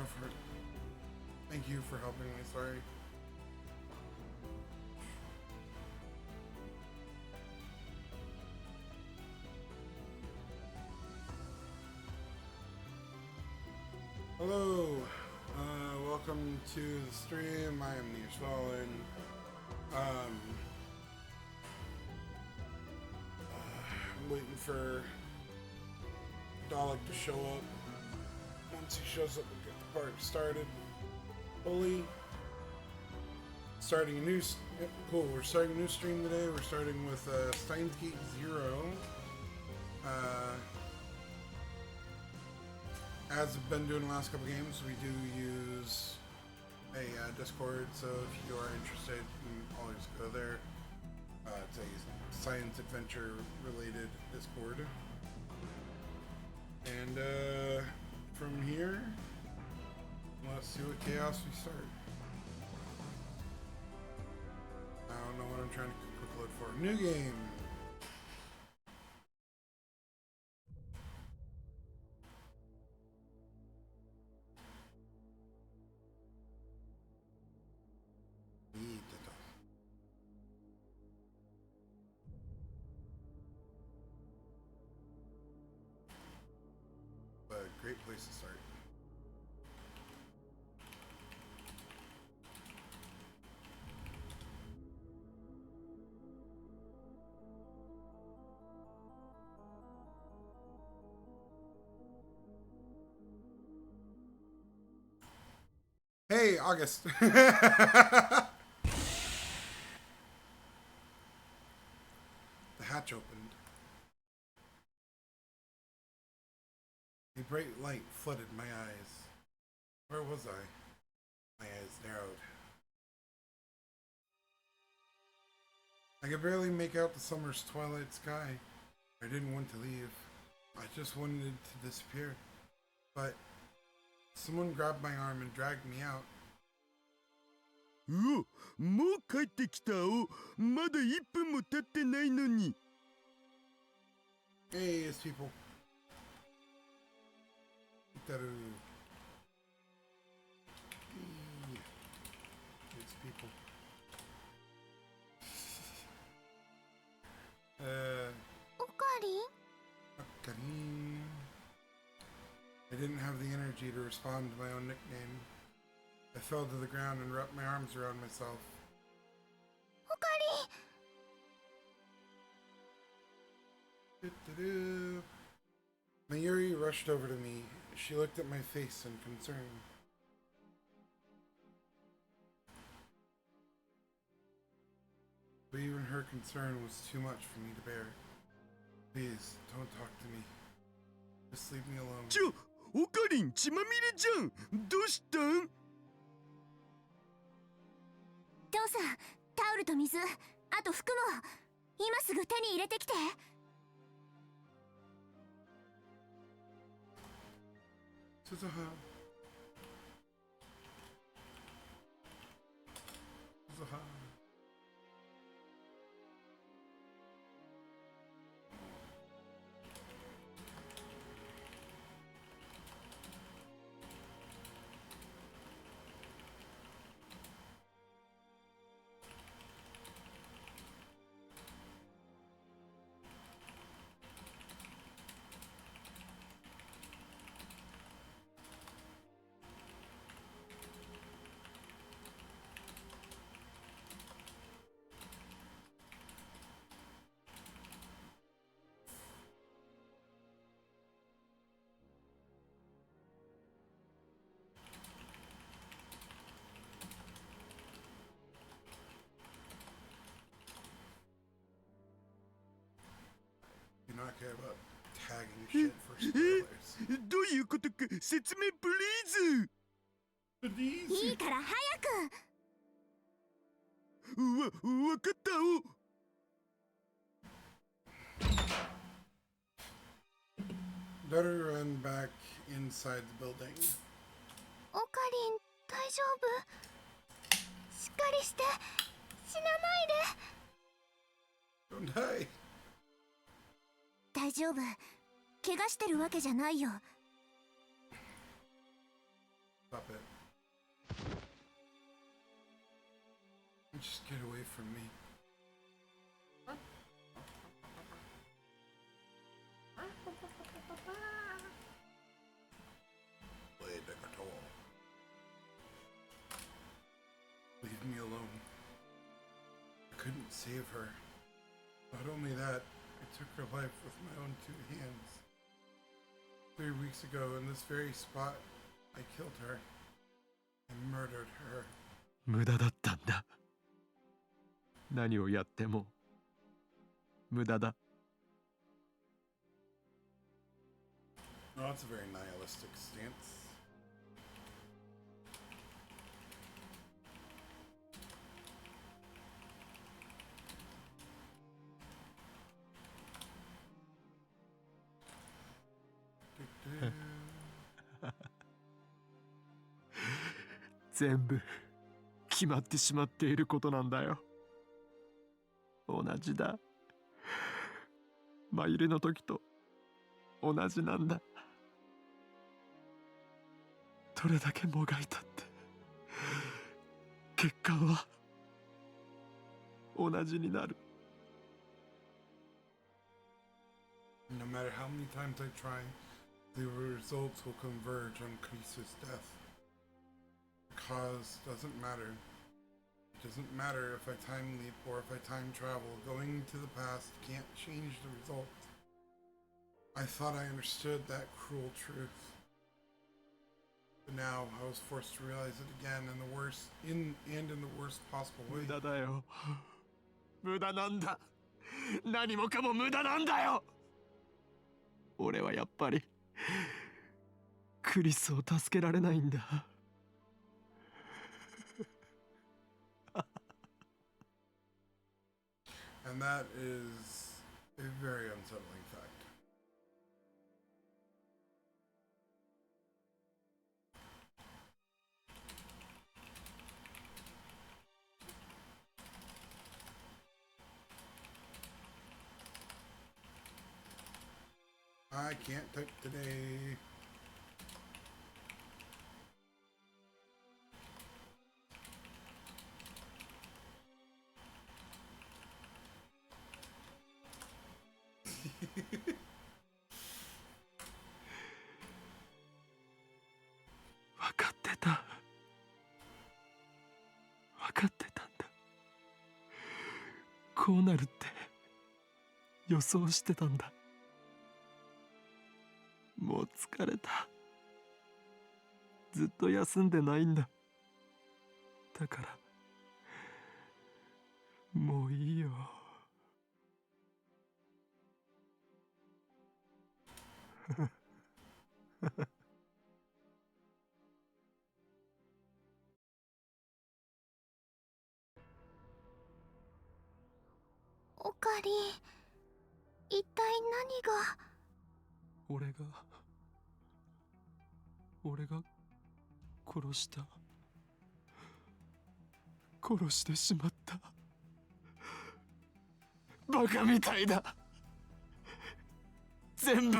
go for it. Thank you for helping me, sorry. Hello, welcome to the stream. I am Nears Fallen. I'm waiting for Dalek to show up. Once he shows up, we'll get the party started. Fully. Starting a new, cool. We're starting a new stream today. We're starting with Steins 0. As I've been doing the last couple games, we do use a Discord, so if you are interested, you can always go there. It's a science adventure related Discord. And from here, let's see what chaos we start. I don't know what I'm trying to quick load for. New game. Great place to start. Hey, August. The hatch opened. A bright light flooded my eyes. Where was I? My eyes narrowed. I could barely make out the summer's twilight sky. I didn't want to leave. I just wanted to disappear. But someone grabbed my arm and dragged me out. うお、もう帰ってきたお。まだ1分も経ってないのに。Hey, it's people. It's people. Okarin. I didn't have the energy to respond to my own nickname. I fell to the ground and wrapped my arms around myself. Okarin! Mayuri rushed over to me. She looked at my face in concern. But even her concern was too much for me to bear. Please, don't talk to me. Just leave me alone. ちょ、オカリン血まみれじゃん。どうしたん？父さん、タオルと水、あと服も今すぐ手に入れてきて。Suzuha. Do not care about tagging shit for spoilers. どういうことか説明プリーズ。いいから早く。わかったお。Better run back inside the building. オカリン、大丈夫？しっかりして。死なないで。 Don't die. 大丈夫。怪我してるわけじゃないよ。Stop it. Just get away from me. Blade like a toll. Leave me alone. I couldn't save her. Not only that, I took her life with my own 2 hands. 3 weeks ago, in this very spot, I killed her. I murdered her. 無駄だったんだ。何をやっても無駄だ。No, that's a very nihilistic stance. Do-do. 全部決まってしまっていることなんだよ。同じだ。真入れの時と同じなんだ。どれだけもがいたって結果は同じになる。No matter how many times I try, the results will converge on Krisa's death. The cause doesn't matter. It doesn't matter if I time leap or if I time travel. Going to the past can't change the result. I thought I understood that cruel truth. But now I was forced to realize it again in the worst, in the worst possible way. 無駄だよ。無駄なんだ。何もかも無駄なんだよ。俺はやっぱりクリスを助けられないんだ。And that is a very unsettling fact. I can't type today.分かってた。分かってたんだ。こうなるって予想してたんだ。もう疲れた。ずっと休んでないんだ。だからもういいよ。オカリン、一体何が。俺が殺してしまった。バカみたいだ。全部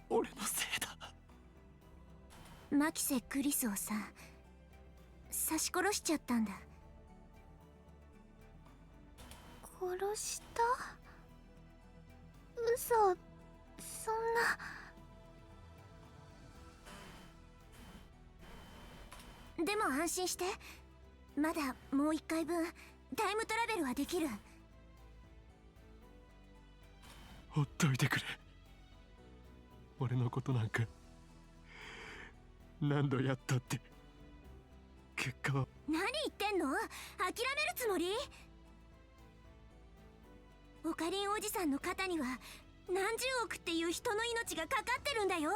俺のせいだ。マキセ・クリスをさ、刺し殺しちゃったんだ。殺した？嘘、そんな。でも安心して、まだもう1回分タイムトラベルはできる。ほっといてくれ。俺のことなんか何度やったって結果は。何言ってんの？諦めるつもり？オカリンおじさんの肩には何十億っていう人の命がかかってるんだよ。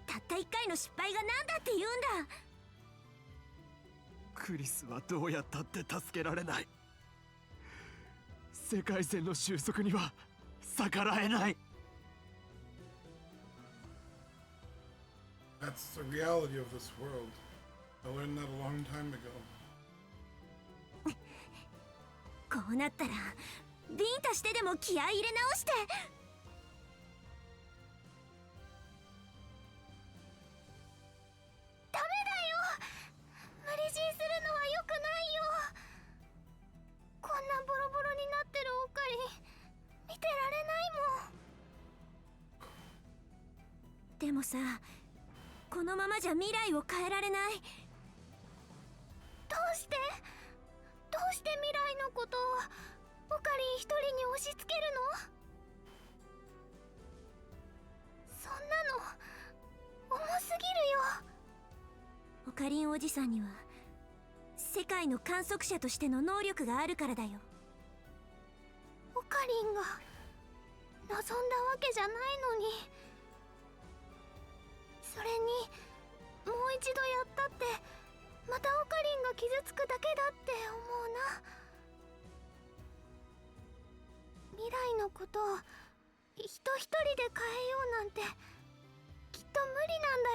たった1回の失敗が何だって言うんだ。クリスはどうやったって助けられない。世界線の収束には逆らえない。That's the reality of this world. I learned that a long time ago. こうなったらビンタしてでも気合い入れ直して。でもさ、このままじゃ未来を変えられない。どうして未来のことをオカリン一人に押し付けるの？そんなの重すぎるよ。オカリンおじさんには世界の観測者としての能力があるからだよ。オカリンが望んだわけじゃないのに。それにもう一度やったってまたオカリンが傷つくだけだって思うな。未来のことを人一人で変えようなんてきっと無理なんだ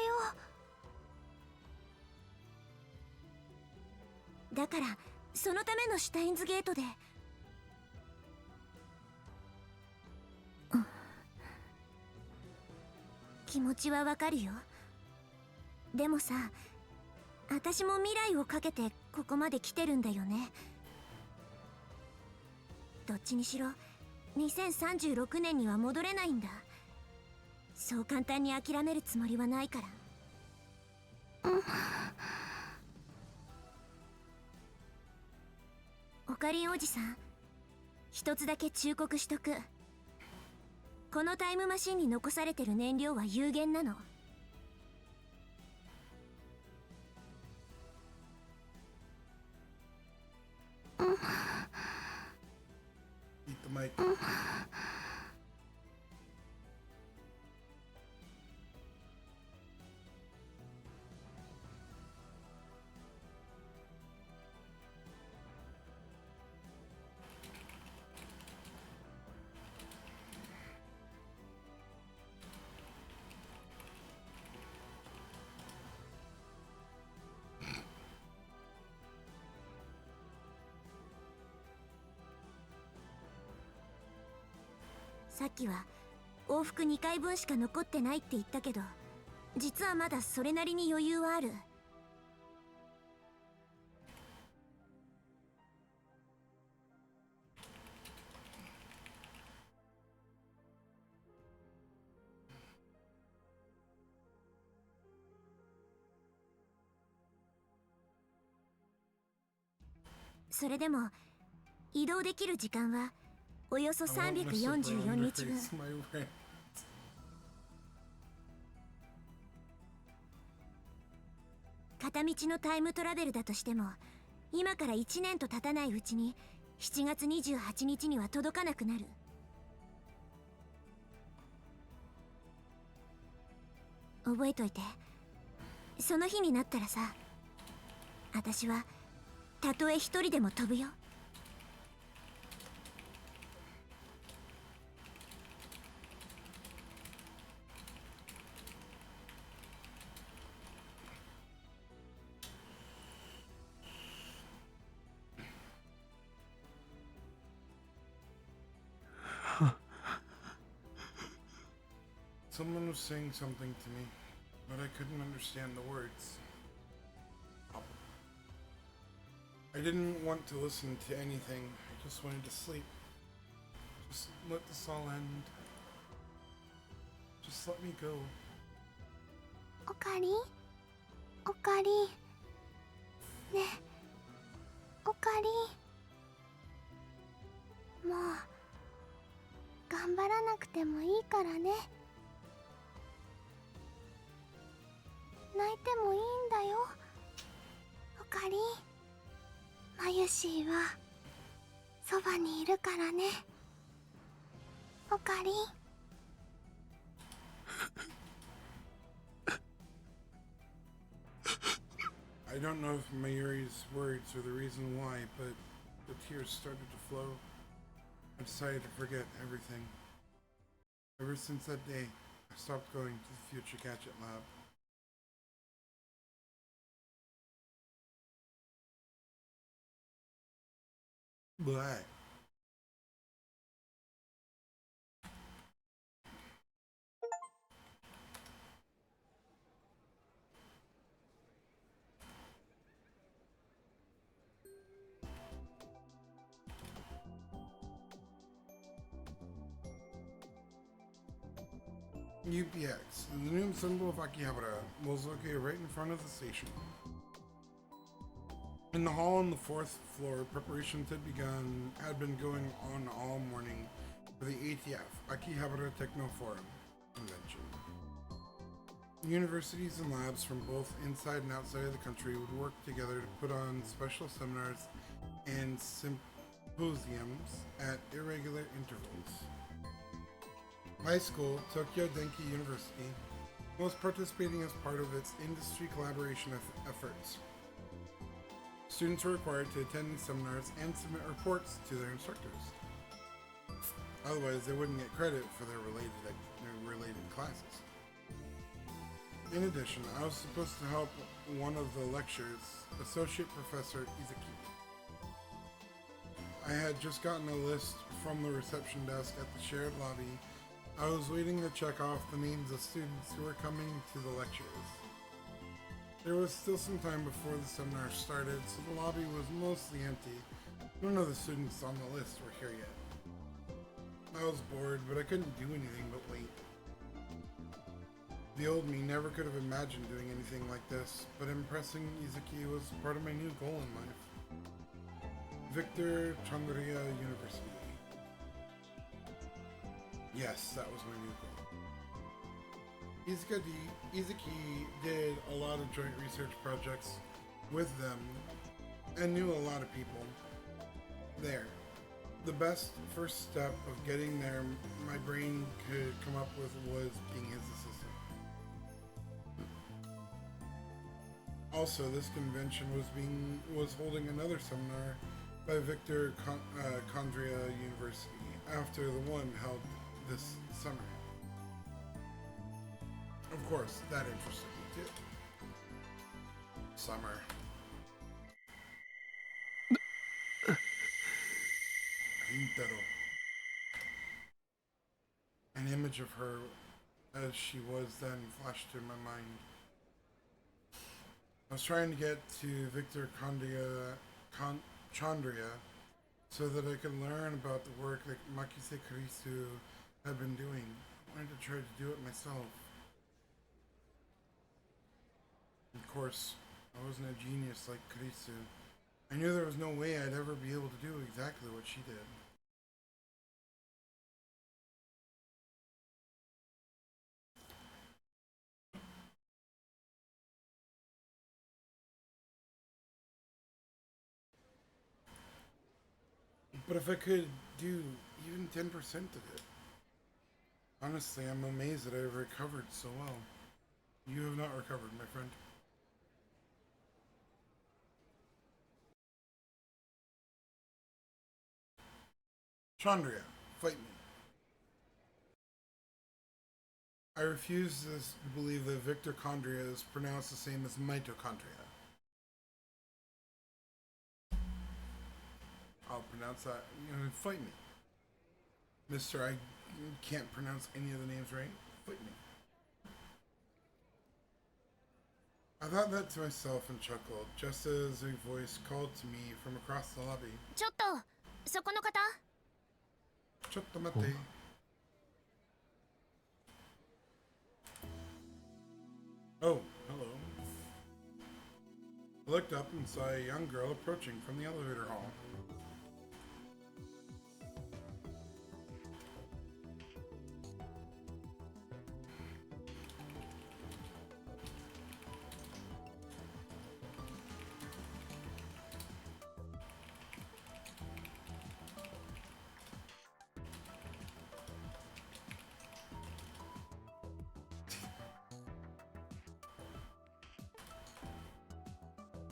よ。だからそのためのシュタインズゲートで、気持ちはわかるよ。でもさ、私も未来をかけてここまで来てるんだよね。どっちにしろ2036年には戻れないんだ。そう簡単に諦めるつもりはないから。オカリンおじさん、一つだけ忠告しとく。このタイムマシンに残されてる燃料は有限なの。Eat the mic.さっきは往復2回分しか残ってないって言ったけど、実はまだそれなりに余裕はある。それでも移動できる時間はおよそ344日分。片道のタイムトラベルだとしても、今から1年と経たないうちに7月28日には届かなくなる。覚えといて。その日になったらさ、私はたとえ一人でも飛ぶよ。Someone was saying something to me, but I couldn't understand the words. I didn't want to listen to anything. I just wanted to sleep. Just let this all end. Just let me go. オカリン、オカリン、ねえ、オカリン、もう頑張らなくてもいいからね。泣いてもいいんだよ、オカリン。マユシーはそばにいるからね、オカリン。I don't know if Mayuri's words are the reason why, but the tears started to flow. I decided to forget everything. Ever since that day, I stopped going to the Future Gadget Lab. Blah. UPX, the new symbol of Akihabara, was located right in front of the station. In the hall on the 4th floor, preparations had been going on all morning for the ATF, Akihabara Techno Forum convention. Universities and labs from both inside and outside of the country would work together to put on special seminars and symposiums at irregular intervals. High school, Tokyo Denki University, was participating as part of its industry collaboration efforts. Students were required to attend these seminars and submit reports to their instructors. Otherwise, they wouldn't get credit for their related classes. In addition, I was supposed to help one of the lecturers, Associate Professor Izuki. I had just gotten a list from the reception desk at the shared lobby. I was waiting to check off the names of students who were coming to the lectures. There was still some time before the seminar started, so the lobby was mostly empty. None of the students on the list were here yet. I was bored, but I couldn't do anything but wait. The old me never could have imagined doing anything like this, but impressing Izuki was part of my new goal in life. Victor Chandriya University. Yes, that was my new goal. Izuki did a lot of joint research projects with them and knew a lot of people there. The best first step of getting there my brain could come up with was being his assistant. Also, this convention was holding another seminar by Victor Condria University after the one held this summer. Of course, that interested me too. Summer. Rintaro. An image of her as she was then flashed in my mind. I was trying to get to Victor Chandria so that I could learn about the work that Makise Karisu had been doing. I wanted to try to do it myself. Of course, I wasn't a genius like Karisu. I knew there was no way I'd ever be able to do exactly what she did. But if I could do even 10% of it, honestly, I'm amazed that I've recovered so well. You have not recovered, my friend. Chandria, fight me. I refuse to believe that Victor Condria is pronounced the same as mitochondria. I'll pronounce that. Fight me. Mister, I can't pronounce any of the names right. Fight me. I thought that to myself and chuckled, just as a voice called to me from across the lobby. ちょっと、そこの方。ちょっと待って。Oh, hello. I looked up and saw a young girl approaching from the elevator hall.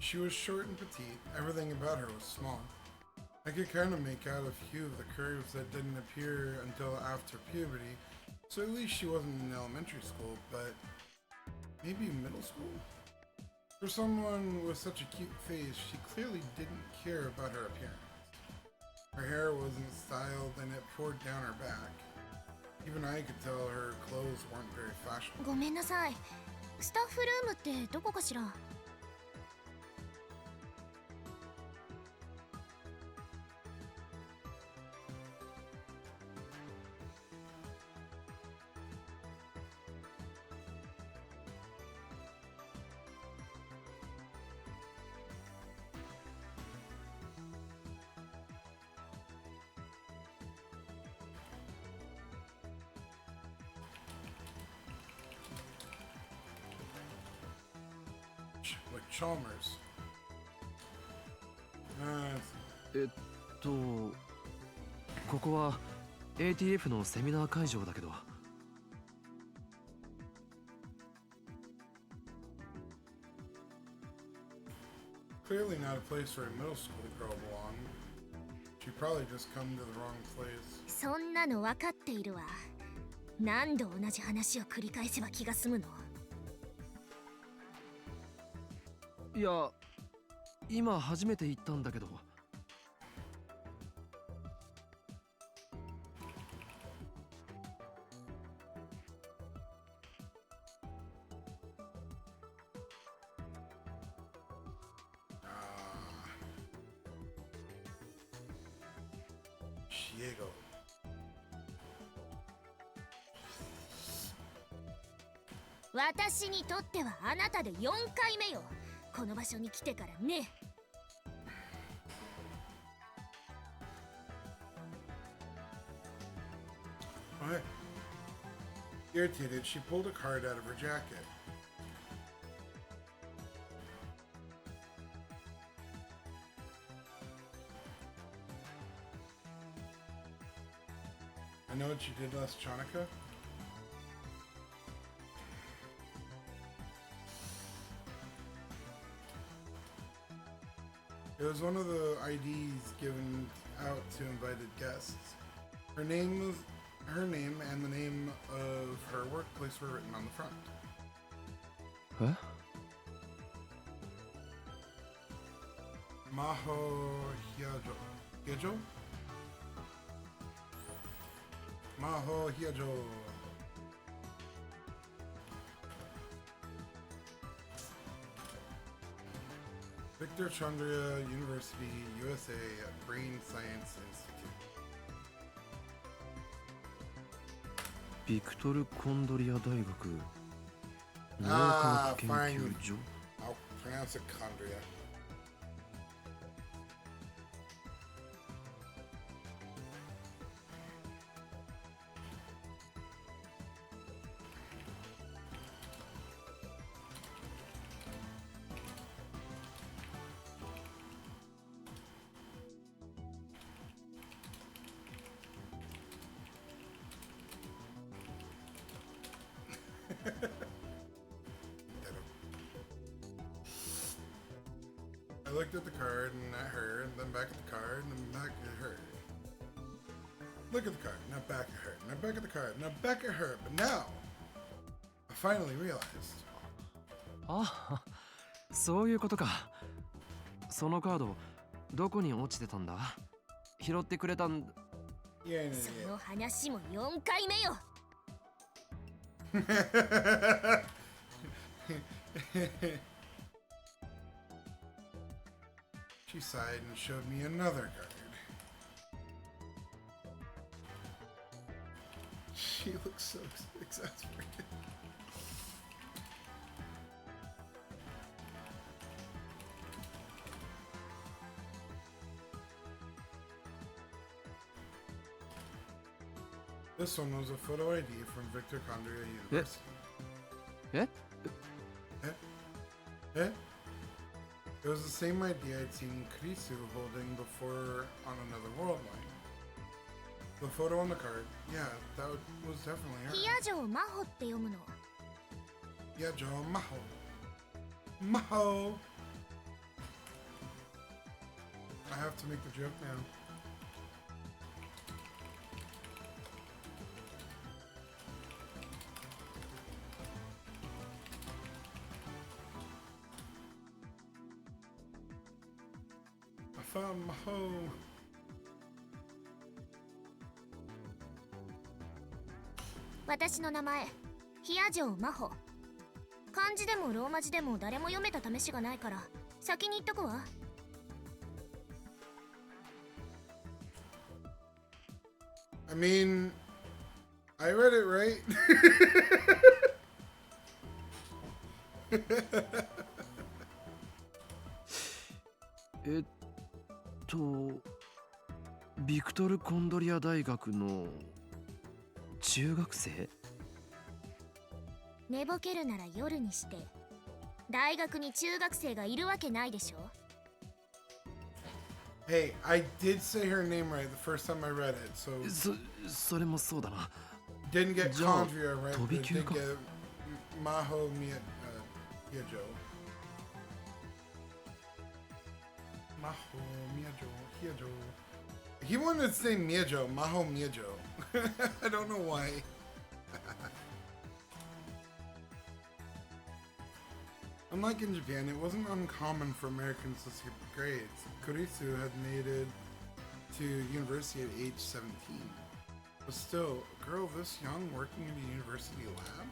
She was short and petite, everything about her was small. I could kind of make out a few of the curves that didn't appear until after puberty, so at least she wasn't in elementary school, but maybe middle school? For someone with such a cute face, she clearly didn't care about her appearance. Her hair wasn't styled and it poured down her back. Even I could tell her clothes weren't very fashionable. ごめんなさい。スタッフルームってどこかしら。like Chalmers. ここは ATF のセミナー会場だけど。Clearly not a place for a middle school girl belong. She probably just come to the wrong place. そんなの分かっているわ。何度同じ話を繰り返せば気が済むの。いや、今初めて行ったんだけど。Diego. 私にとってはあなたで4回目よ。この場所に来てからね。What? Irritated, she pulled a card out of her jacket. I know what you did last Chanukah. It was one of the IDs given out to invited guests. Her name and the name of her workplace were written on the front. Huh? Maho Hyajo. Hyajo? Maho Hyajo. Victor Chandra University, USA, Brain Science Institute. ビクトル・コンドリア大学脳科学研究所。 I'll pronounce it Chondria. I looked at the card and at her, and then back at the card, and then back at her. Look at the card, now back at her, now back at the card, now back at her. But now, I finally realized. あ、そういうことか。そのカードどこに落ちてたんだ？拾ってくれたんだ。いやいやいや。その話も4回目よ。She sighed and showed me another card. She looks so exasperated. This one was a photo ID from Victor Condria University. え？ Eh? It was the same idea I'd seen Krisu holding before on another world line. The photo on the card, yeah, that was definitely her. ヒヤジョウマホって読むの。 Yeah, Joe Maho. Maho! I have to make the joke now. I found Maho. 私の名前ヒヤジョウマホ。漢字でもローマ字でも誰も読めた試しがないから先に言っとくわ。 I mean, I read it right. ビクトル・コンドリア大学の中学生？寝ぼけるなら夜にして。大学に中学生がいるわけないでしょ。 Hey, I did say her name right the first time I read it, so それもそうだな。 didn't get じゃあ Conjurer right, 飛び but 級 did か。 get Maho Miyajo. Maho Miyajo, Hiyajo. He wanted to say Miyajo, Maho Miyajo. I don't know why. Unlike in Japan, it wasn't uncommon for Americans to skip grades. Kurisu had made it to university at age 17. But still, a girl this young working in a university lab?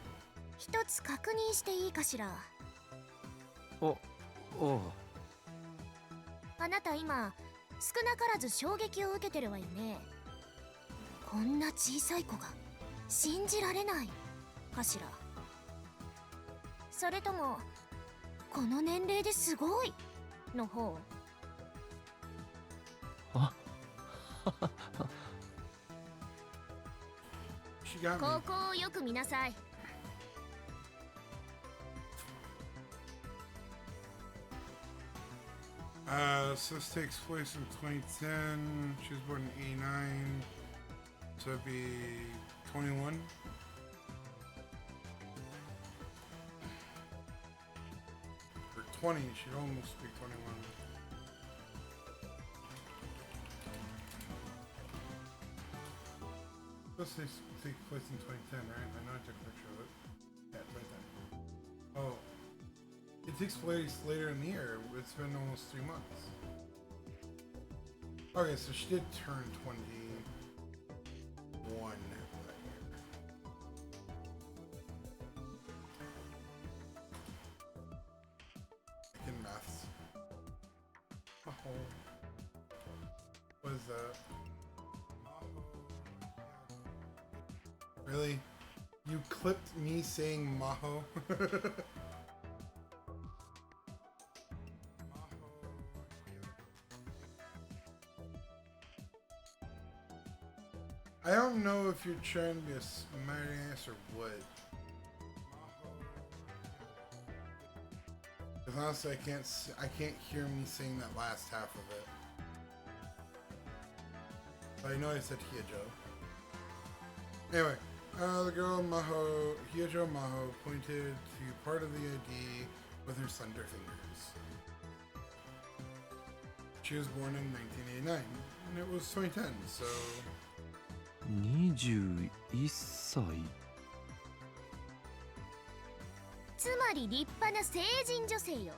一つ確認していいかしら。おう。あなた今少なからず衝撃を受けてるわよね。こんな小さい子が信じられないかしら。それともこの年齢ですごいの方。あShe got me. ここをよく見なさい。So this takes place in 2010. She was born in 89. So that'd be 21. Or 20, she'd almost be 21. This takes place in 2010, right? I know I took a picture of it. Yeah, 2010. Oh. It takes place later in the year. It's been almost 3 months. Okay, so she did turn 21 that year. In maths. Maho. What is that? Really? You clipped me saying Maho? I don't know if you're trying to be a smartass or what. Because honestly, I can't hear me saying that last half of it. But I know I said Hiyajo. Anyway, the girl Hiyajo Maho pointed to part of the ID with her slender fingers. She was born in 1989, and it was 2010, so... 21歳。つまり立派な成人女性よ。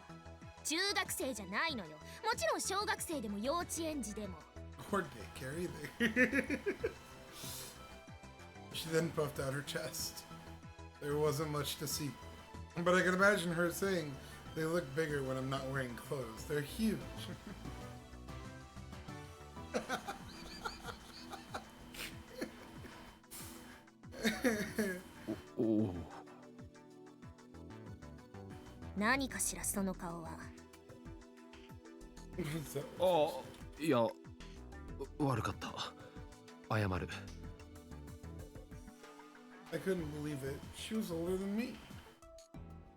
中学生じゃないのよ。もちろん小学生でも幼稚園児でも。Or daycare either. She then puffed out her chest. There wasn't much to see. But I can imagine her saying, they look bigger when I'm not wearing clothes. They're huge.おう。何かしらその顔は。あ、いや、悪かった。謝る。I couldn't believe it. She was older than me.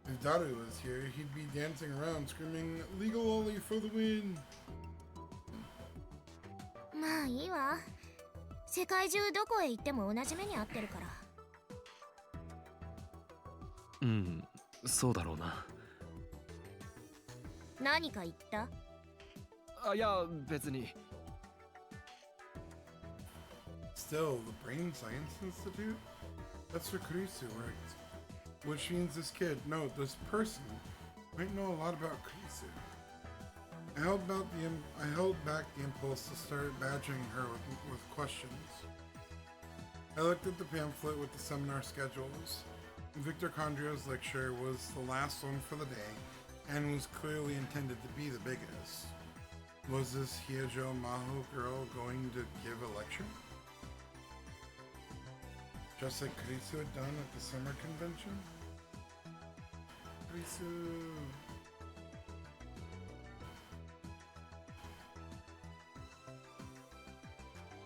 If Daru was here, he'd be dancing around screaming, Legal Ollie for the win! まあいいわ。世界中どこへ行っても同じ目に遭ってるから。うん、そうだろうな。何か言った？あ、いや、別に。Still, the Brain Science Institute? That's where Kurisu worked. Which means this kid, no, this person, might know a lot about Kurisu. I held back the impulse to start badgering her with questions. I looked at the pamphlet with the seminar schedules. Victor Condrio's lecture was the last one for the day, and was clearly intended to be the biggest. Was this Hiyajo Maho girl going to give a lecture? Just like Kurisu had done at the summer convention? Kurisu...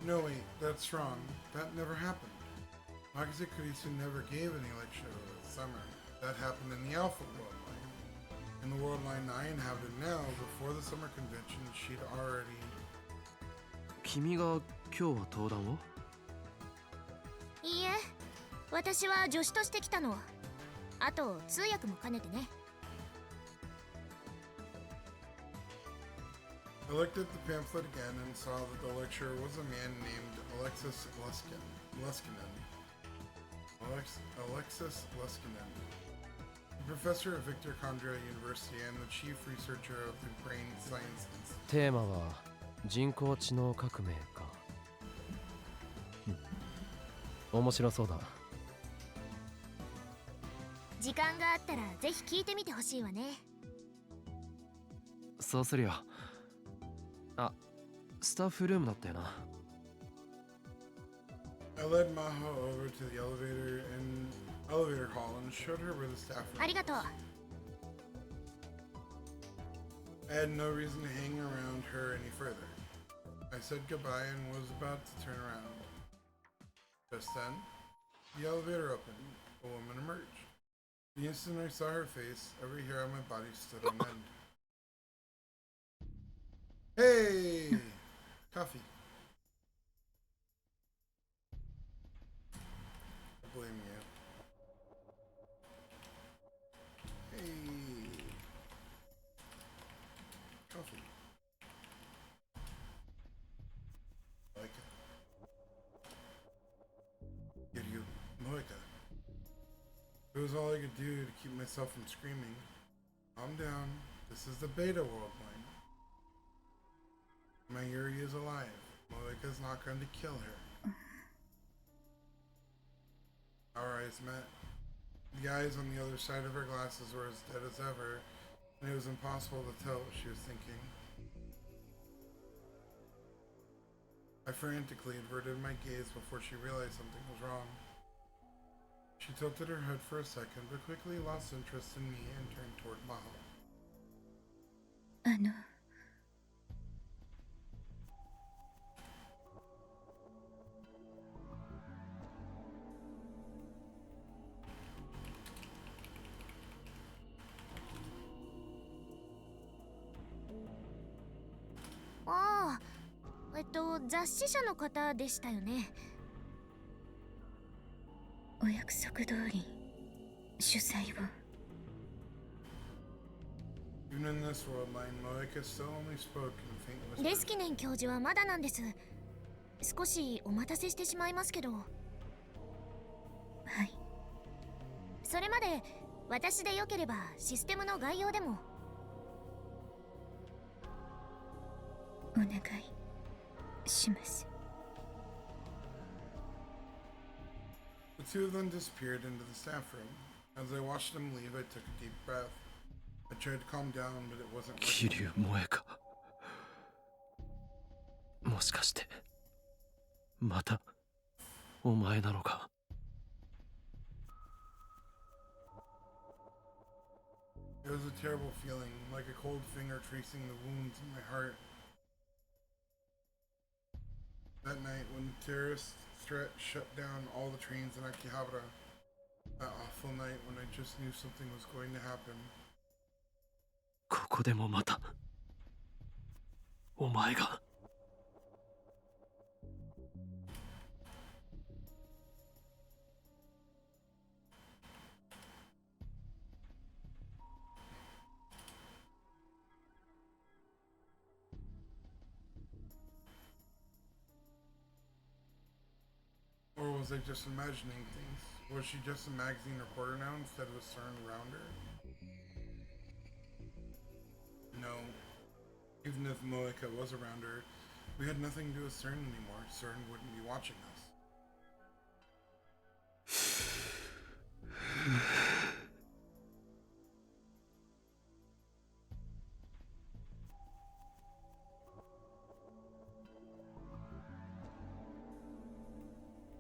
No wait, that's wrong. That never happened. Nagase Kurisu never gave any lecture over the summer. That happened in the Alpha World. In the world line I inhabited now, before the summer convention, she'd already... 君が今日は登壇を？いいえ、私は助手として来たの。あと通訳も兼ねてね。I looked at the pamphlet again and saw that the lecturer was a man named Alexis Leskinen. Alexis Leskinen. The professor at Victor Kandra University and the chief researcher of the Brain Science Institute. テーマは人工知能革命か。面白そうだ。時間があったらぜひ聞いてみてほしいわね。そうするよ。あ、スタッフルームだったよな。I led Maho over to the elevator hall and showed her where the staff room. ありがとう。I had no reason to hang around her any further. I said goodbye and was about to turn around. Just then, the elevator opened. A woman emerged. The instant I saw her face, every hair on my body stood on end. Hey! Coffee. I blame you. Hey! Coffee. Like it. Give you Moika. It was all I could do to keep myself from screaming. Calm down. This is the beta world line. Mayuri is alive. Moika's not going to kill her. Our eyes met. The eyes on the other side of her glasses were as dead as ever, and it was impossible to tell what she was thinking. I frantically averted my gaze before she realized something was wrong. She tilted her head for a second, but quickly lost interest in me and turned toward Maho. ああ、雑誌社の方でしたよね。お約束通り主催を。Even in this world line, Moika still only spoke in faint whispers. レスキネン教授はまだなんです。少しお待たせしてしまいますけど。はい。それまで私でよければシステムの概要でも。お願いします。The two of them disappeared into the staff room. As I watched them leave, I took a deep breath. I tried to calm down, but it wasn't working. 桐生萌か。もしかしてまたお前なのか。It was a terrible feeling, like a cold finger tracing the wounds in my heart. That night, when the terrorist threat shut down all the trains in Akihabara, that awful night when I just knew something was going to happen. ここでもまたお前が。Or was I just imagining things? Was she just a magazine reporter now instead of a CERN around her? No. Even if Moika was around her, we had nothing to do with CERN anymore. CERN wouldn't be watching us.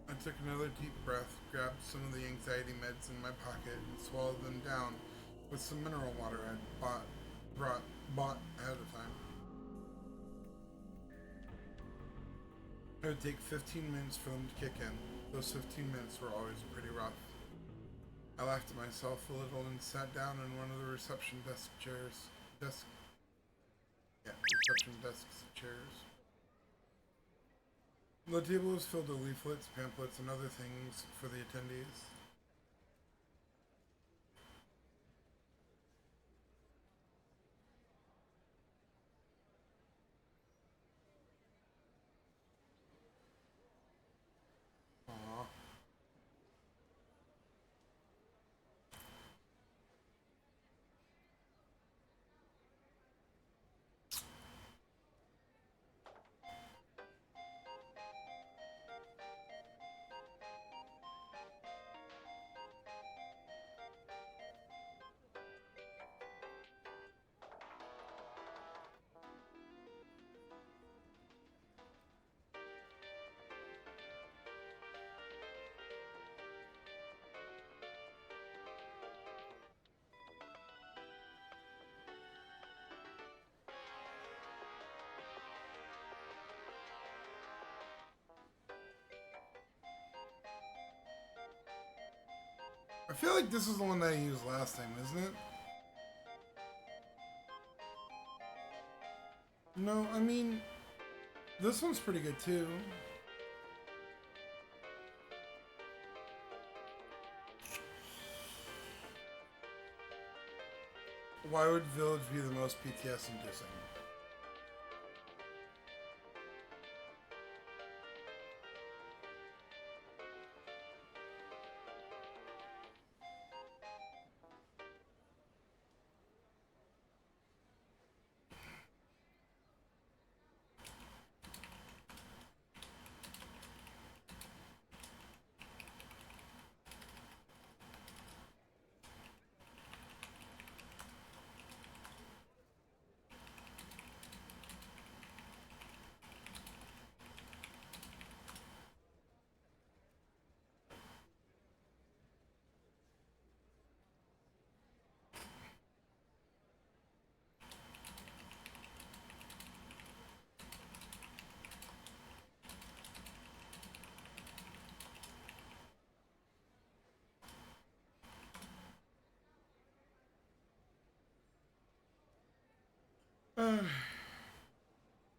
I took another deep breath, grabbed some of the anxiety meds in my pocket, and swallowed them down with some mineral water I'd bought ahead of time. It would take 15 minutes for them to kick in. Those 15 minutes were always pretty rough. I laughed at myself a little and sat down in one of the reception desk chairs. Reception desk chairs. The table was filled with leaflets, pamphlets, and other things for the attendees. Aww. I feel like this is the one that I used last time, isn't it? No, I mean, this one's pretty good too. Why would Village be the most PTS inducing?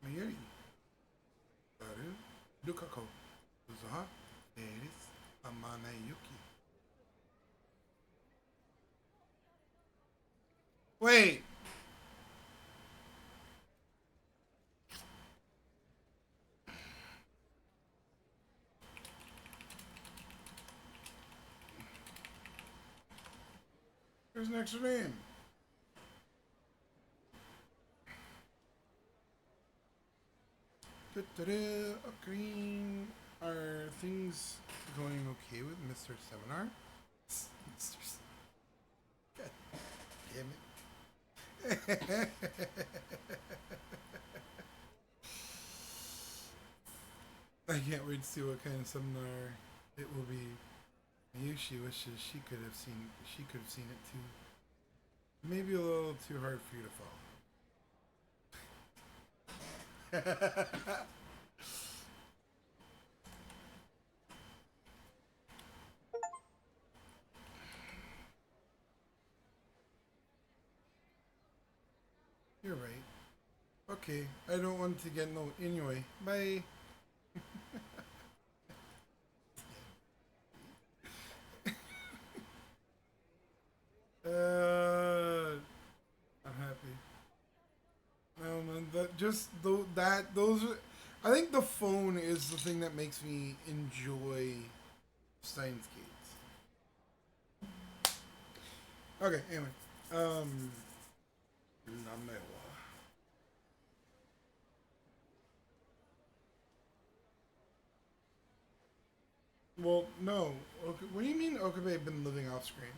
Mayuri. Baru. Lukako. Uzoha. Eris. Amanayuki. Wait. There's an extra name. Green. Are things going okay with Mr. Seminar? God damn it. I can't wait to see what kind of seminar it will be. Yushi wishes she could have seen it too. Maybe a little too hard for you to follow. You're right. Okay, I don't want to get no anyway. Bye. I'm happy. No man, those. I think the phone is the thing that makes me enjoy Steins Gates. Okay, anyway, Namewa. Well, no. Okay, what do you mean Okabe been living off screen?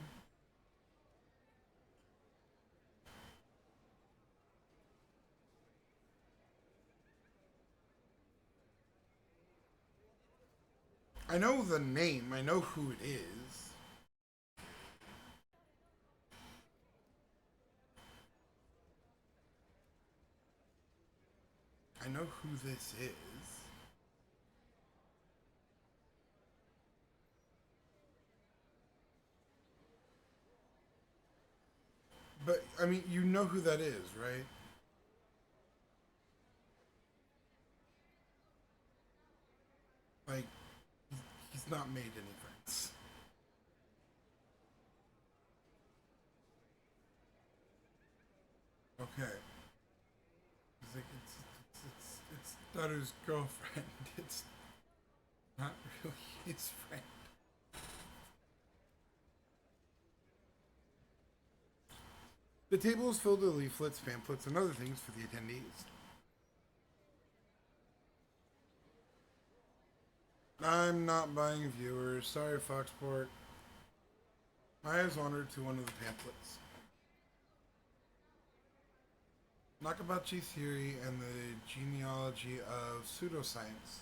I know the name. I know who it is. I know who this is. But, I mean, you know who that is, right? Like, he's not made any friends. Okay. He's like, it's Daru's girlfriend. It's not really his friend. The table is filled with leaflets, pamphlets, and other things for the attendees. I'm not buying viewers. Sorry, Foxport. My eyes wandered to one of the pamphlets. Nakabachi Theory and the Genealogy of Pseudoscience.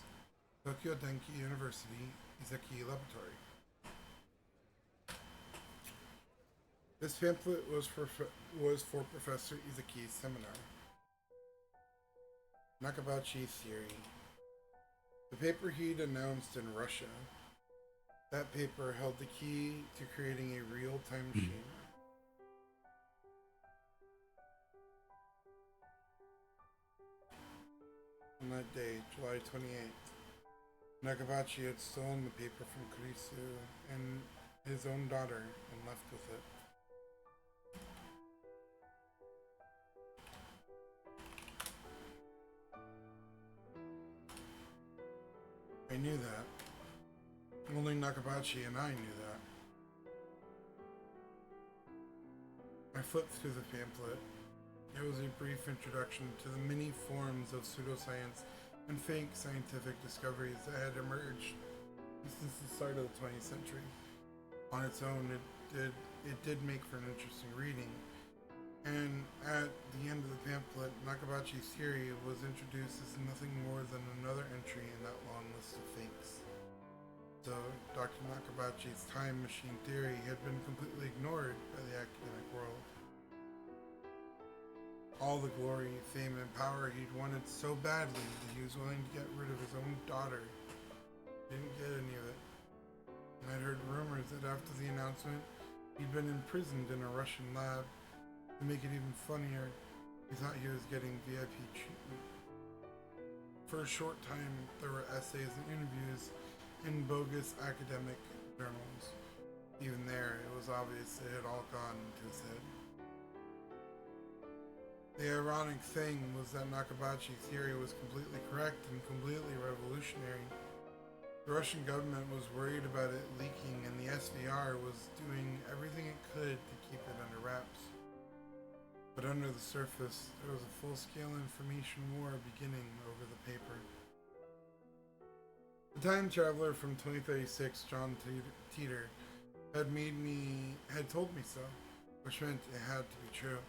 Tokyo Denki University, Izaki Laboratory. This pamphlet was for Professor Izaki's seminar. Nakabachi Theory. The paper he'd announced in Russia. That paper held the key to creating a real-time machine. On that day, July 28th, Nakabachi had stolen the paper from Kurisu and his own daughter and left with it. I knew that. Only Nakabachi and I knew that. I flipped through the pamphlet. It was a brief introduction to the many forms of pseudoscience and fake scientific discoveries that had emerged since the start of the 20th century. On its own, it did make for an interesting reading. And at the end of the pamphlet, Nakabachi's theory was introduced as nothing more than another entry in that long list of fakes. So, Dr. Nakabachi's time machine theory had been completely ignored by the academic world. All the glory, fame, and power he'd wanted so badly that he was willing to get rid of his own daughter. Didn't get any of it. And I'd heard rumors that after the announcement, he'd been imprisoned in a Russian lab. To make it even funnier, he thought he was getting VIP treatment. For a short time, there were essays and interviews in bogus academic journals. Even there, it was obvious it had all gone to his head. The ironic thing was that Nakabachi's theory was completely correct and completely revolutionary. The Russian government was worried about it leaking, and the SVR was doing everything it could to keep it under wraps. But under the surface, there was a full-scale information war beginning over the paper. The time traveler from 2036, John Teeter, had told me so, which meant it had to be true.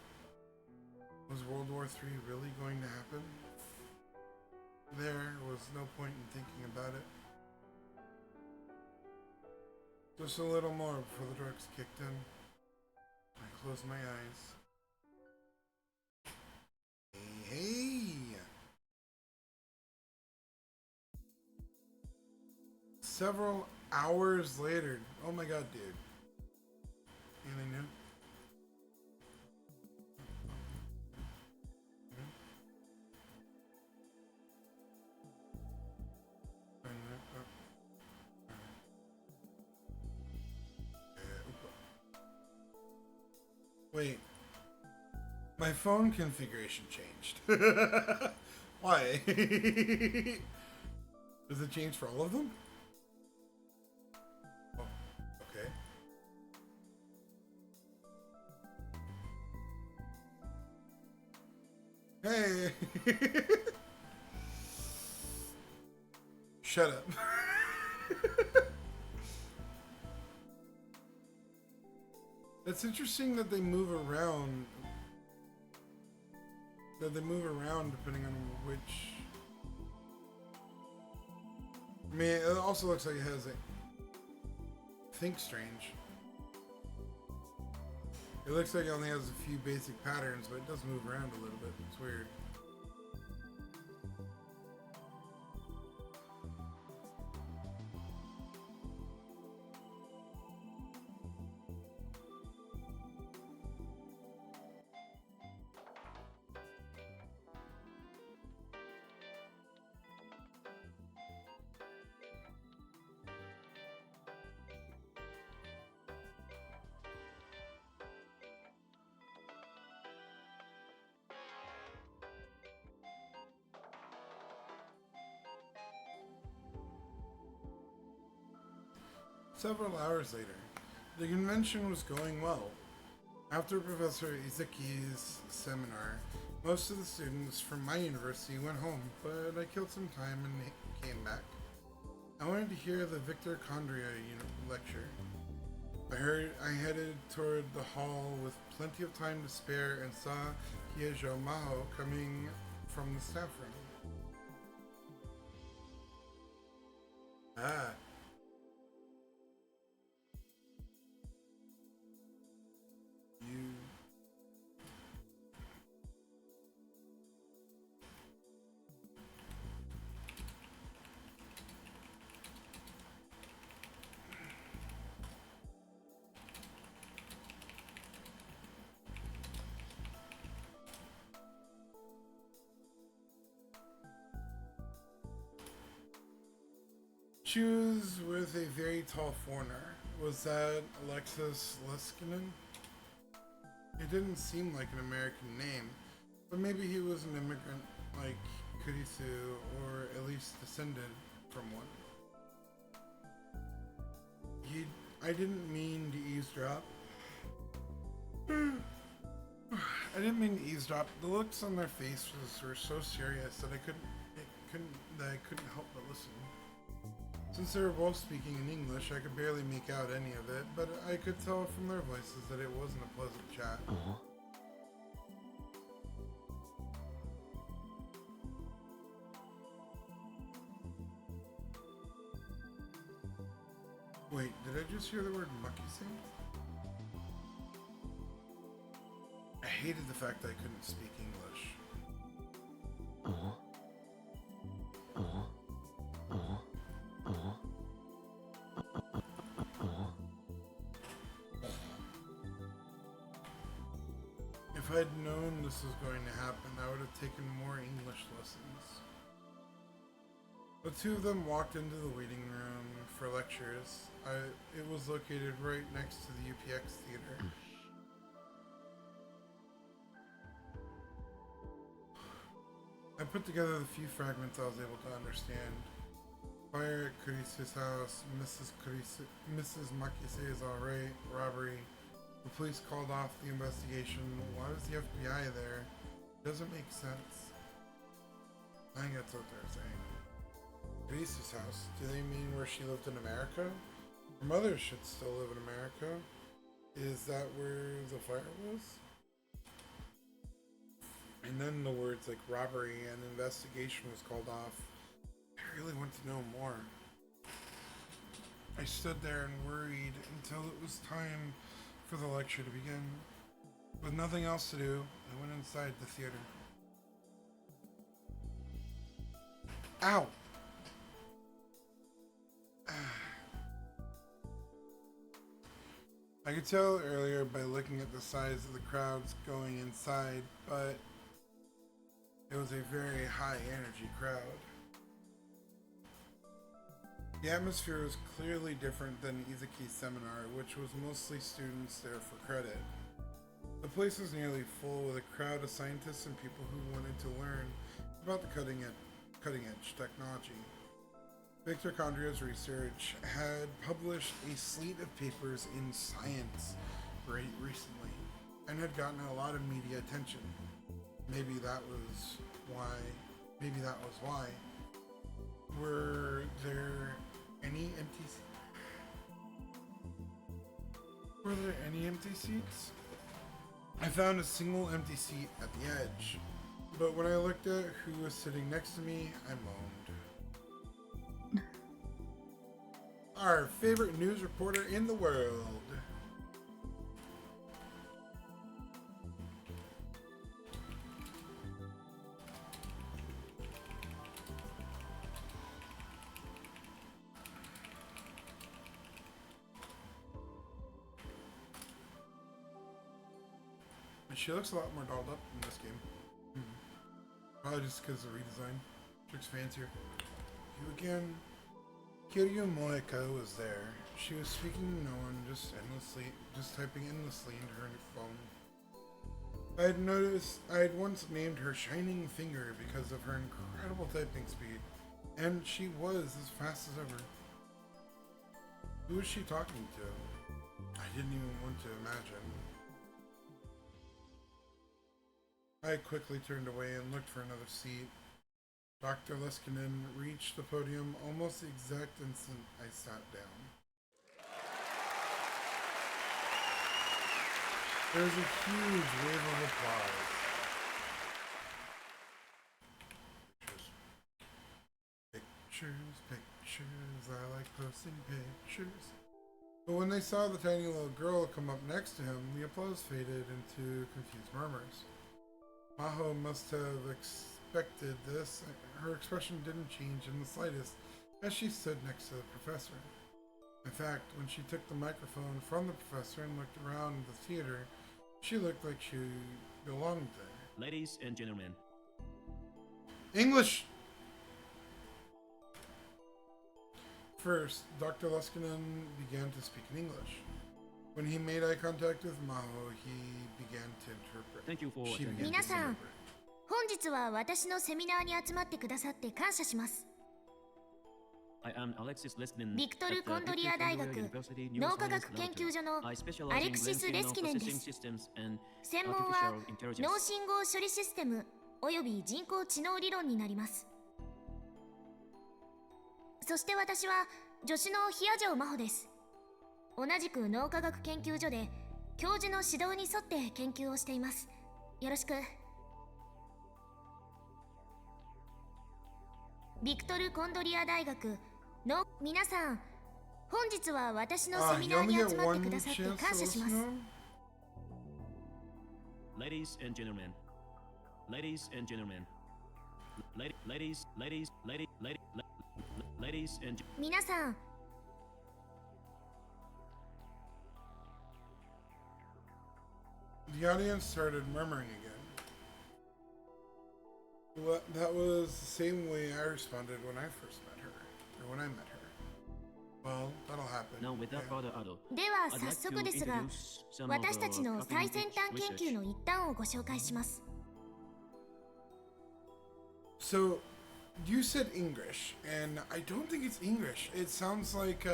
Was World War III really going to happen? There was no point in thinking about it. Just a little more before the drugs kicked in. I closed my eyes. Hey! Several hours later. Oh my god, dude. Anything new? Wait. My phone configuration changed. Why? Does it change for all of them? Oh, okay. Hey! Shut up. It's interesting that they move around. Depending on which. I mean, it also looks like it has a Think Strange. It looks like it only has a few basic patterns, but it does move around a little bit. It's weird. Several hours later, the convention was going well. After Professor Izaki's seminar, most of the students from my university went home, but I killed some time and came back. I wanted to hear the Victor Condria lecture. I headed toward the hall with plenty of time to spare and saw Hiejo Maho coming from the staff room. Ah. You... She was with a very tall foreigner. Was that Alexis Leskinen? It didn't seem like an American name, but maybe he was an immigrant like Kurisu, or at least descended from one. I didn't mean to eavesdrop. I didn't mean to eavesdrop. The looks on their faces were so serious that I couldn't help but listen. Since they were both speaking in English, I could barely make out any of it, but I could tell from their voices that it wasn't a pleasant chat. Wait, did I just hear the word Makise? I hated the fact that I couldn't speak English. If I'd known this was going to happen, I would have taken more English lessons. The two of them walked into the waiting room for lectures. It was located right next to the UPX theater. I put together the few fragments I was able to understand. Fire at Kurisu's house, Mrs. Makise is alright, robbery. The police called off the investigation. Why was the FBI there? Doesn't make sense. I think that's what they're saying. Kurisu's house. Do they mean where she lived in America? Her mother should still live in America. Is that where the fire was? And then the words like robbery and investigation was called off. I really want to know more. I stood there and worried until it was time for the lecture to begin. With nothing else to do, I went inside the theater. Ow! I could tell earlier by looking at the size of the crowds going inside, but it was a very high energy crowd. The atmosphere was clearly different than Izaki's seminar, which was mostly students there for credit. The place was nearly full with a crowd of scientists and people who wanted to learn about the cutting edge technology. Victor Condria's research had published a slate of papers in Science recently and had gotten a lot of media attention. Maybe that was why. Were there any empty seats? I found a single empty seat at the edge, but when I looked at who was sitting next to me, I moaned. Our favorite news reporter in the world. She looks a lot more dolled up in this game. Probably just because of the redesign. She looks fancier. You again. Kiryu Moeka was there. She was speaking to no one, just typing endlessly into her phone. I had once named her Shining Finger because of her incredible typing speed, and she was as fast as ever. Who is she talking to? I didn't even want to imagine. I quickly turned away and looked for another seat. Dr. Leskinen reached the podium almost the exact instant I sat down. There was a huge wave of applause. Pictures, pictures, I like posting pictures. But when they saw the tiny little girl come up next to him, the applause faded into confused murmurs. Maho must have expected this. Her expression didn't change in the slightest as she stood next to the professor. In fact, when she took the microphone from the professor and looked around the theater, she looked like she belonged there. Ladies and gentlemen. English! First, Dr. Leskinen began to speak in English. When he made eye contact with Maho, he began to interpret. Thank you for She attending. began to 皆さん、 interpret. 本日は私のセミナーに集まってくださって感謝します。 I am Alexis Leskinen ビクトル・コンドリア大学脳科学研究所のアレクシス・レスキネンです。専門は脳信号処理システムおよび人工知能理論になります。そして私は助手の比谷城真帆です。同じく脳科学研究所で教授の指導に沿って研究をしています。よろしく。ビクトル・コンドリア大学の皆さん、本日は私のセミナーに集まってくださって感謝します。 Ladies and gentlemen. Ladies and gentlemen. Ladies and 皆さん、 The audience started murmuring again. Well, that was the same way I responded when I first met her, or when I met her. Well, that'll happen. now without Yeah. further ado. では I'd 早 like 速 to ですが、 introduce some of 私たち the の最 cutting 先 edge 端研究 research. の一端をご紹介します。 So, you said English, and I don't think it's English. It sounds like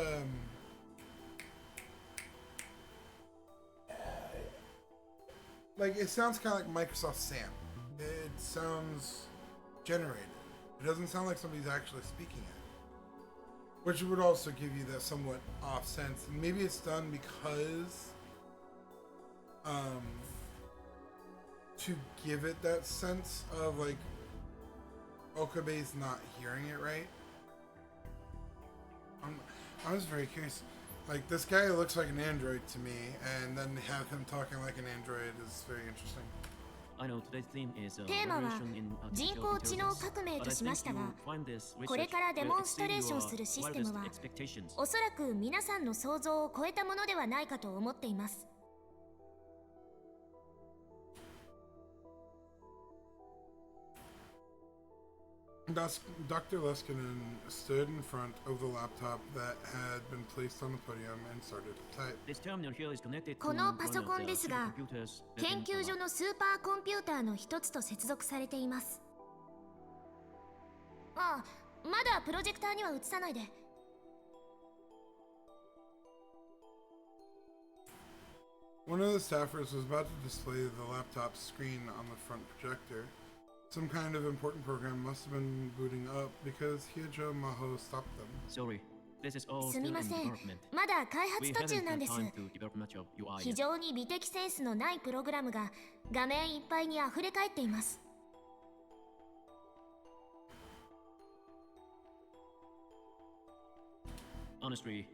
it sounds kind of like Microsoft SAM. It sounds generated. It doesn't sound like somebody's actually speaking it, which would also give you that somewhat off sense. And maybe it's done because, to give it that sense of like Okabe's not hearing it right. I was very curious. Like, this guy looks like an android to me, and then to have him talking like an android is very interesting. I know today's theme is テーマは revolution in 人 artificial 工知能 intelligence. 革命 But と I しま think したが、 you find this これ research からデ will モンスト exceed レーション your するシステムは wildest expectations. おそらく皆さんの想像を超えたものではないかと思っています。 Dr. Leskinen stood in front of the laptop that had been placed on the podium and started to type. This terminal here is connected to この one パソコ of ン the ですが、 supercomputers 研 within 究所 our のスーパーコンピューターの一つと接続されています。ああ、まだプロジェクターには映さないで。 One of the staffers was about to display the laptop screen on the front projector. Some kind of important program must have been booting up because Hyojo Maho stopped them. Sorry, this is all す still み in ません。 development. まだ開 We 発途 haven't 中なん had です。 time to develop much of UI 非 yet. 常に美的センスのないプログラムが画面いっぱいに溢れ返っています。 Honestly,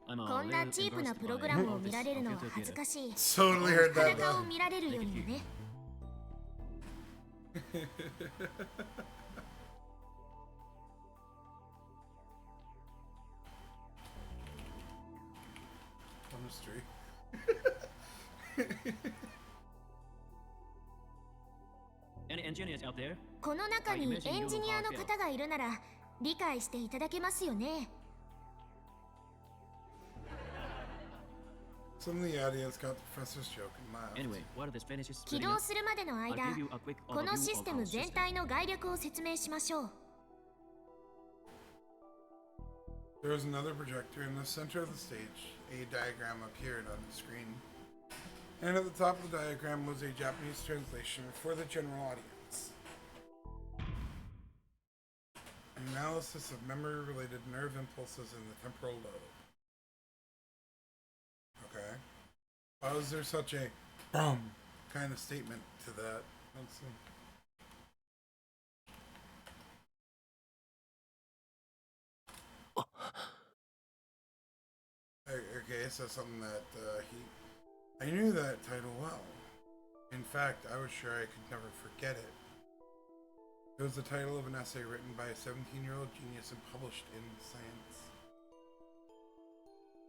I'm a こんな little チープな embarrassed プロ by グラムを all 見 this られるのは computer 恥ず theater. かしい。 Totally heard that 裸を though. 見られるよりもね。 Chemistry. Any engineers out there? この中にエンジニアの方がいるなら理解していただけますよね。 Some of the audience got the professor's joke and laughed. Anyway, while this finishes 起 splitting 動 up, するまでの I'll 間、 give you a quick この overview シス of テ our ム全 system. 体の概略を説明しましょう。There was another projector in the center of the stage. A diagram appeared on the screen. And at the top of the diagram was a Japanese translation for the general audience. An analysis of memory-related nerve impulses in the temporal lobe. Okay. Why was there such a boom kind of statement to that? Let's see. Okay, so something that I knew that title well. In fact, I was sure I could never forget it. It was the title of an essay written by a 17-year-old genius and published in Science.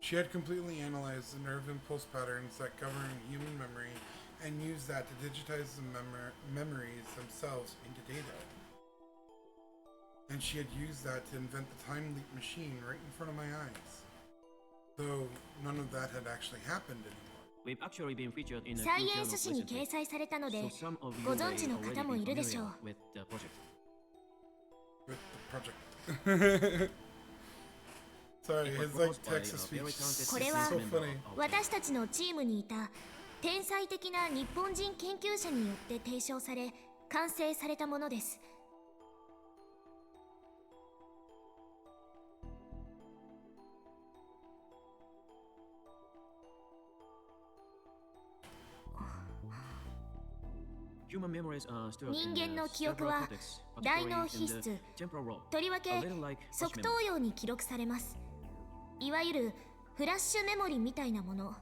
She had completely analyzed the nerve impulse patterns that govern human memory and used that to digitize the memories themselves into data. And she had used that to invent the time leap machine right in front of my eyes. Though none of that had actually happened anymore. サイエンス誌に掲載されたので、ご存知の方もいるでしょう。With the project. Sorry, his like Texas speech is これは so funny. 私たちのチームにいた天才的な日本人研究者によって提唱され、完成されたものです。人間の記憶は大脳皮質、とりわけ側頭葉に記録されます。いわゆるフラッシュメモリみたいなもの。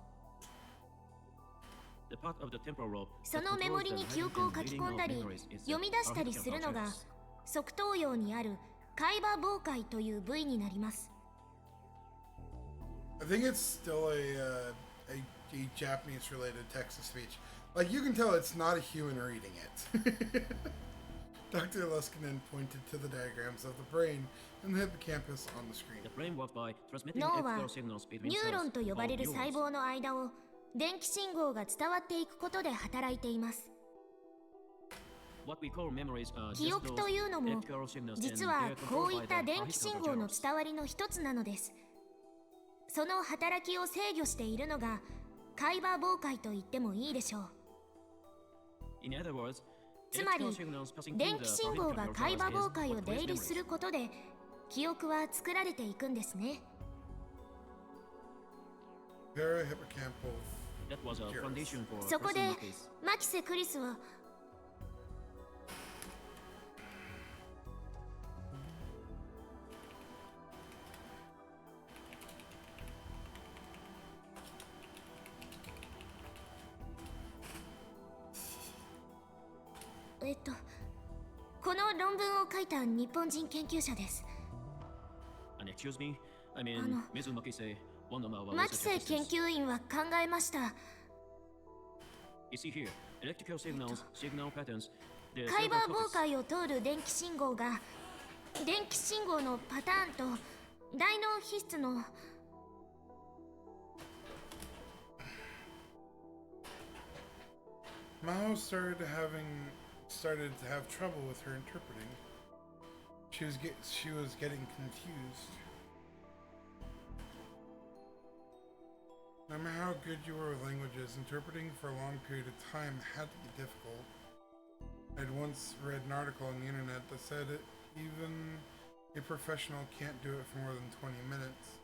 そのメモリに記憶を書き込んだり読み出したりするのが側頭葉にある海馬傍回という部位になります。I think it's still a Japanese related Texas speech. Like, you can tell it's not a human reading it. Dr. Luskinen pointed to the diagrams of the brain and the hippocampus on the screen. 脳はニューロンと呼ばれる細胞の間を電気信号が伝わっていくことで働いています。記憶というのも実はこういった電気信号の伝わりの一つなのです。その働きを制御しているのが海馬傍回と言ってもいいでしょう。つまり電気信号が海馬傍回を出入りすることで記憶は作られていくんですね。そこでマキセ・クリスはこの論文を書いた日本人研究者です。マキセ研究員は考えました。海馬傍回を通る電気信号が電気信号のパターンと大脳皮質のMao started to have trouble with her interpreting. She was getting confused. No matter how good you were with languages, interpreting for a long period of time had to be difficult. I'd once read an article on the internet that said even a professional can't do it for more than 20 minutes.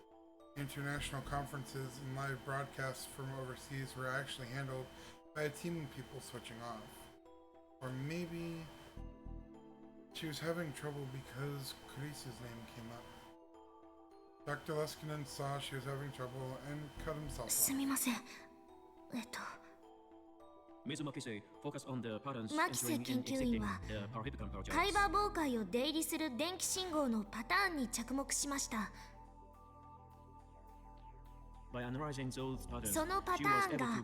International conferences and live broadcasts from overseas were actually handled by a team of people switching off. Or maybe she was having trouble because Kurisa's name came up. Dr. Luskinen saw she was having trouble and cut himself off. すみません。マキセ研究員は海馬傍回を出入りする電気信号のパターンに着目しました。そのパターンが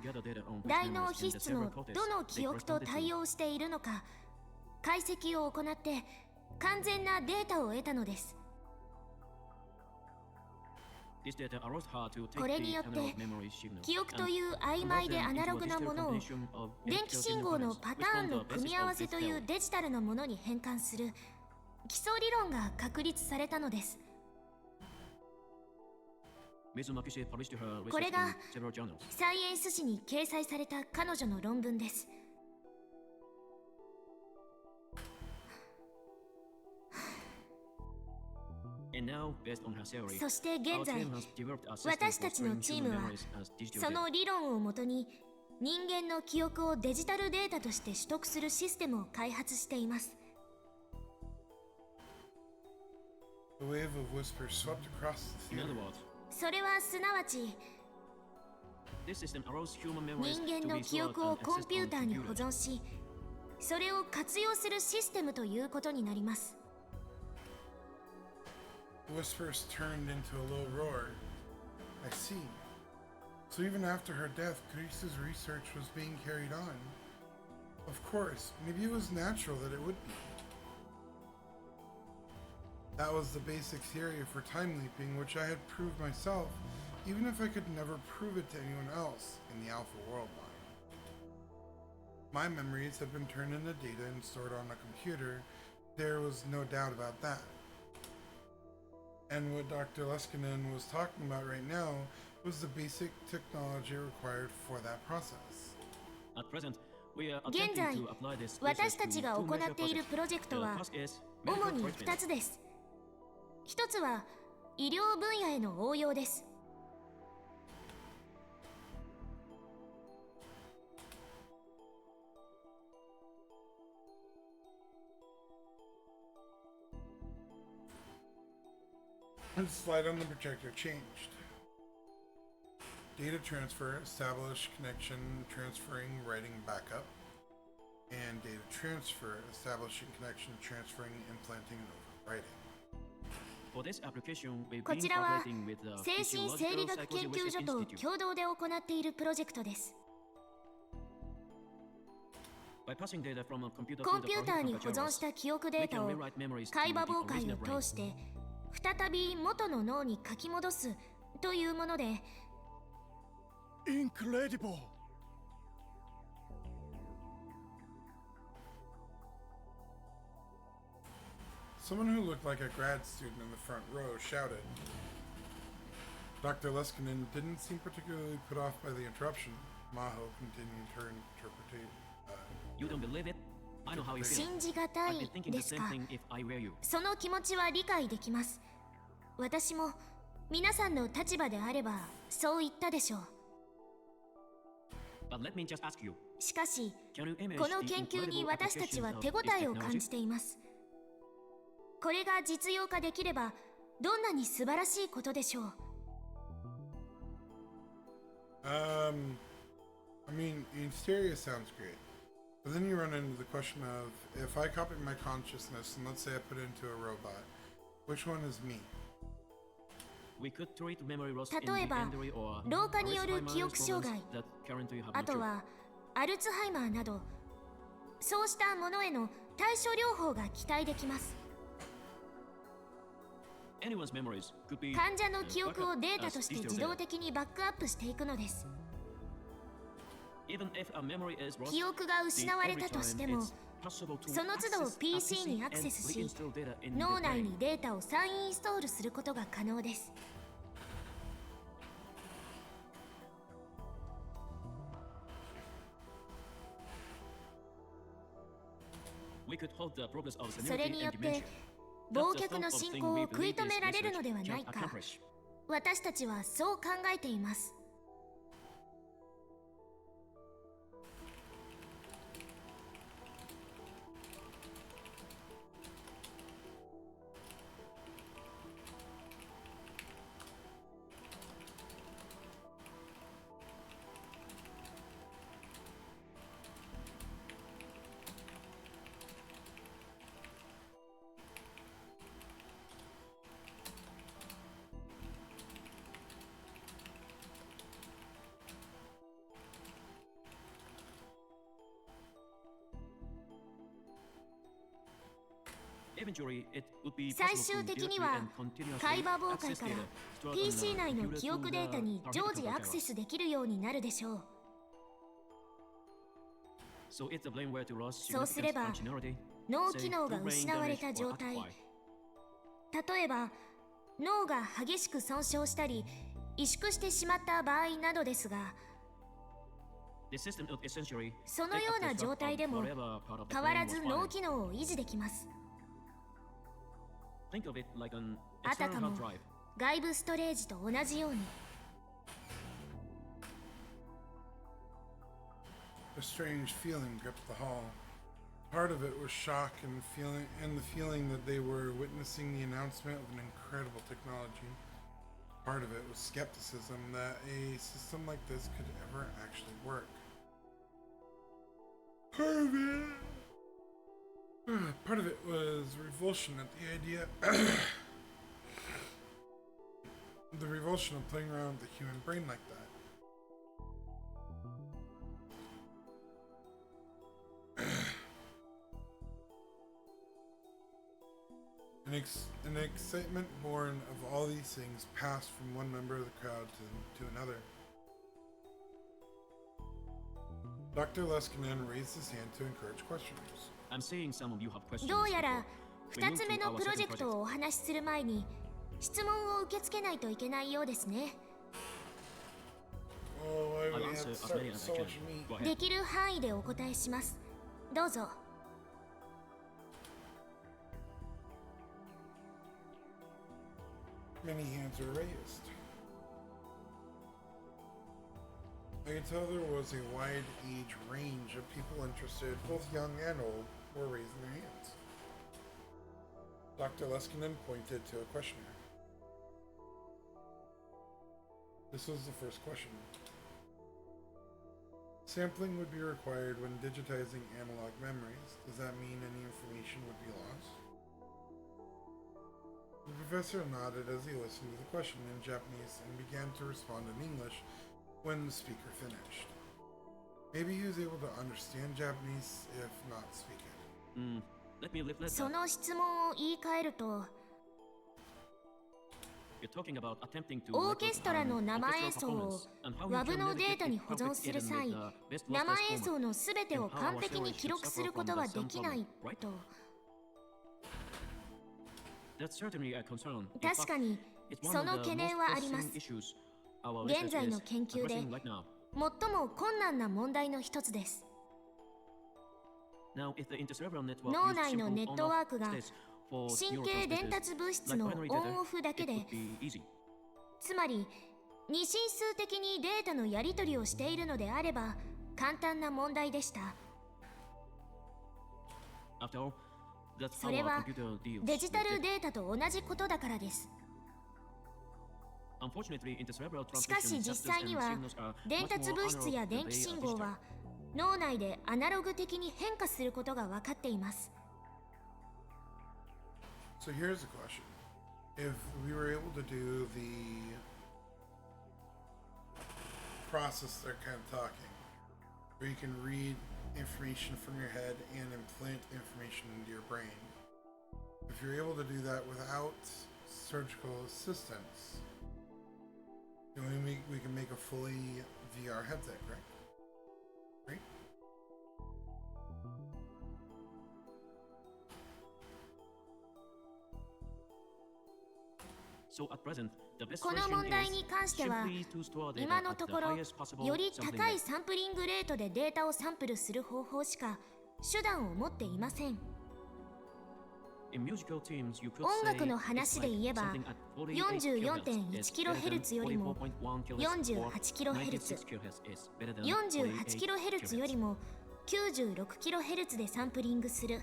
大脳皮質のどの記憶と対応しているのか解析を行って完全なデータを得たのです。これによって記憶という曖昧でアナログなものを電気信号のパターンの組み合わせというデジタルなものに変換する基礎理論が確立されたのです。これがサイエンス誌に掲載された彼女の論文です。そして現在、私たちのチームはその理論をもとに人間の記憶をデジタルデータとして取得するシステムを開発しています。それはすなわち、人間の記憶をコンピューターに保存し、それを活用するシステムということになります。The whispers turned into a low roar. I see. So even after her death, Carice's research was being carried on. Of course, maybe it was natural that it would be. That was the basic theory for time leaping, which I had proved myself, even if I could never prove it to anyone else in the Alpha world line. My memories had been turned into data and stored on a computer. There was no doubt about that. And what Dr. Leskinen was talking about right now was the basic technology required for that process. 現在、私たちが行っているプロジェクトは主に2つです。1つは医療分野への応用です。And the slide on the projector changed. Data transfer, establish connection, transferring, writing backup. And data transfer, establishing connection, transferring, implanting, and overwriting. こちらは精神生理学研究所と共同で行っているプロジェクトです。コンピューターに保存した記憶データを海馬傍回を通して再び元の脳に書き戻すというもので、Incredible! Someone who looked like a grad student in the front row shouted. Dr. Leskinen didn't seem particularly put off by the interruption. Maho continued her interpretation. You don't believe it? I know how you feel. 信じがたいですか。その気持ちは理解できます。私も皆さんの立場であればそう言ったでしょう。しかし、この研究に私たちは手応えを感じています。これが実用化できればどんなに素晴らしいことでしょう。I mean, in theory it sounds great. But then you run into the question of, if I copy my consciousness and let's say I put it into a robot, which one is me? 例えば、老化による記憶障害、あとはアルツハイマーなど、そうしたものへの対処療法が期待できます。患者の記憶をデータとして自動的にバックアップしていくのです。記憶が失われたとしても、その都度 PC にアクセスし、脳内にデータを再インストールすることが可能です。それによって忘却の進行を食い止められるのではないか。私たちはそう考えています。最終的には海馬傍回から PC 内の記憶データに常時アクセスできるようになるでしょう。そうすれば脳機能が失われた状態、例えば脳が激しく損傷したり萎縮してしまった場合などですが、 The system would essentially そのような状態でも変わらず脳機能を維持できます。 think of it like an あた external かも hard drive. 外部ストレージと同じように。 A strange feeling gripped the hall. Part of it was shock and the feeling that they were witnessing the announcement of an incredible technology. Part of it was skepticism that a system like this could ever actually work. Part of it was revulsion at the idea the revulsion of playing around with the human brain like that. An excitement born of all these things passed from one member of the crowd to another. Dr. Leskinen raised his hand to encourage questioners. I'm seeing some of you have questions. どうやら before. 2つ目のプロジェクトをお話しする前に質問を受け付けないといけないようですね。 Oh, why I'll we answer had as so many as I much can. meat. Go ahead. できる範囲でお答えします。どうぞ。 Many hands were raised. I could tell there was a wide age range of people interested, both young and old, were raising their hands. Dr. Leskinen pointed to a questioner. This was the first question. Sampling would be required when digitizing analog memories. Does that mean any information would be lost? The professor nodded as he listened to the question in Japanese and began to respond in English when the speaker finished. Maybe he was able to understand Japanese if not speak it. Let me live that. その質問を言い換えると、 You're talking about attempting to オーケストラの生演奏を and how ワ you ブ can のデー navigate タに it 保存する perfectly 際、 and make the best 生 lossless 演奏 format. のすべてを完璧に記録することはできないと。 That's certainly a concern. 確かに It's one そ of の the 懸念 most はありま pressing す。 issues our 現在 research の is 研究で addressing right now. 最も困難な問題の一つです。 Now, if the intercerebral network 脳 used 内の simple ネットワークが on-off states for 神経伝 neurotransmitters 達物質 like の binary オ data, ンオフだけ it で would be easy. つまり二進数的にデータのやり取りをしているのであれば簡単な問題でした。 After all, that's そ how れ our は computer deals デジタ with ル it. データと同じことだからです。 Unfortunately, intercerebral しかし transmission 実 substances 際に and は signals are 伝 much 達 more 物質や analog 電 than 気 they 信 are 号 digital. は脳内でアナログ的に変化することが分かっています。 So here's a question. If we were able to do the process they're kind of talking, where you can read information from your head and implant information into your brain, if you're able to do that without surgical assistance, then we can make a fully VR headset, right? Right? So at present, the best この solution 問題 is に関しては simply to store data 今の at と the ころ highest possible より sampling 高い rate. サンプリングレートでデータをサンプルする方法しか手段を持っていません。 In musical teams, you could 音 say 楽の話 it's で like 言えば something at 48 44.1kHz よりも 48kHz 48kHz よりも 96kHz でサンプリングする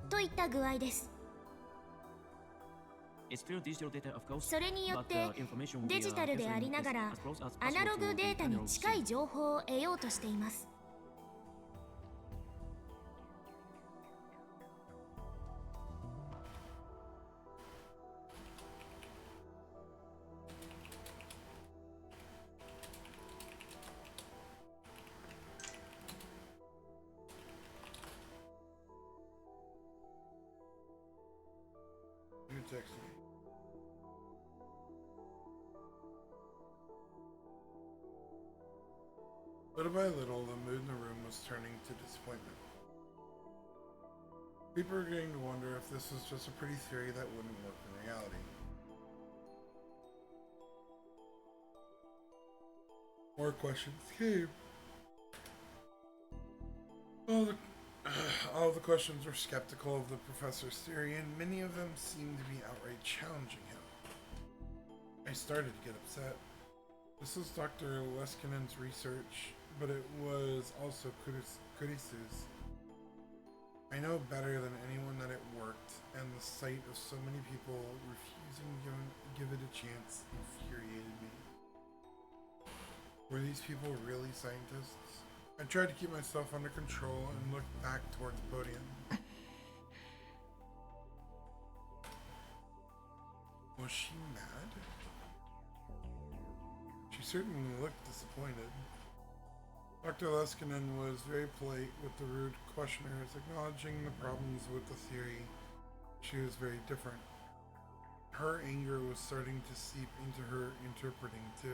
といった具合です。 It's still digital data, of course, それによっ but て the information we デ are ジタルでありなが gathering ら is as close as アナ possible ロ to グ the データに analog 近い scene. 情報を得ようとしています。 You text me. Little by little, the mood in the room was turning to disappointment. People were beginning to wonder if this was just a pretty theory that wouldn't work in reality. More questions came. All the, all the questions were skeptical of the professor's theory, and many of them seemed to be outright challenging him. I started to get upset. This was Dr. Leskinen's research, but it was also Kurisu's. I know better than anyone that it worked, and the sight of so many people refusing to give it a chance infuriated me. Were these people really scientists? I tried to keep myself under control and looked back towards the podium. Was she mad? She certainly looked disappointed. Dr. Leskinen was very polite with the rude questioners, acknowledging the problems with the theory. She was very different. Her anger was starting to seep into her interpreting too.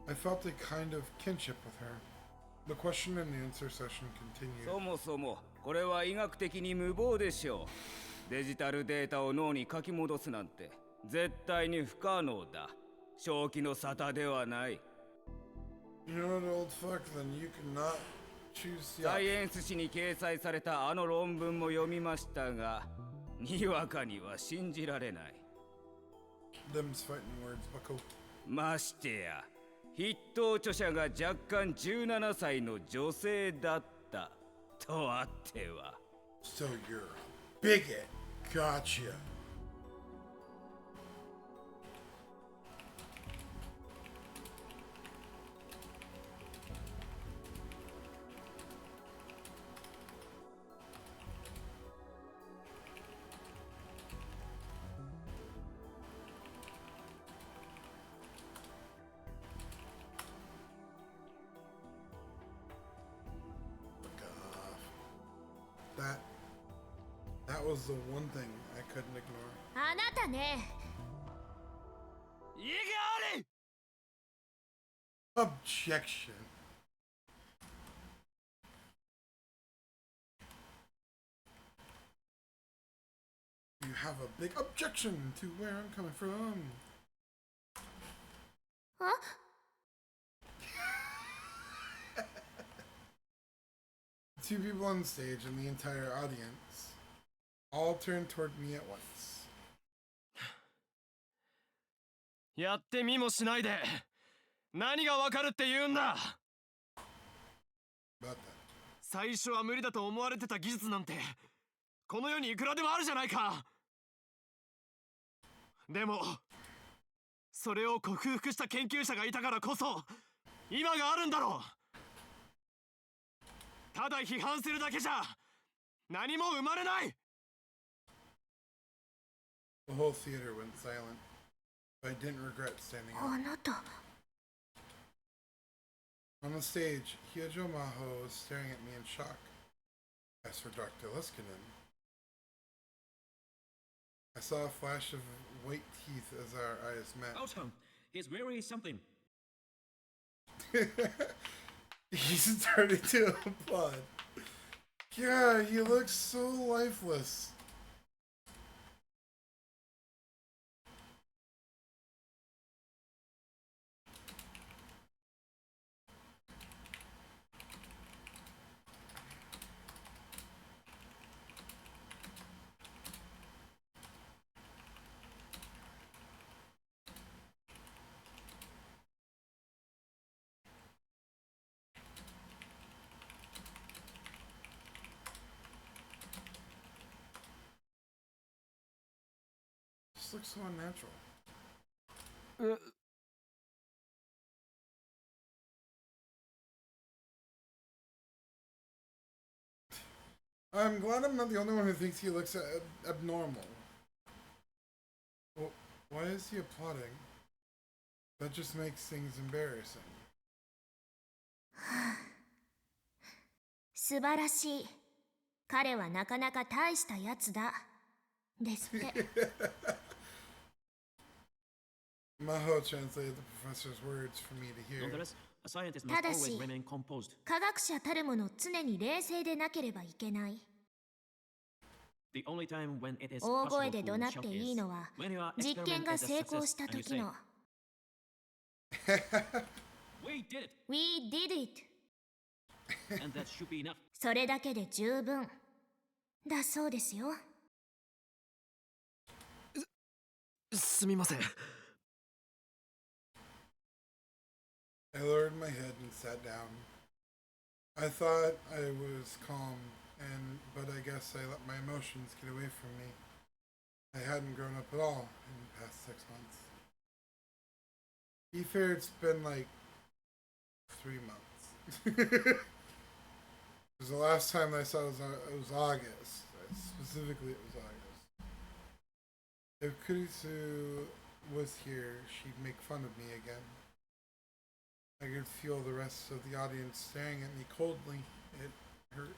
I felt a kind of kinship with her. The question and answer session continued. そもそもこれは医学的に無謀でしょう。デジタルデータを脳に書き戻すなんて絶対に不可能だ。正気の沙汰ではない。You know what, old fuck, then you cannot choose. サイエンス誌に掲載されたあの論文も読みましたが、にわかには信じられない。Them's fighting words, bucko. ましてや、筆頭著者が若干17歳の女性だったとあっては。So you're a bigot. Gotcha. That was the one thing I couldn't ignore. あなたね。意義あり。 Objection. You have a big objection to where I'm coming from. あ Two people on stage and the entire audience all turned toward me at once. やってみもしないで何がわかるって言うんだ。 About that. 最初は無理だと思われてた技術なんてこの世にいくらでもあるじゃないか。でもそれを克服した研究者がいたからこそ今があるんだろう。ただ批判するだけじゃ何も生まれない。 The whole theater went silent, but I didn't regret standing あ up. なた。 On the stage, Hyojo Maho was staring at me in shock. As for Dr. Leskinen, I saw a flash of white teeth as our eyes met. Autumn is really something. He started to applaud. Yeah, he looks so lifeless. This looks so unnatural. I'm glad I'm not the only one who thinks he looks abnormal. Well, why is he applauding? That just makes things embarrassing. 素晴らしい。彼はなかなか大したやつだ。ですって。Maho translated the professor's words for me to hear. Nonetheless, a scientist た must だ always し remain composed. 科学者たるもの常に冷静でなければいけない。 The only time when it is 大声 possible で to 怒鳴っ shout ていい is のは when your 実験 experiment が is a 成功し success た and you 時 say, の。We did it! We did it. And that should be enough. それだけで十分だそうですよ。すみません。 I lowered my head and sat down. I thought I was calm, but I guess I let my emotions get away from me. I hadn't grown up at all in the past 6 months. Be fair, it's been like 3 months. Because the last time I saw it was August. Specifically, it was August. If Kurisu was here, she'd make fun of me again. I could feel the rest of the audience staring at me coldly. It hurt.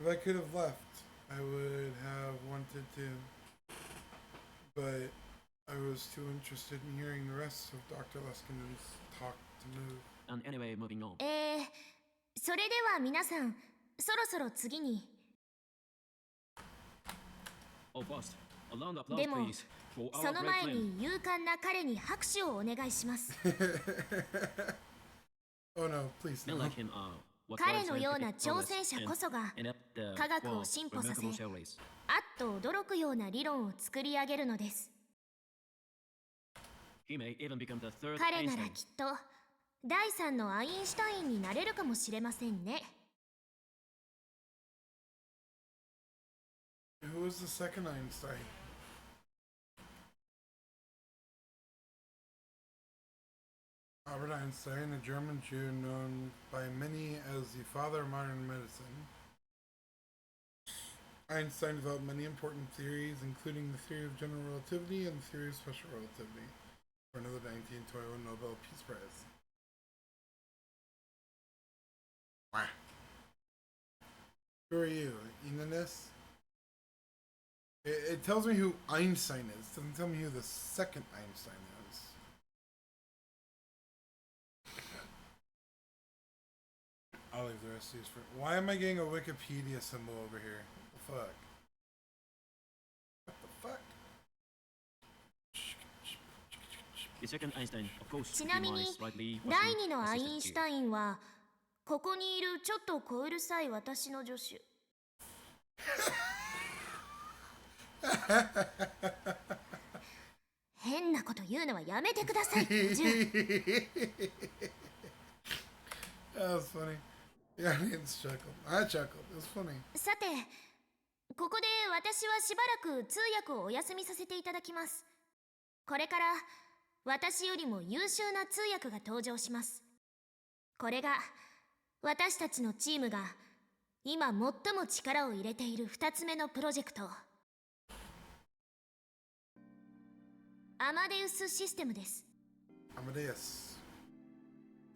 If I could have left, I would have wanted to. But I was too interested in hearing the rest of Dr. Leskinen's talk to move. And anyway, moving on. それでは皆さん、そろそろ次に。 Oh, boss. A round of applause, でも、 please. For そ our の great 前 friend. に勇敢な彼に拍手をお願いします。 Oh no, please Men no. like him are what 彼 drives のような scientific 挑 progress 戦者 and こそが end up the 科学を world 進歩させ、 remarkable theories. あっと驚くような理論を作り上げるのです。 He may even become the third 彼なら Einstein. きっと第3のアインシュタインになれるかもしれませんね。 Who was the second Einstein? Albert Einstein, a German Jew known by many as the father of modern medicine. Einstein developed many important theories, including the theory of general relativity and the theory of special relativity, for another 1921 Nobel Peace Prize. Wow. Who are you, Ines? It tells me who Einstein is. It doesn't tell me who the second Einstein is. I'll leave the rest of these for. Why am I getting a Wikipedia symbol over here? What the fuck? What the fuck? The second Einstein, of course, ちなみに demise slightly 第 wasn't 2のアイ assisted ンシュ here. タインはここにいるちょっと小うるさい私の助手。変なこと言うのはやめてください。ジュ That was funny. Yeah, I didn't chuckle. I chuckled. It was funny. さて、ここで私はしばらく通訳をお休みさせていただきます。これから私よりも優秀な通訳が登場します。これが私たちのチームが今最も力を入れている2つ目のプロジェクト。アマデウスシステムです。 Amadeus.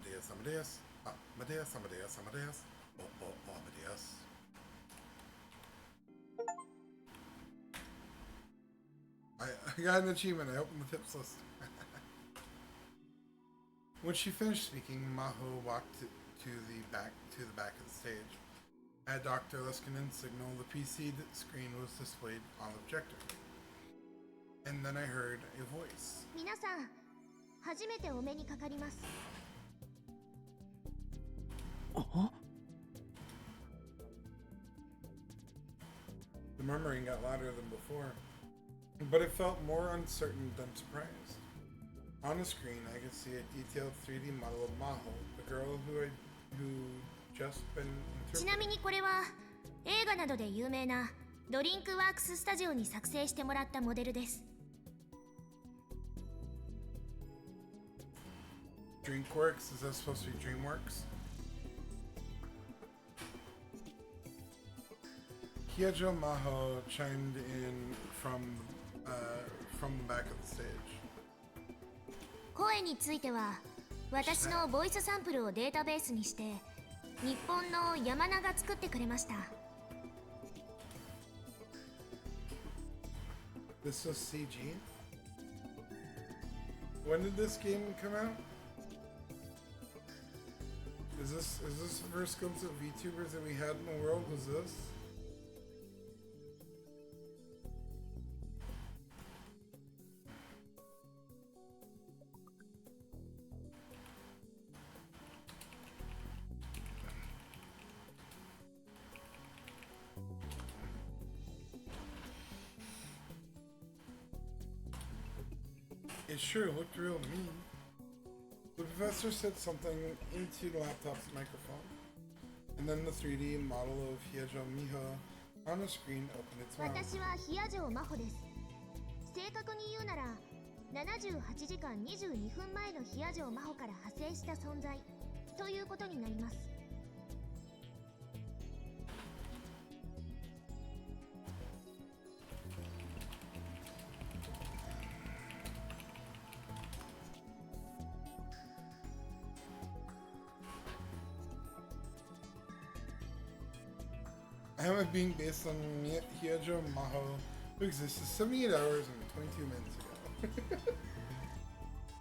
Amadeus, Amadeus. Amadeus, Amadeus, Amadeus. Oh, Amadeus. I got an achievement. I opened the tips list. When she finished speaking, Maho walked to the back of the stage. At Dr. Leskinen's signal, the PC screen was displayed on the projector. And then I heard a voice. 皆さん、初めてお目にかかります。 The murmuring got louder than before, but it felt more uncertain than surprised. On the screen, I could see a detailed 3D model of Maho, the girl who just been ちな interpreted. みにこれは映画などで有名なドリンクワークススタジオに作成してもらったモデルです。 Drinkworks? Is that supposed to be DreamWorks? Kyojo Maho chimed in from the back of the stage. 声については私のボイスサンプルをデータベースにして日本の山名が作ってくれました。 This was CG? When did this game come out? Is this the first glimpse of VTubers that we had in the world? Was this? It sure looked real to me. The professor said something into the laptop's microphone, and then the 3D model of Hyejo Miho on the screen opened its mouth. 私はヒアジョウ真帆です。正確に言うなら78時間22分前のヒアジョウ真帆から派生した存在ということになります。I have it being based on Hyejo Maho, who existed 78 hours and 22 minutes ago.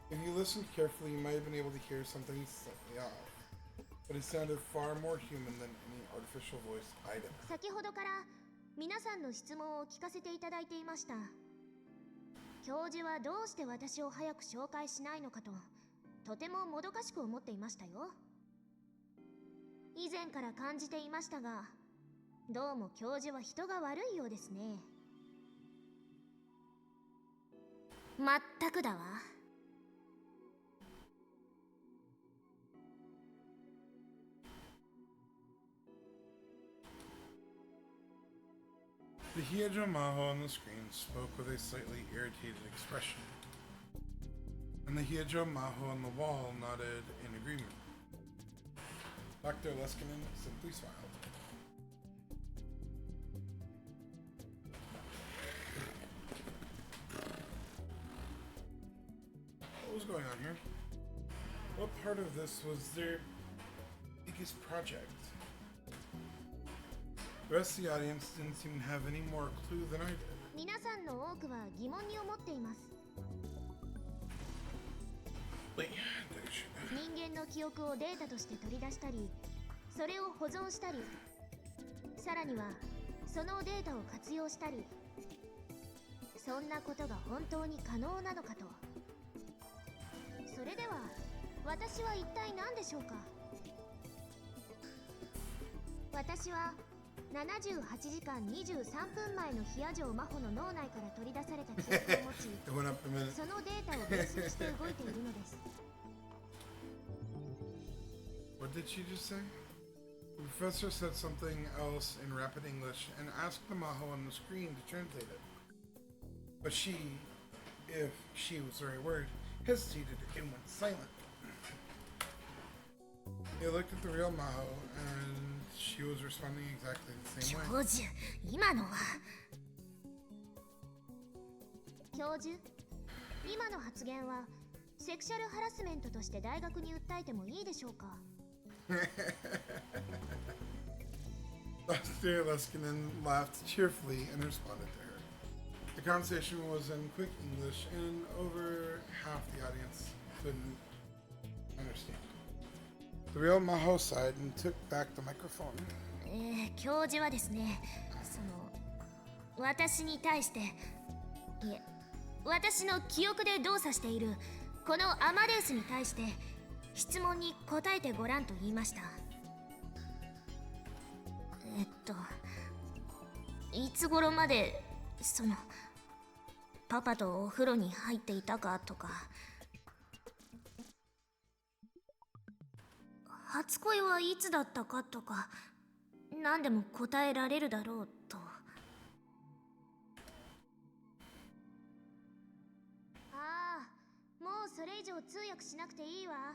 If you listened carefully, you might have been able to hear something slightly off, but it sounded far more human than any artificial voice I'd ever. 先ほどから皆さんの質問を聞かせていただいていました。教授はどうして私を早く紹介しないのかと、とてももどかしく思っていましたよ。以前から感じていましたが、どうも教授は人が悪いようですね。まったくだわ。The Hyejo Maho on the screen spoke with a slightly irritated expression, and the Hyejo Maho on the wall nodded in agreement. Dr. Leskinen simply smiled. What was going on here? What part of this was their biggest project? The rest of the audience didn't seem to have any more clue than I did. 皆さんの多くは疑問に思っています。 Wait, 人間の記憶をデータとして取り出したり、それを保存したり、さらにはそのデータを活用したり、そんなことが本当に可能なのかと。それでは私は一体何でしょうか。私は78時間23分前のヒア城真帆の脳内から取り出された記憶を持ち、 It went up a minute. そのデータをベースにして動いているのです。 What did she just say? The professor said something else in rapid English and asked the Maho on the screen to translate it. But she, if she was the right word, hesitated and went silent. They looked at the real Maho and she was responding exactly the same way. 教授、今のは。教授、今の発言はセクシャルハラスメントとして大学に訴えてもいいでしょうか。Dr. Leskinen laughed cheerfully and responded to her. The conversation was in quick English and over half the audience couldn't understand. The real Maho sighed and took back the microphone. 教授はですね、私に対して、いえ、私の記憶で動作しているこのアマデウスに対して質問に答えてごらんと言いました。いつ頃までパパとお風呂に入っていたかとか、初恋はいつだったかとか、何でも答えられるだろうと。ああ、もうそれ以上通訳しなくていいわ。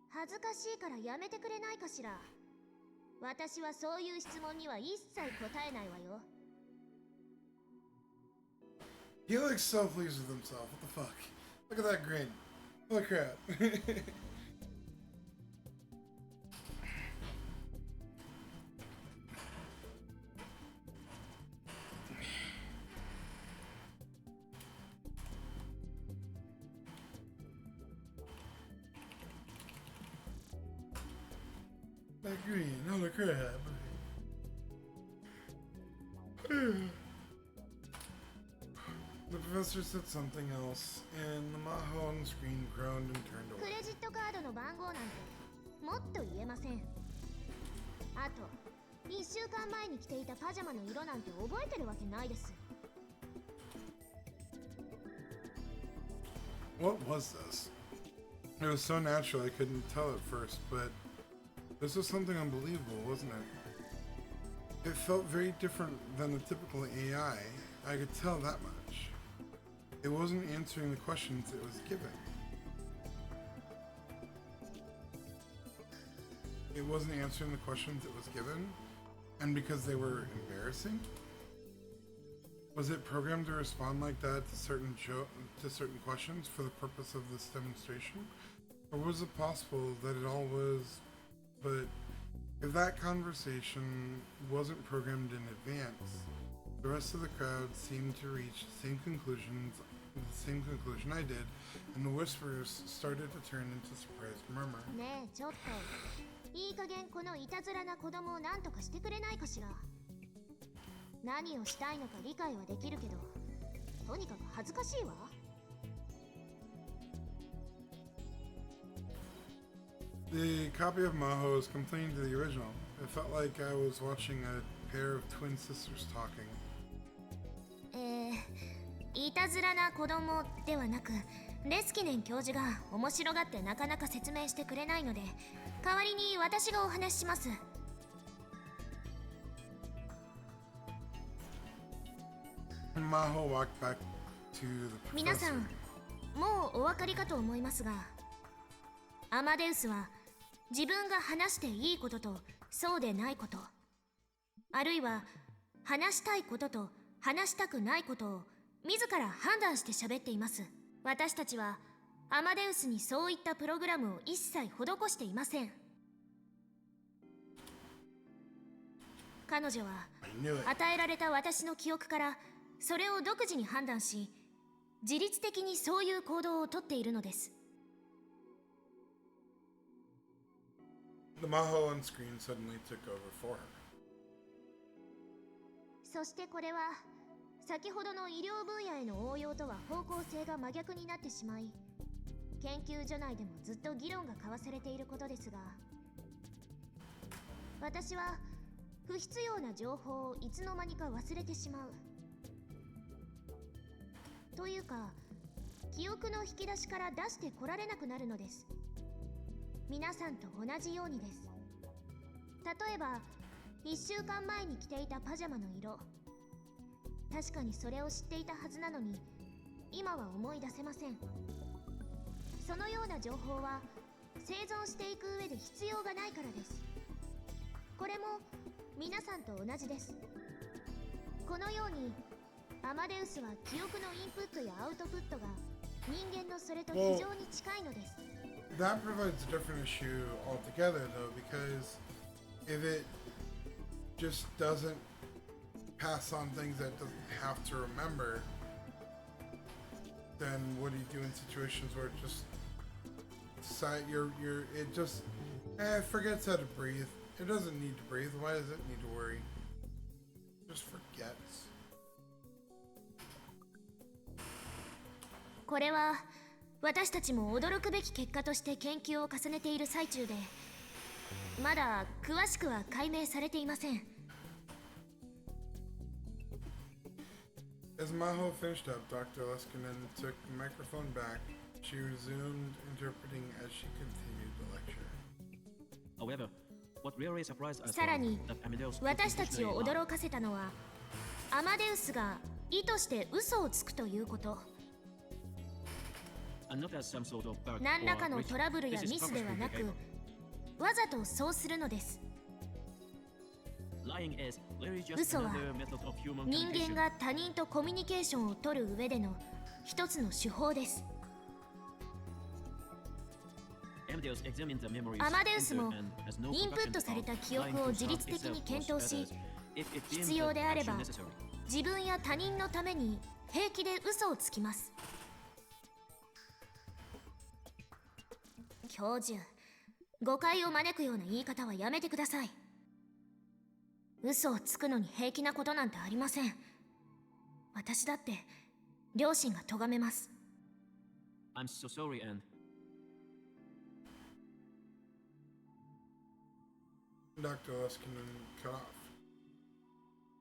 恥ずかしいからやめてくれないかしら。私はそういう質問には一切答えないわよ。He looks so pleased with himself. What the fuck? Look at that grin. Holy crap. That grin. Holy crap. The professor said something else, and the Maho on the screen groaned and turned ク away. レジットカードの番号なんてもっと言えません。あと1週間前に着ていたパジャマの色なんて覚えてるわけないです。 What was this? It was so natural I couldn't tell at first, but this was something unbelievable, wasn't it? It felt very different than the typical AI. I could tell that much. It wasn't answering the questions it was given. It wasn't answering the questions it was given, and because they were embarrassing? Was it programmed to respond like that to certain questions for the purpose of this demonstration? Or was it possible that it all was... But if that conversation wasn't programmed in advance, the rest of the crowd seemed to reach the same conclusion I did, and the whispers started to turn into surprised murmur. ねえちょっといい加減このいたずらな子供を何とかしてくれないかしら。何をしたいのか理解はできるけど、とにかく恥ずかしいわ。The copy of Maho is complaining to the original. It felt like I was watching a pair of twin sisters talking. いたずらな子供ではなく、レスキネン教授が面白がってなかなか説明してくれないので、代わりに私がお話しします。Maho walked back to the 皆さ professor. ん、もうお分かりかと思いますが、アマデウスは自分が話していいこととそうでないこと、あるいは話したいことと話したくないことを自ら判断して喋っています。私たちはアマデウスにそういったプログラムを一切施していません。彼女は I knew it. 与えられた私の記憶からそれを独自に判断し、自律的にそういう行動をとっているのです。The Maho on screen suddenly took over for her. そしてこれは先ほどの医療分野への応用とは方向性が真逆になってしまい、研究所内でもずっと議論が交わされていることですが、私は不必要な情報をいつの間にか忘れてしまう。というか、記憶の引き出しから出してこられなくなるのです。皆さんと同じようにです。例えば、1週間前に着ていたパジャマの色。確かにそれを知っていたはずなのに、今は思い出せません。そのような情報は生存していく上で必要がないからです。これも皆さんと同じです。このようにアマデウスは記憶のインプットやアウトプットが人間のそれと非常に近いのです。That provides a different issue altogether, though, because if it just doesn't pass on things that it doesn't have to remember, then what do you do in situations where it just it just forgets how to breathe? It doesn't need to breathe. Why does it need to worry? It just forgets. これは私たちも驚くべき結果として研究を重ねている最中で、まだ詳しくは解明されていません。As Maho finished up, Dr. Leskinen took the microphone back. She resumed interpreting as she continued the lecture. However, what really surprised us さらに was that Amadeus 私たちを intentionally lied. 驚かせたのは、アマデウスが意図して嘘をつくということ。 And not as some sort of bug 何ら or かの glitch. トラブルや This is ミスでは purposeful なく、 behavior. わざとそうするのです。 Lying is really just 嘘は another method of human 人間 communication. が他人とコミュニケーションを取る上での一つの手法です。 Amadeus examined the memories アマデウスも entered and has no インプット compulsion された about 記憶 lying を to 自 serve 律的に itself 検 or 討し、 others if it deems 必要であれ the ば action necessary. 自分や他人のために平気で嘘をつきます。教授、誤解を招くような言い方はやめてください。嘘をつくのに平気なことなんてありません。私だって両親が咎めます。 I'm so sorry, and Dr. Leskinen cut off.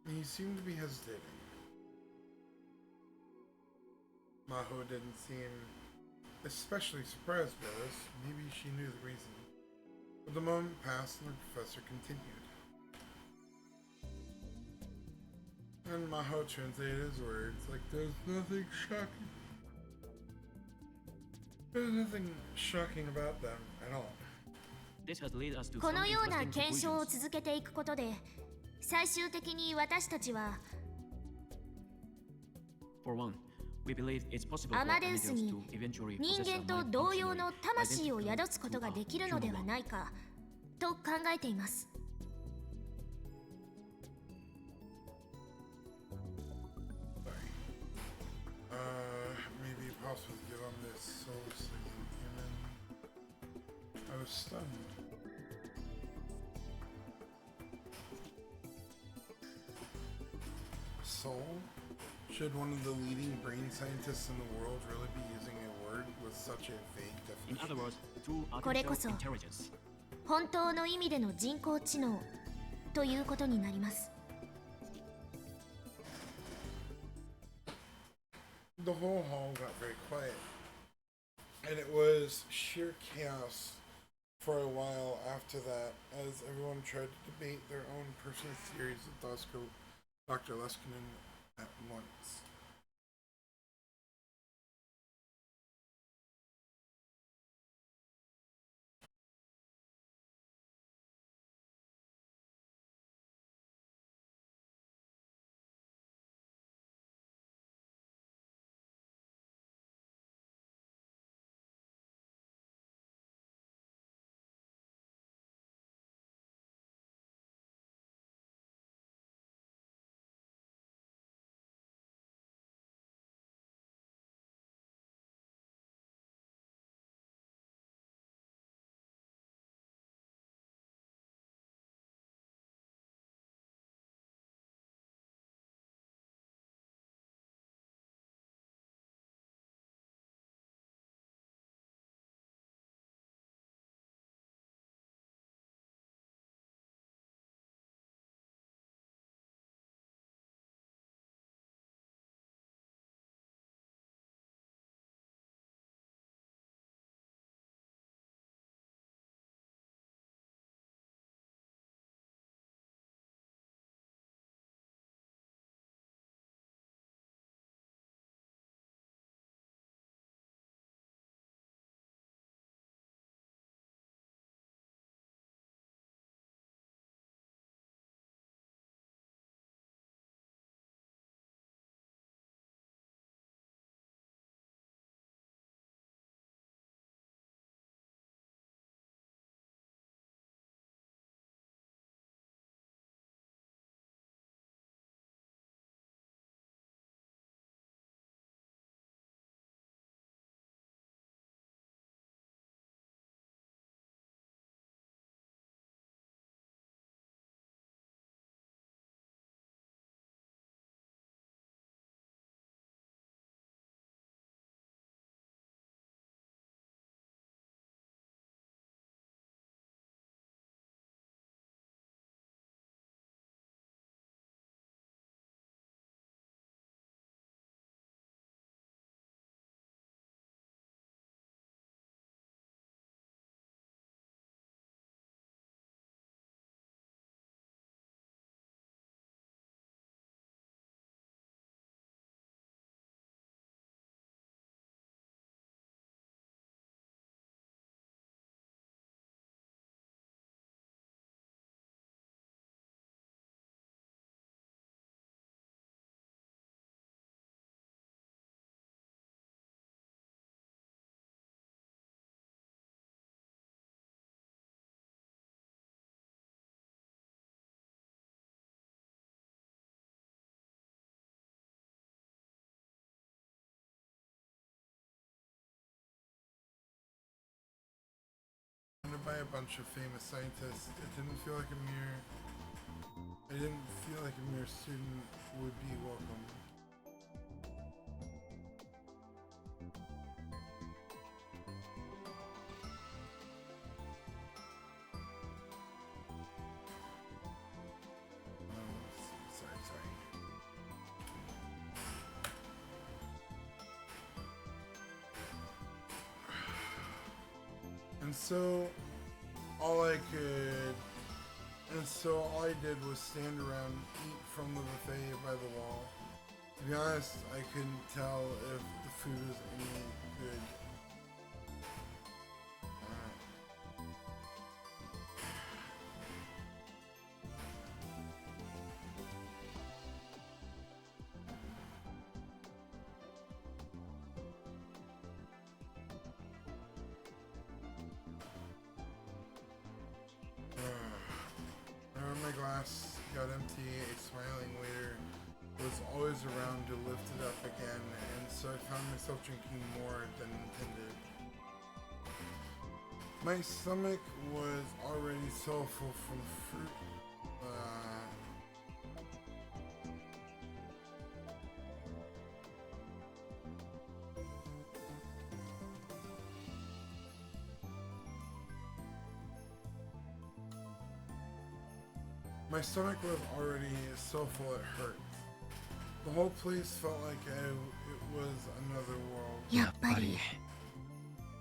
He seemed to be hesitating. Maho didn't seem especially surprised by this. Maybe she knew the reason. But the moment passed and the professor continued. And Maho translated his words like there's nothing shocking. There's nothing shocking about them at all. This has led us to こ some のような interesting 検証を conclusions. 続けていくことで最終的に私たちは For one, we believe it's possible ア for マデウス Amadeus に to eventually 人 possess a 間と mind 同様の functionally 魂を identical 宿すことが to で a きるので human は one. ないかと考えています。 Sorry. Maybe possible to give him this soul sleeping human. I was stunned. Soul? Should one of the leading brain scientists in the world really be using a word with such a vague In definition? other words, true これこ artificial そ intelligence. 本当の意味での人工知能ということになります。 The whole hall got very quiet, and it was sheer chaos for a while after that, as everyone tried to debate their own personal theories of Dr. Leskinen at once. Surrounded by a bunch of famous scientists, it didn't feel like a mere student would be welcome. And so all I could, and so all I did was stand around, eat from the buffet by the wall. To be honest, I couldn't tell if the food was any good. Whenever my glass got empty, a smiling waiter was always around to lift it up again, and so I found myself drinking more than intended. My stomach was already so full from fruit. My stomach was already so full it hurt. The whole place felt like it was another world. やっぱり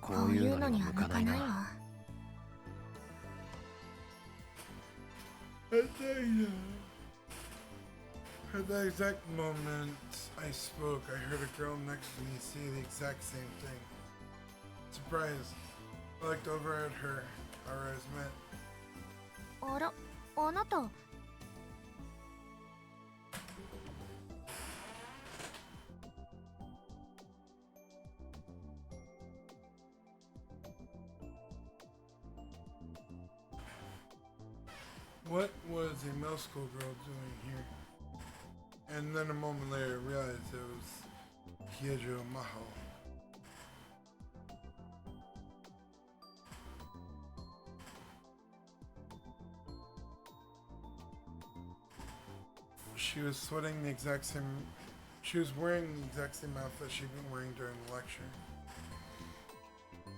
こういうのには向かないわ。 At the exact moment I spoke, I heard a girl next to me say the exact same thing. Surprised, I looked over at her, our eyes met. あら、あなた。 What was a middle school girl doing here? And then a moment later, I realized it was Kyojo Maho. She was sweating the exact same. She was wearing the exact same outfit she'd been wearing during the lecture.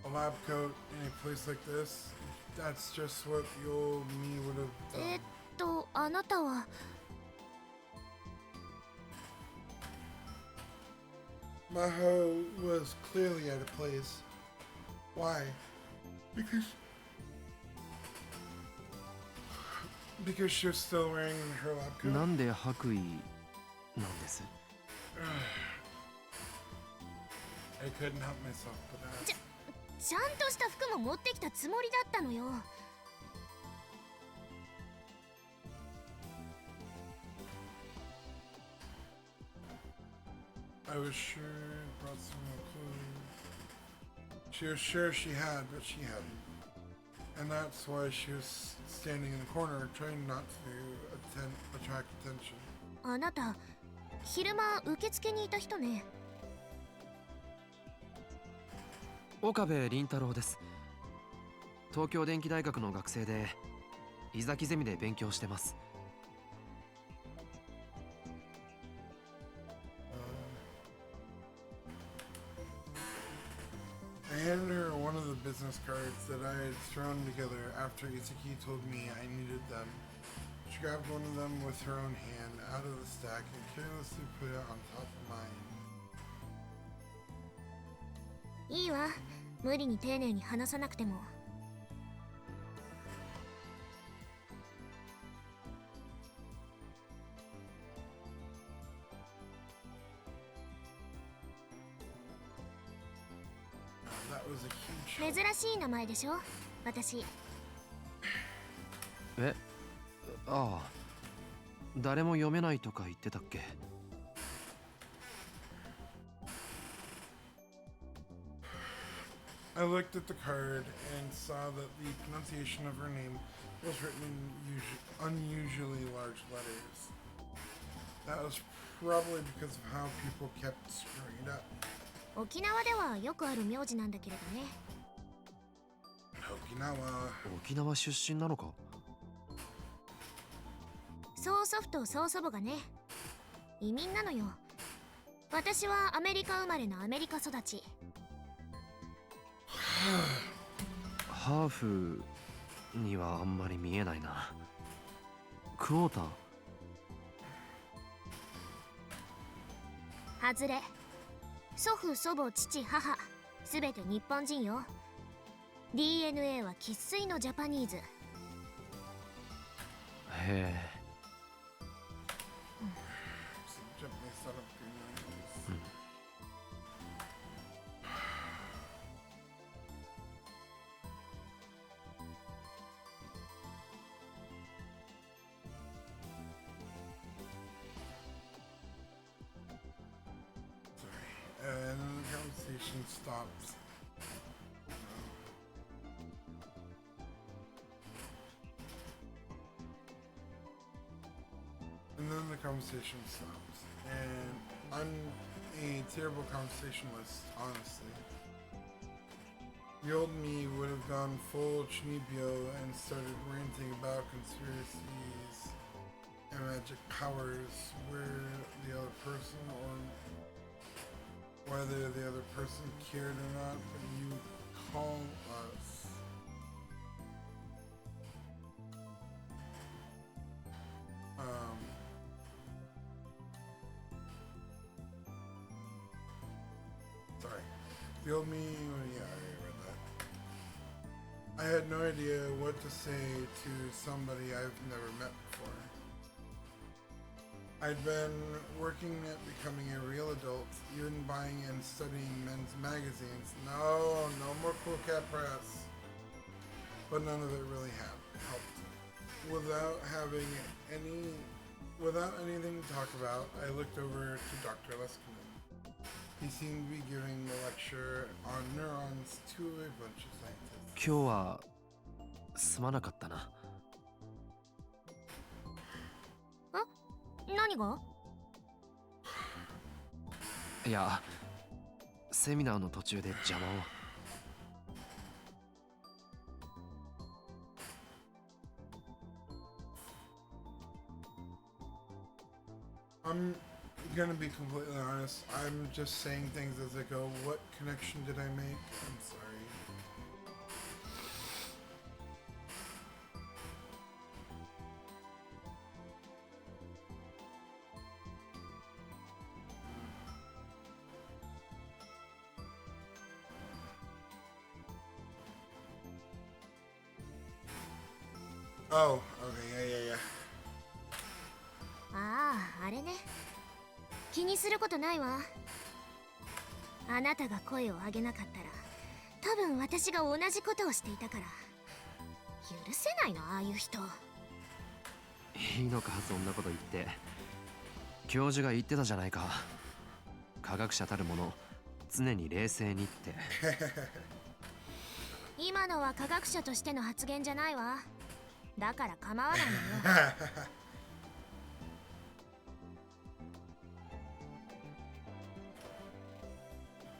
A lab coat in a place like this. That's just what the old me would have done. あなたは Maho was clearly out of place. Why? Because she was still wearing her lab coat. なんで白衣なんです？ I couldn't help myself but ask. ちゃんとした服も持ってきたつもりだったのよ。 I was sure it brought some clothes. She was sure she had, but she hadn't. And that's why she was standing in the corner, trying not to attract attention. あなた、昼間受付にいた人ね。 岡部倫太郎です。東京電機大学の学生で伊崎ゼミで勉強してます。 I handed her one of the business cards that I had thrown together after Izaki told me I needed them. She grabbed one of them with her own hand out of the stack and carelessly put it on top of mine. いいわ、無理に丁寧に話さなくても。 That was a huge 珍しい名前でしょ、私。え、ああ、誰も読めないとか言ってたっけ？ I looked at the card and saw that the pronunciation of her name was written in unusually large letters. That was probably because of how people kept screwing it up. 沖縄ではよくある名字なんだけれどね。 Okinawa. 沖縄出身なのか？ 曽祖父と曽祖母がね、移民なのよ。私はアメリカ生まれのアメリカ育ち。 ハーフにはあんまり見えないな。クォーター？ 外れ。祖父祖母父母すべて日本人よ。DNA は生粋のジャパニーズ。へえ。Gently set up your knives. Sorry. And then the conversation stops. And then the conversation stops. And I'm a terrible conversationalist, honestly. The old me would have gone full Chinibyo and started ranting about conspiracies and magic powers where the other person or whether the other person cared or not, but you call us. Sorry. The old me, yeah, I read that. I had no idea what to say to somebody I've never met before. I'd been working at becoming a real adult, even buying and studying men's magazines. No more Cool Cat Press. But none of it really helped. Without anything to talk about, I looked over to Dr. Leskinen. He seemed to be giving a lecture on neurons to a bunch of scientists. 今日はすまなかったな。何が？いや、セミナーの途中で邪魔を。I'm gonna be completely honest. I'm just saying things as I go. What connection did I make? I'm sorry. Oh, okay, yeah. ああ、あれね。気にすることないわ。あなたが声を上げなかったら、多分私が同じことをしていたから。許せないな、ああいう人。いいのか、そんなこと言って。教授が言ってたじゃないか。科学者たるもの、常に冷静にって。今のは科学者としての発言じゃないわ。だから構わないのよ。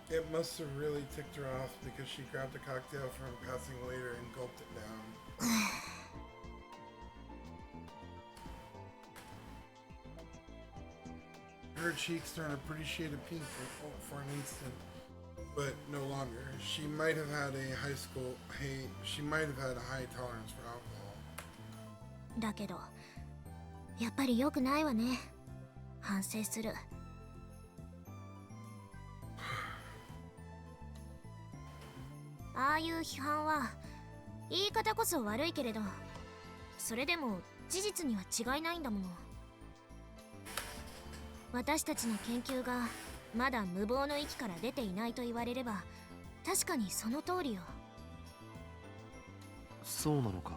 It must have really ticked her off because she grabbed a cocktail from a passing waiter and gulped it down. Her cheeks turned a pretty shade of pink for an instant, but no longer. She might have had a high tolerance for alcohol. だけど、やっぱり良くないわね。反省する。ああいう批判は言い方こそ悪いけれど、それでも事実には違いないんだもの。私たちの研究がまだ無謀の域から出ていないと言われれば、確かにその通りよ。そうなのか。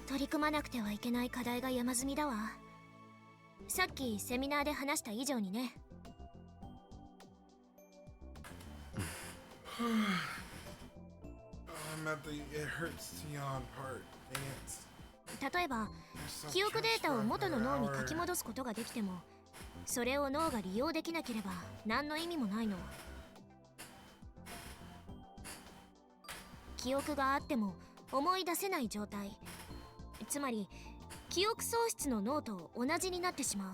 取り組まなくてはいけない課題が山積みだわ。さっきセミナーで話した以上にね。I'm at the it hurts to yawn part. Dang it. 例えば、記憶データを元の脳に書き戻すことができても、それを脳が利用できなければ何の意味もないの。記憶があっても思い出せない状態、つまり記憶喪失の脳と同じになってしまう。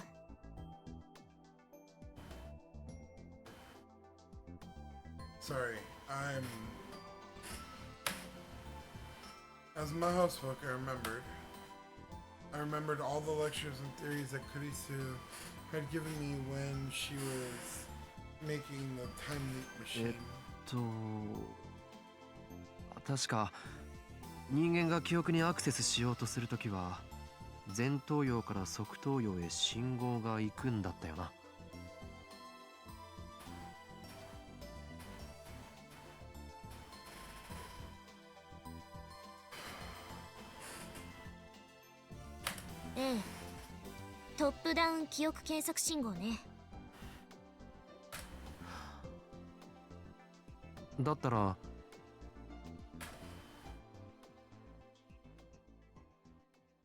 Sorry, As my housebook, I remembered all the lectures and theories that Kurisu had given me when she was making the time leap machine. 確か人間が記憶にアクセスしようとするときは前頭葉から側頭葉へ信号が行くんだったよな。ええ、トップダウン記憶検索信号ね。だったら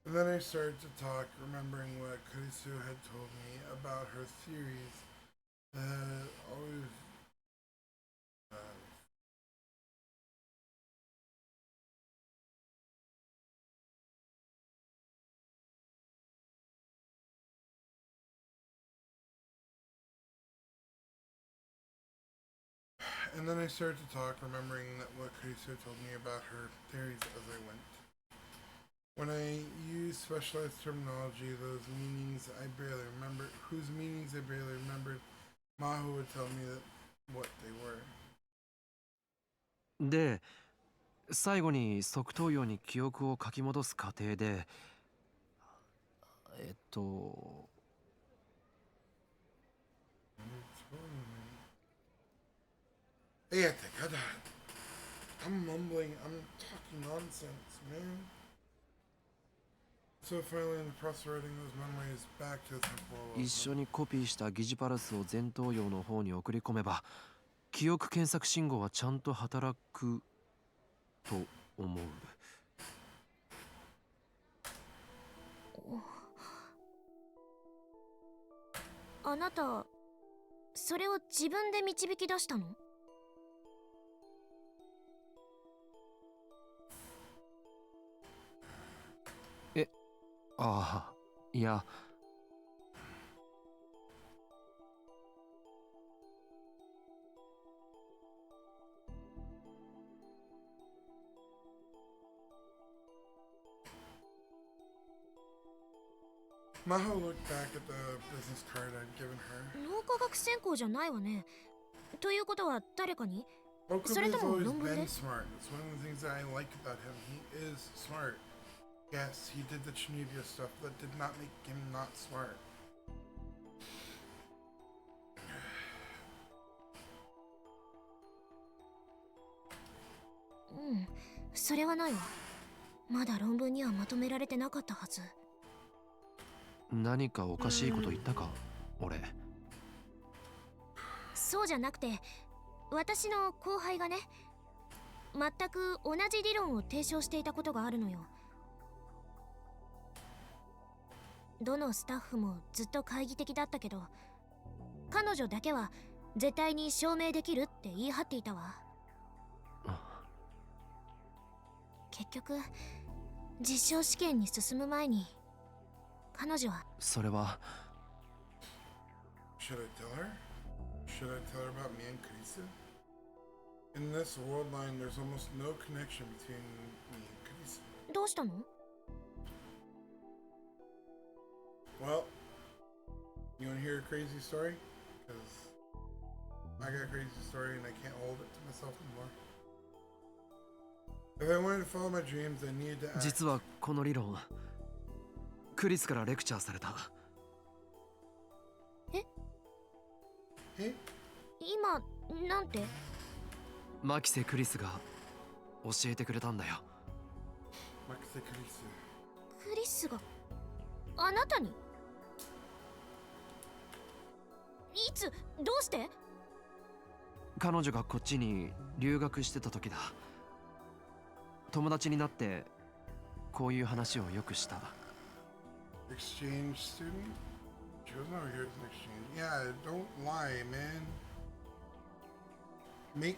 And then I started to talk, remembering what Kurisu had told me about her theories that had always And then I started to talk, remembering that what Kurisu told me about her theories as I went. When I use specialized terminology, whose meanings I barely remembered, Maho would tell me that what they were. で、最後に側頭葉に記憶を書き戻す過程でI'm mumbling, I'm talking nonsense, man. So finally in the process of writing those memories back to the temple. 一緒にコピーした疑似パルスを前頭葉の方に送り込めば記憶検索信号はちゃんと働くと思う。あなた、それを自分で導き出したの？ああ、いや。Maho looked back at the business card I'd given her. 脳科学専攻じゃないわね。ということは誰かに？ Okube's それとも always 論文 been で？ smart. It's one of the things that I like about him. He is smart. Yes, he did the Chinibia stuff, but that did not make him not smart. うん、それはないわ。まだ論文にはまとめられてなかったはず。何かおかしいこと言ったか、俺。そうじゃなくて、私の後輩がね、全く同じ理論を提唱していたことがあるのよ。どのスタッフもずっと懐疑的だったけど、彼女だけは絶対に証明できるって言い張っていたわ。結局実証試験に進む前に彼女は。それは。 Should I tell her? Should I tell her about me and Kurisu? In this world line, there's almost no connection between me and Kurisu. どうしたの？ Well, you want to hear a crazy story? Because I got a crazy story and I can't hold it to myself anymore. If I wanted to follow my dreams, I needed to act. 実はこの理論、クリスからレクチャーされた。え？今なんて？マキセ・クリスが教えてくれたんだよ。マキセ・クリス。クリスがあなたに？いつ？どうして？彼女がこっちに留学してた時だ。友達になってこういう話をよくした。Exchange student? She wasn't over here as an exchange. Yeah, don't lie, man.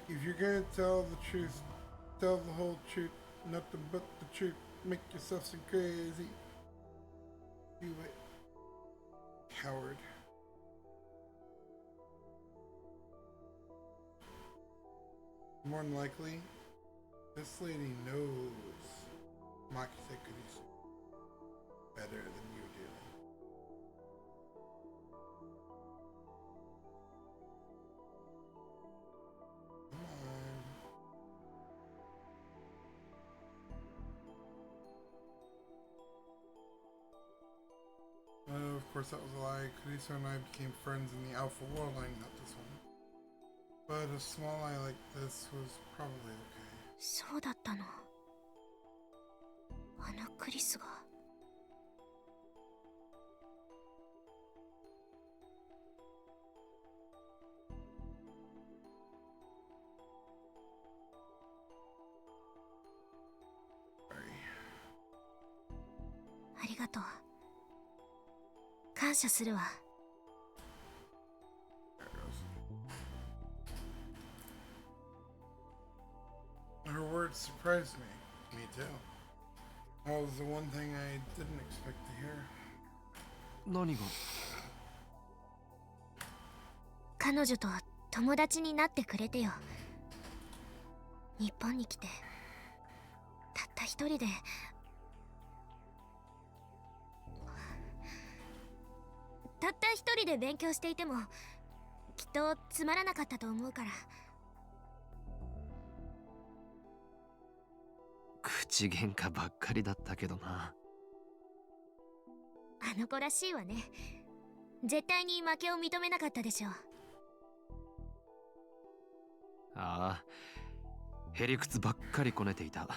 If you're gonna tell the truth, tell the whole truth, nothing but the truth. Make yourself so crazy. Do it. Coward. More than likely, this lady knows Makise Kurisu better than you do. Come on. course, that was a lie. Kuriso and I became friends in the Alpha World line, not this one. But a small lie like this was probably okay. そうだったの。あのクリスが。ありがとう。感謝するわ。There it goes. Her words surprised me. Me too. That was the one thing I didn't expect to hear. 何が？彼女と友達になってくれてよ。日本に来てたった一人で。たった一人で勉強していてもきっとつまらなかったと思うから。口喧嘩ばっかりだったけどな。あの子らしいわね。絶対に負けを認めなかったでしょう。ああ、へりくつばっかりこねていた。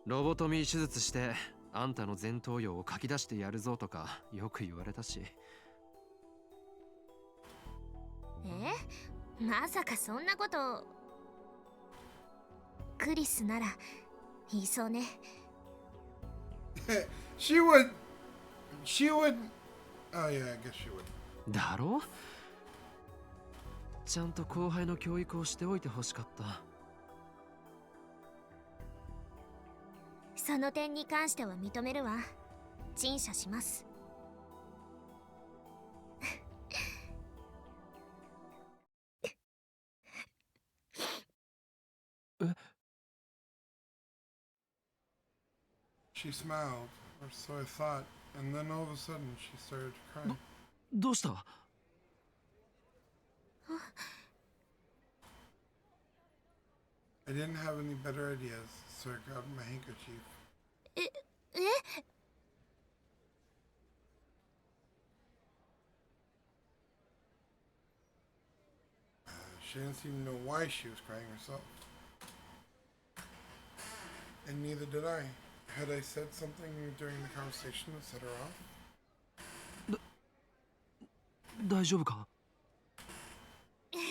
ロボトミー手術してあんたの前頭葉を書き出してやるぞとかよく言われたし。まさかそんなこと。クリスなら言いそうね。She would. Oh yeah, I guess she would. だろ？ちゃんと後輩の教育をしておいてほしかった。その点に関しては認めるわ。陳謝します。She smiled, or so I thought, and then all of a sudden she started crying. どうした？I didn't have any better ideas, so I grabbed my handkerchief. え She didn't seem to know why she was crying herself. And neither did I. Had I said something during the conversation that set her off? 大丈夫か？平気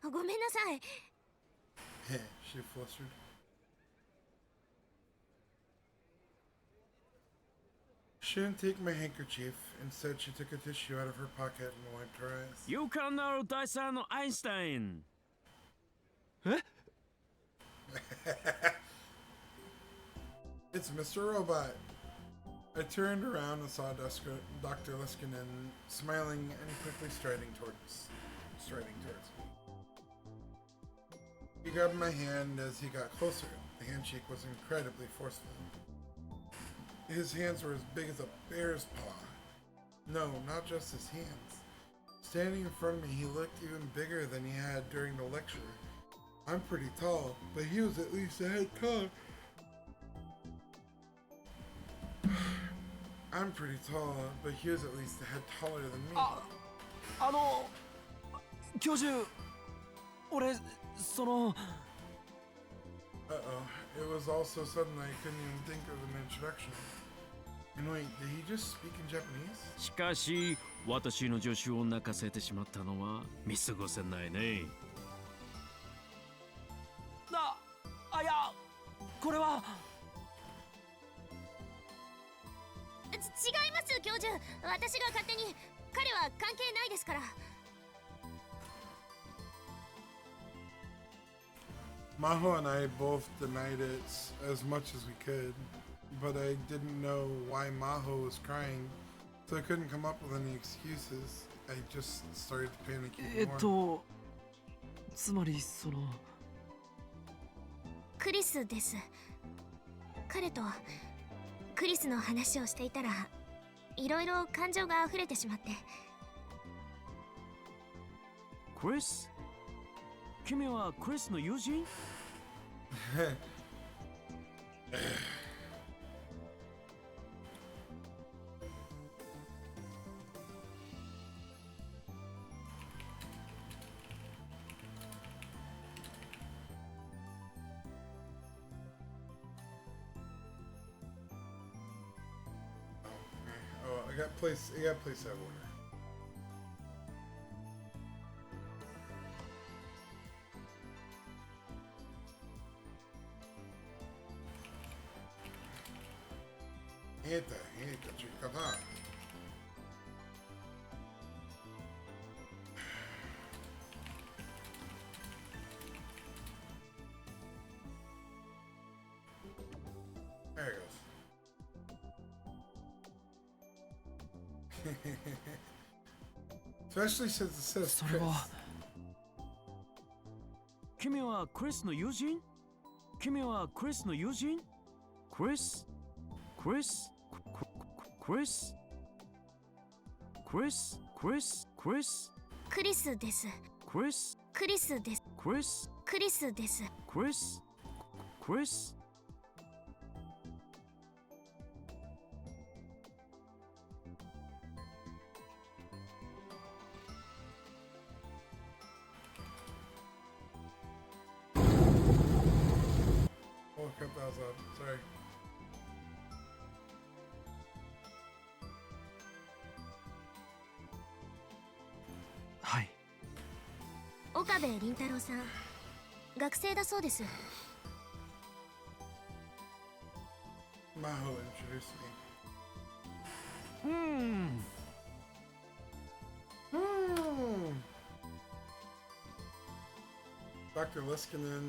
よ。ごめんなさい。Heh, she flustered. She didn't take my handkerchief. Instead, she took a tissue out of her pocket and wiped her eyes. You can now 大佐のアインシュタイン。え？ It's Mr. Robot. I turned around and saw Dr. Liskinen smiling and quickly striding towards me. He grabbed my hand as he got closer. The handshake was incredibly forceful. His hands were as big as a bear's paw. No, not just his hands. Standing in front of me, he looked even bigger than he had during the lecture. I'm pretty tall, but he was at least a head taller. I'm pretty tall, but he was at least a head taller than me. 教授、俺その。Uh-oh. It was all so sudden I couldn't even think of an introduction. And wait, did he just speak in Japanese? しかし、私の助手を泣かせてしまったのは見過ごせないね。いや、これは。違います教授。私が勝手に。彼は関係ないですから。Maho and I both denied it as much as we could, but I didn't know why Maho was crying, so I couldn't come up with any excuses. I just started to panic even more. つまりその。クリスです。彼とクリスの話をしていたらいろいろ感情が溢れてしまって。クリス？君はクリスの友人？ Oh, I got place out of order. Eita, tinha que acabar. There it goes. Especially since it says それ Chris. は君はクリスの友人？君はクリスの友人？クリス？クリス？クリス？クリス？クリス？クリス？クリスです。クリス？クリスです。クリス？クリスです。クリス？クリス？Oh, crap, that was loud. Sorry. はい。岡部倫太郎さん、学生だそうです。Maho introduced me. Dr. Liskinen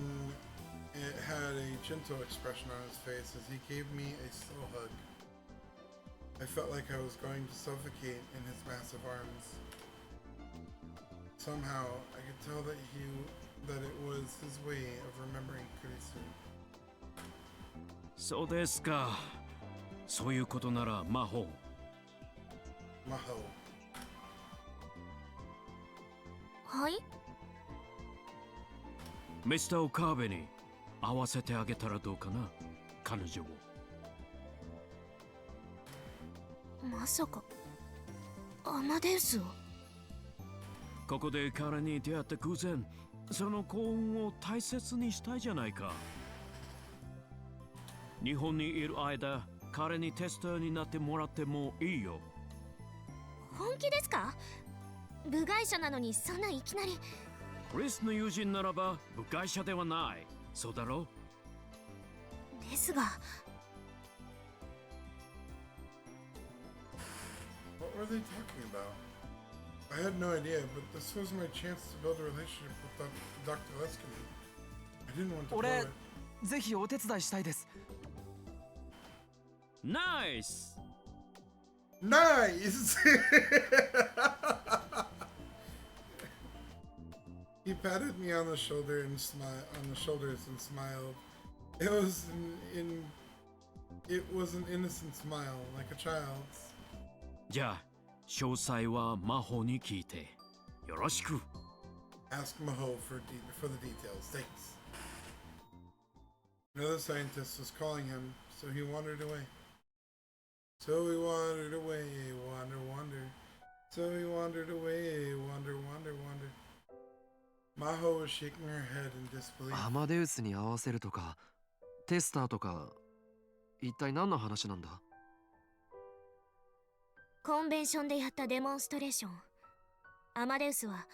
had a gentle expression on his face as he gave me a slow hug. I felt like I was going to suffocate in his massive arms. Somehow, I could tell that it was his way of remembering Kurisu. そうですか。そういうことなら魔法。Maho. はい。ミスター・オカーベに会わせてあげたらどうかな、彼女を。まさかアマデウスを。ここで彼に出会った偶然、その幸運を大切にしたいじゃないか。日本にいる間、彼にテスターになってもらってもいいよ。本気ですか？部外者なのにそんないきなり。クリスの友人ならば部外者ではない。そうだろう。ですが。What were they talking about? I had no idea, but this was my chance to build a relationship with Dr. Liskinen. I didn't want to blow 俺 it. ぜひお手伝いしたいです。ナイス Nice! He patted me on the shoulder and shoulders and smiled. It was an innocent smile, like a child's. じゃあ、詳細は魔法に聞いて。よろしく。Ask Maho for the details. Thanks. Another scientist was calling him, so he wandered away. So he wandered away, wander. So he wandered away, wander. Maho was shaking her head in disbelief. アマデウスに合わせるとか、テスターとか、一体何の話なんだ？コンベンションでやったデモンストレーション。アマデウスは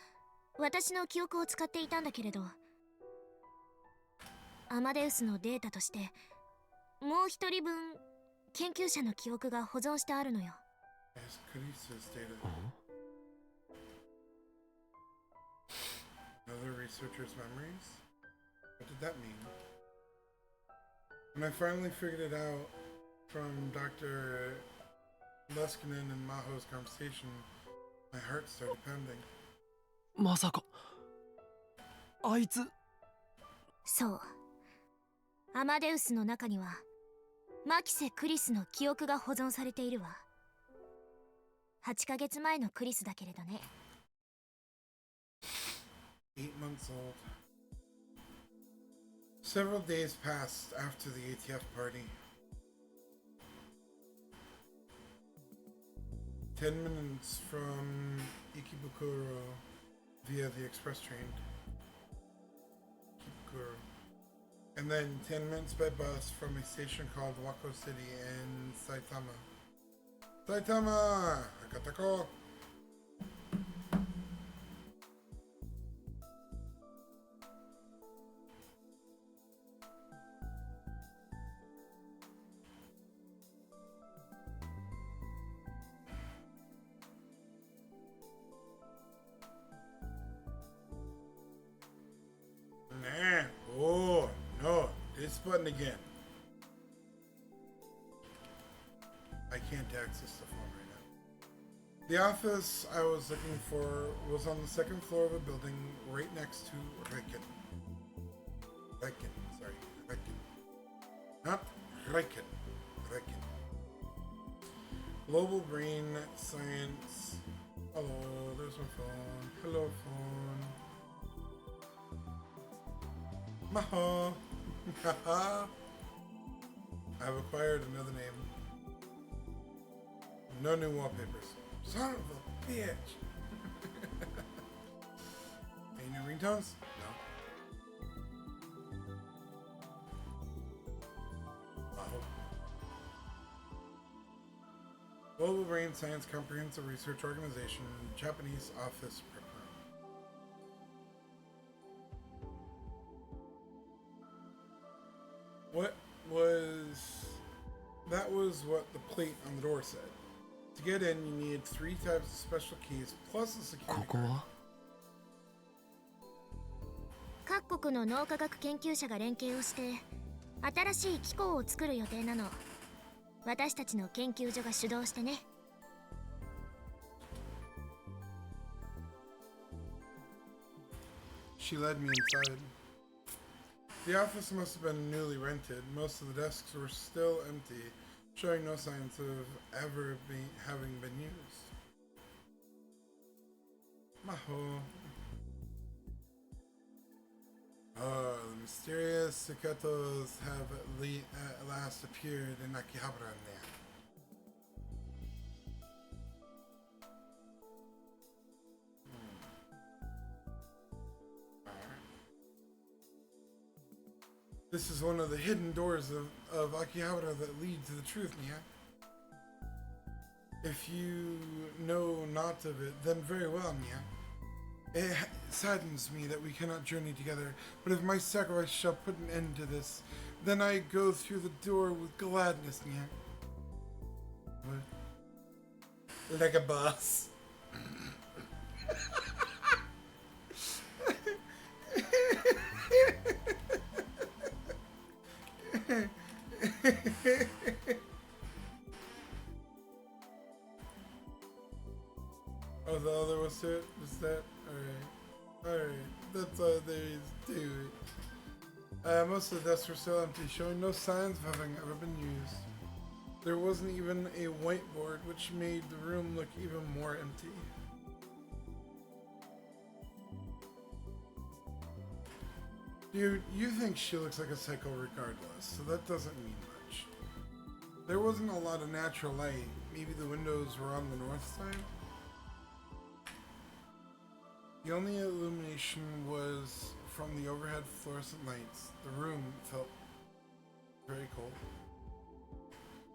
私の記憶を使っていたんだけれど、アマデウスのデータとしてもう一人分研究者の記憶が保存してあるのよ。As Kurisa's data. Another researcher's memories? What did that mean? When I finally figured it out from Dr. Liskinen and Maho's conversation, my heart started pounding. まさかあいつ。そう。アマデウスの中にはマキセ・クリスの記憶が保存されているわ。8ヶ月前のクリスだけれどね。8 months old. Several days passed after the ATF party. 10 minutes from Ikebukuro via the express train. Ikebukuro. And then 10 minutes by bus from a station called Wako City in Saitama. Saitama! Akatako! Nah. Oh, no. This button again. I can't access the phone right now. The office I was looking for was on the second floor of a building right next to Reiken. Reiken, sorry. Reiken. Not Reiken. Reiken. Global Brain Science. Hello, there's my phone. Hello, phone. Maho. Haha. I've acquired another name. No new wallpapers. Son of a bitch. Any new ringtones? No. Maho. Global Brain Science Comprehensive Research Organization, Japanese office prep room. That was what the plate on the door said. To get in, you needed 3 types of special keys plus a security ここ card. は各国の脳科学研究者が連携をして新しい機構を作る予定なの。私たちの研究所が主導してね。She led me inside. The office must have been newly rented. Most of the desks were still empty, showing no signs of ever having been used. Maho. The mysterious Suketos have at last appeared in Akihabara now. This is one of the hidden doors of Akihabara that lead to the truth, Nia. If you know not of it, then very well, Nia. It saddens me that we cannot journey together, but if my sacrifice shall put an end to this, then I go through the door with gladness, Nia. What? Like a boss. Oh, the other was it? Is that? Alright. That's all there is to it. Most of the desks were still empty, showing no signs of having ever been used. There wasn't even a whiteboard, which made the room look even more empty. Dude, you think she looks like a psycho regardless, so that doesn't mean much. There wasn't a lot of natural light. Maybe the windows were on the north side? The only illumination was from the overhead fluorescent lights. The room felt very cold.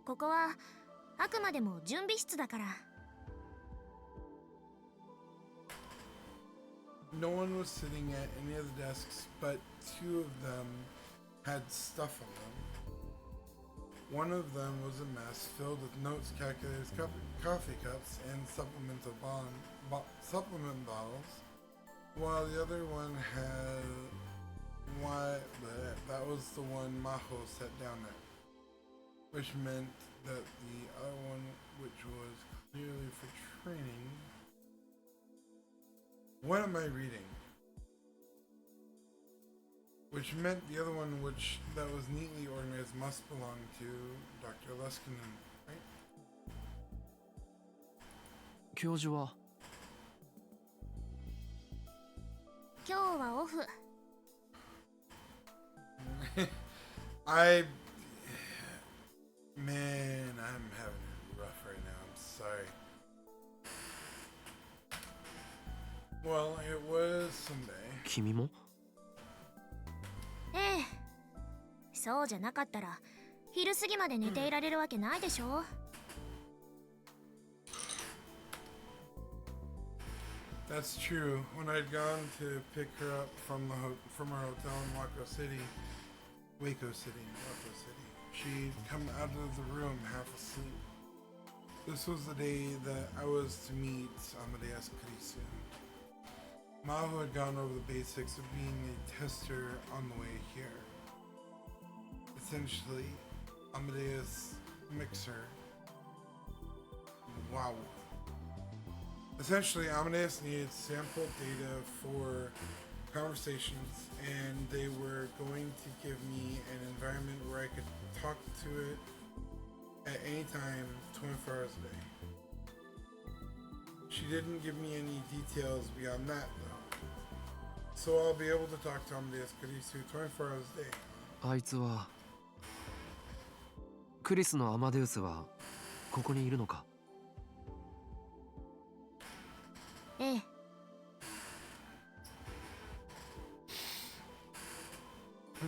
ここはあくまでも準備室だから。 No one was sitting at any of the desks, but 2 of them had stuff on them. One of them was a mess filled with notes, calculators, coffee cups, and supplement bottles, while the other one had that was the one Maho sat down at, which meant that the other one, which was clearly for training. What am I reading? Which meant the other one, that was neatly organized, must belong to Dr. Leskinen, right? 教授は今日はオフ。I, man, I'm having it rough right now. I'm sorry. Well, it was Sunday. 君も？ええ、そうじゃなかったら昼過ぎまで寝ていられるわけないでしょ。That's true. When I'd gone to pick her up from from our hotel in Waco City, she'd come out of the room half asleep. This was the day that I was to meet Amadeus Karisu. Maho had gone over the basics of being a tester on the way here. Essentially, Amadeus Mixer. Wow. Essentially, Amadeus needed sample data for conversations, and they were going to give me an environment where I could talk to it at any time, 24 hours a day. She didn't give me any details beyond that, though. So I'll be able to talk to Amadeus Karisu 24 hours a day. あいつはクリスのアマデウスはここにいるのか？ええ。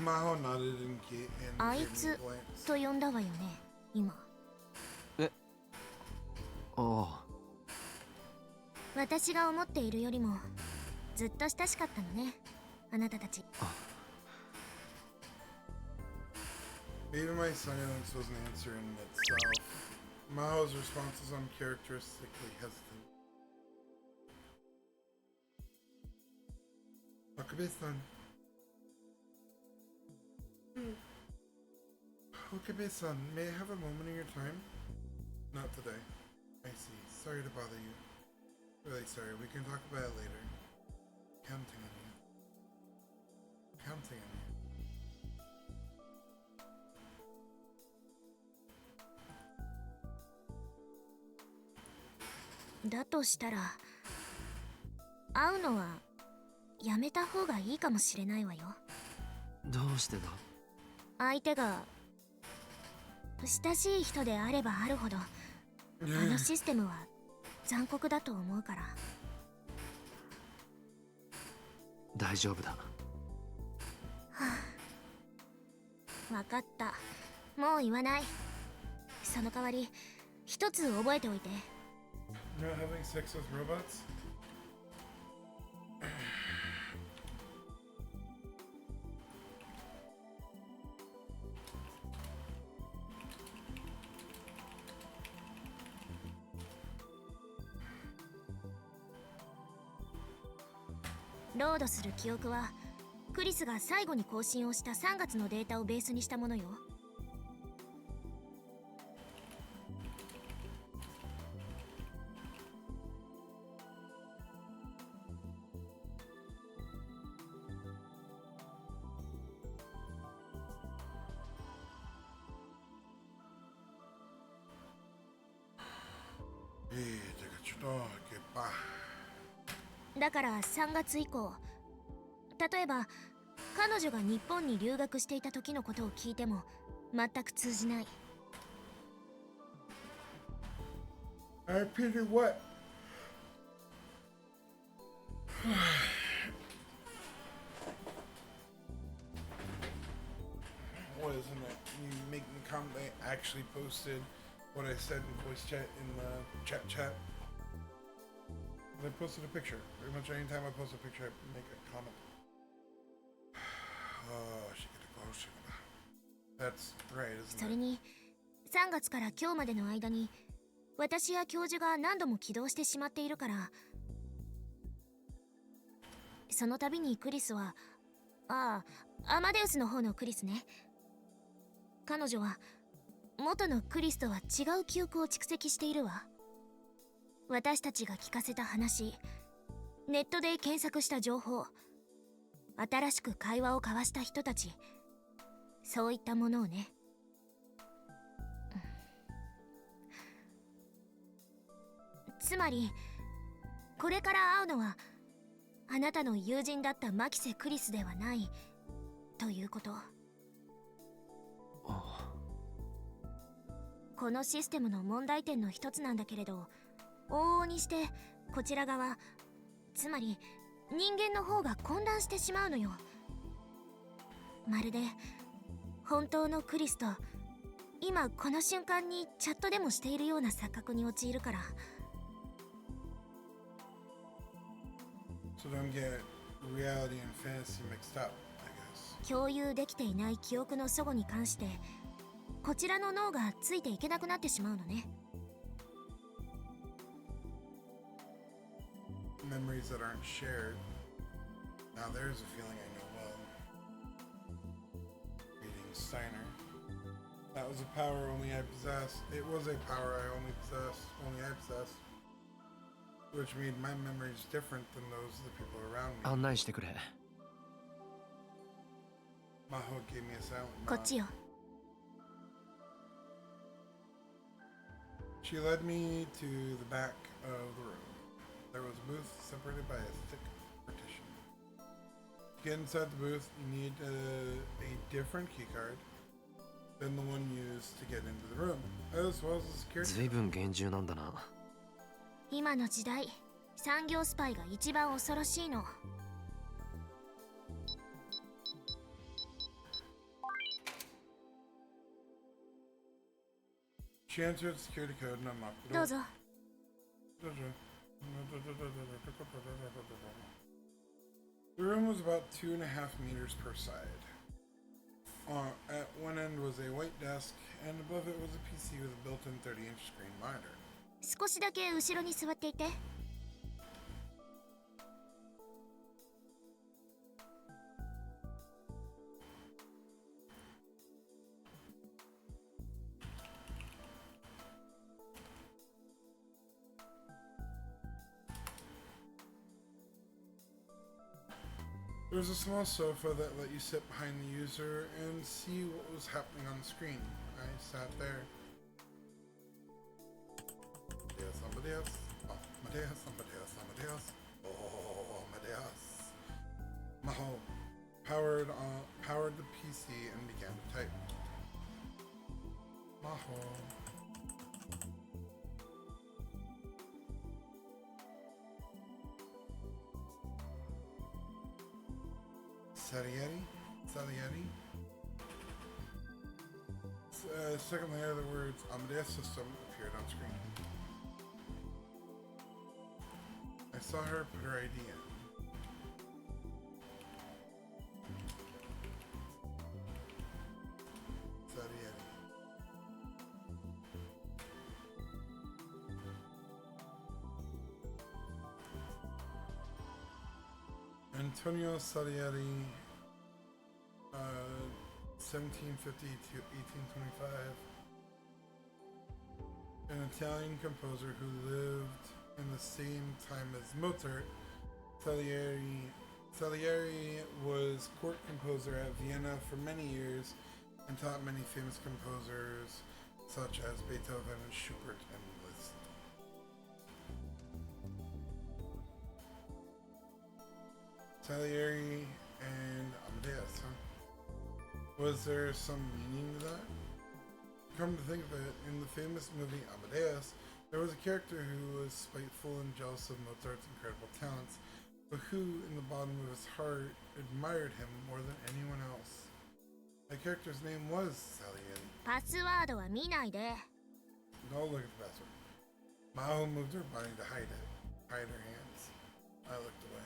Maho nodded and gave あ me い a つ glance. と呼んだわよね、今。ああ、私が思っているよりもずっと親しかったのね、あなたたち。Maybe my silence was an answer in itself. Maho's response is uncharacteristically hesitant. Wakabe-san. Wakabe-san, may I have a moment of your time? Not today. I see. Sorry to bother you. Really sorry. We can talk about it later. Counting on you. Counting on you. だとしたら会うのはやめた方がいいかもしれないわよ。どうしてだ？相手が親しい人であればあるほどあのシステムは残酷だと思うから。大丈夫だ。分かった、もう言わない。その代わり一つ覚えておいて。Not having sex with robots? ロードする記憶はクリスが最後に更新をした3月のデータをベースにしたものよ。だから3月以降、例えば彼女が日本に留学していた時のことを聞いても全く通じない。I repeated what? What isn't it? You make me comment. They actually posted what I said in voice chat in the chat. They posted a picture. Pretty much anytime I post a picture, I make a comment. Oh, she get a close. That's right, そ isn't れ it? に3月から今日までの間に私や教授が何度も起動してしまっているから、その度にクリスは、アマデウスの方のクリスね。彼女は元のクリスとは違う記憶を蓄積しているわ。私たちが聞かせた話、ネットで検索した情報、新しく会話を交わした人たち、そういったものをね。つまりこれから会うのはあなたの友人だったマキセ・クリスではないということ。このシステムの問題点の一つなんだけれど、往々にしてこちら側、つまり人間の方が混乱してしまうのよ。まるで本当のクリスと今この瞬間にチャットでもしているような錯覚に陥るから。 So don't get reality and fantasy mixed up, I guess. 共有できていない記憶の齟齬に関してこちらの脳がついていけなくなってしまうのね。 Memories that aren't shared. Now there's a feeling I know well. Reading Steiner. That was a power only I possessed. It was a power I only possessed. Which made my memories different than those of the people around me. 案内してくれ。 Maho gave me a silent こっ nod. ちよ。 She led me to the back of the room. There was a booth separated by a thick partition. To get inside the booth, you need a different keycard than the one used to get into the room, as well as the security. ずいぶん厳重なんだな。今の時代、産業スパイが一番恐ろしいの。 She entered the security code and unlocked the ど door. うぞ。 The room was about 2.5 meters per side. At one end was a white desk, and above it was a PC with a built-in 30-inch screen monitor. 少しだけ後ろに座っていて。 There was a small sofa that let you sit behind the user and see what was happening on the screen. I sat there. Amadeus. Oh, Amadeus. Oh, Amadeus. Maho powered the PC and began to type. Maho. Salieri. Second layer of the words Amadeus system appeared on screen. I saw her put her ID in. Salieri. Antonio Salieri, 1750 to 1825, an Italian composer who lived in the same time as Mozart. Salieri was court composer at Vienna for many years and taught many famous composers such as Beethoven, Schubert, and Liszt. Salieri and Amadeus, huh? Was there some meaning to that? Come to think of it, in the famous movie Amadeus, there was a character who was spiteful and jealous of Mozart's incredible talents, but who, in the bottom of his heart, admired him more than anyone else. That character's name was Salieri. パスワードは見ないで。 Go look at the password. Maho moved her body to hide her hands. I looked away.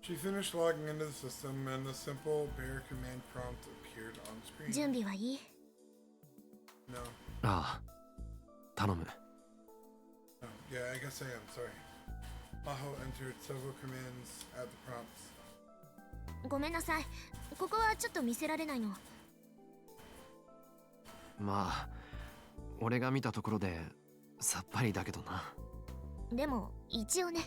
She finished logging into the system, and the simple bare command prompt appeared on screen. 準備はいい？ No. ああ、頼む。 Oh, yeah, I guess I am. Sorry. Maho entered several commands at the prompts. ごめんなさい。ここはちょっと見せられないの。まあ、俺が見たところでさっぱりだけどな。でも一応ね。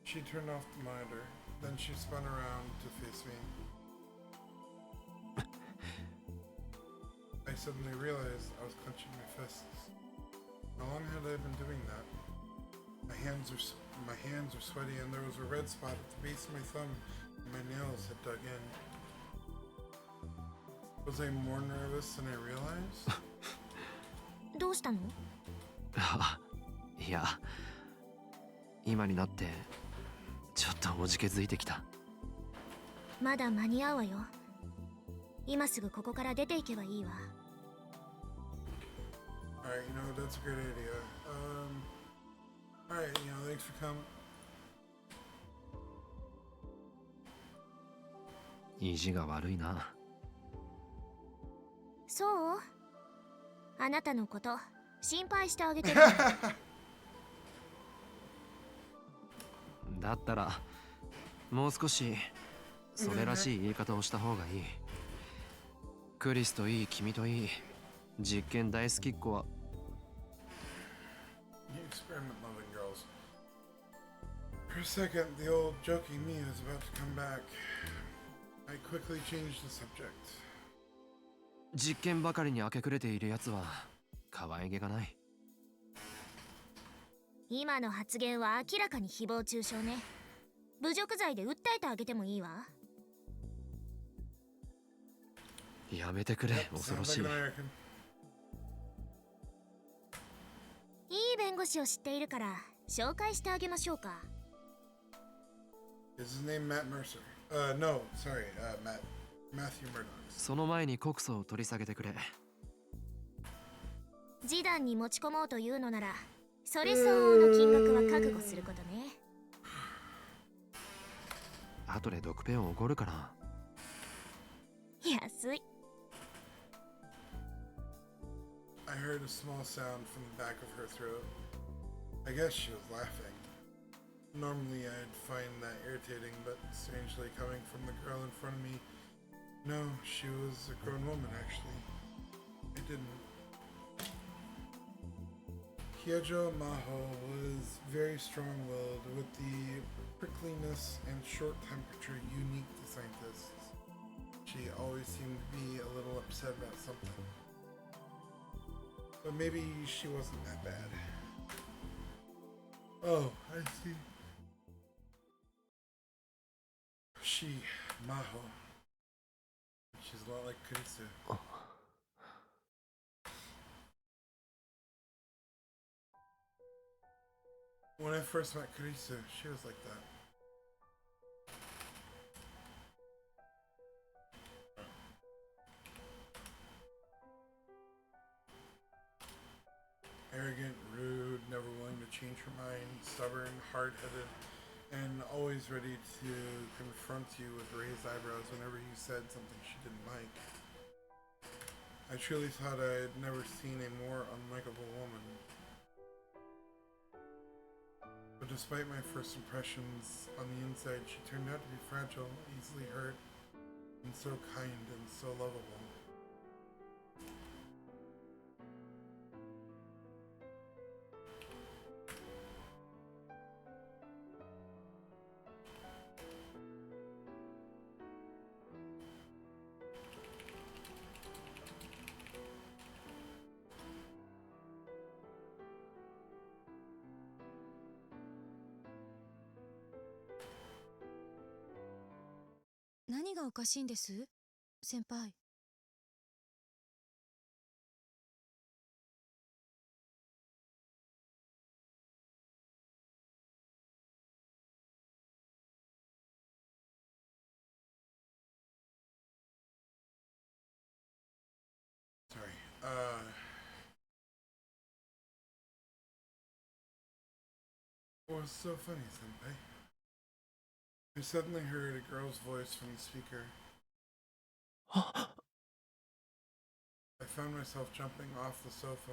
She turned off the monitor. Then she spun around to face me. I suddenly realized I was clenching my fists. How long had I been doing that? My hands were My hands are sweaty and there was a red spot at the base of my thumb and my nails had dug in. Was I more nervous than I realized? どうしたの？いや、今になってちょっとおじけづいてきた。まだ間に合うわよ。今すぐここから出ていけばいいわ。Alright, that's a great idea. Alright, thanks for coming. 意地が悪いな。そう？あなたのこと心配してあげてる。だったらもう少しそれらしい言い方をした方がいい。クリスといい君といい実験大好きっ子は You experiment loving girls. For a second, the old joking me was about to come back. I quickly changed the subject. 実験ばかりに明け暮れているやつは可愛げがない。今の発言は明らかに誹謗中傷ね。侮辱罪で訴えてあげてもいいわ。やめてくれ、恐ろしい。Sounds like an American. いい弁護士を知っているから紹介してあげましょうか。Is his name Matt Mercer? No, sorry, Matthew Murdoch. その前に告訴を取り下げてくれ。示談に持ち込もうというのならそれ相応の金額は覚悟することね。後で毒ペンを怒るから。安い。I heard a small sound from the back of her throat. I guess she was laughing. Normally I'd find that irritating, but strangely coming from the girl in front of me. No, she was a grown woman actually. I didn't. Kyojo Maho was very strong-willed with the prickliness and short temperature unique to scientists. She always seemed to be a little upset about something. But maybe she wasn't that bad. Oh, I see. She, Maho. She's a lot like Kurisu. When I first met Kurisu, she was like that. Arrogant, rude, never willing to change her mind, stubborn, hard-headed, and always ready to confront you with raised eyebrows whenever you said something she didn't like. I truly thought I had never seen a more unlikable woman. But despite my first impressions, on the inside she turned out to be fragile, easily hurt, and so kind and so lovable.「何がおかしいんです？先輩。」Sorry. What's so funny, Senpai? I suddenly heard a girl's voice from the speaker. I found myself jumping off the sofa.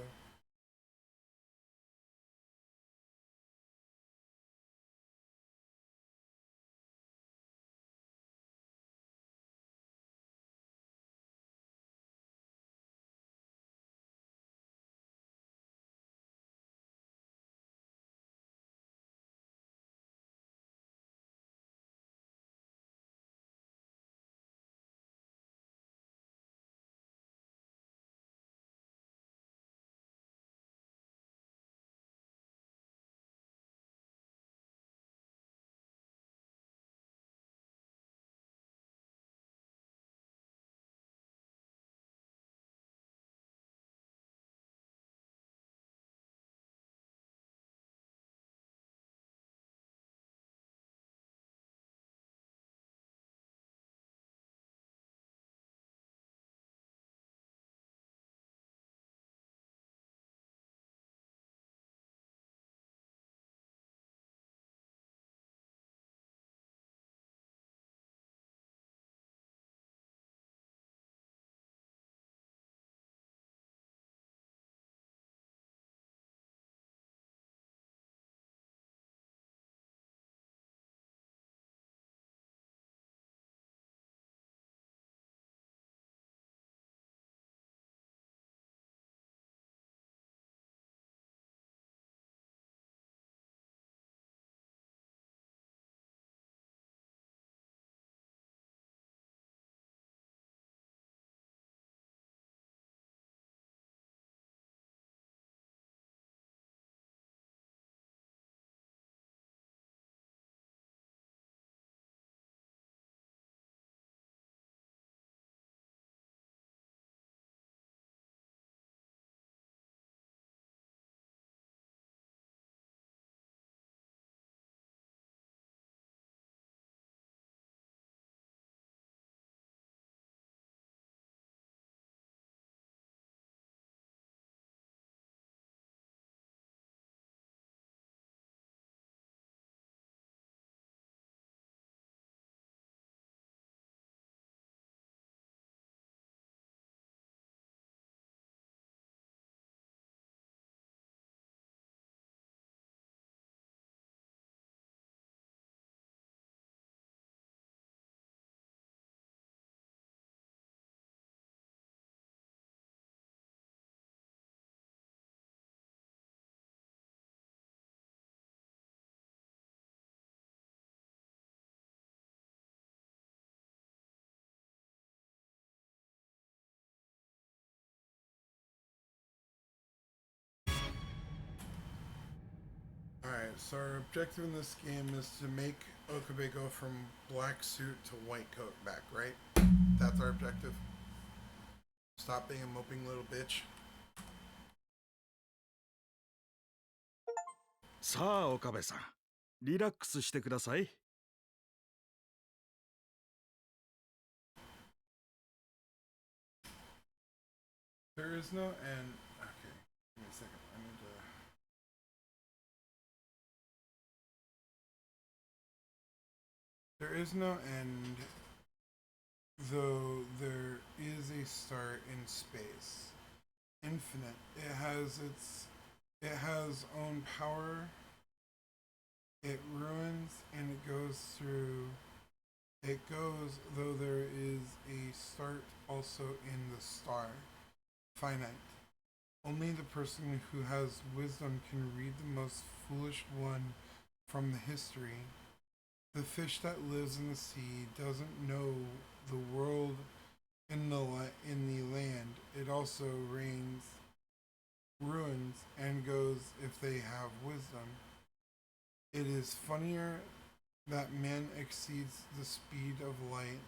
Alright, so our objective in this game is to make Okabe go from black suit to white coat back, right? That's our objective. Stop being a moping little bitch. さあ岡部さん、リラックスしてください。There is no end. Okay, give me a second. I need to. There is no end, though there is a start in space. Infinite. It has own power. It ruins and it goes through. It goes, though there is a start also in the star. Finite. Only the person who has wisdom can read the most foolish one from the history. The fish that lives in the sea doesn't know the world in the land. It also ruins and goes if they have wisdom. It is funnier that man exceeds the speed of light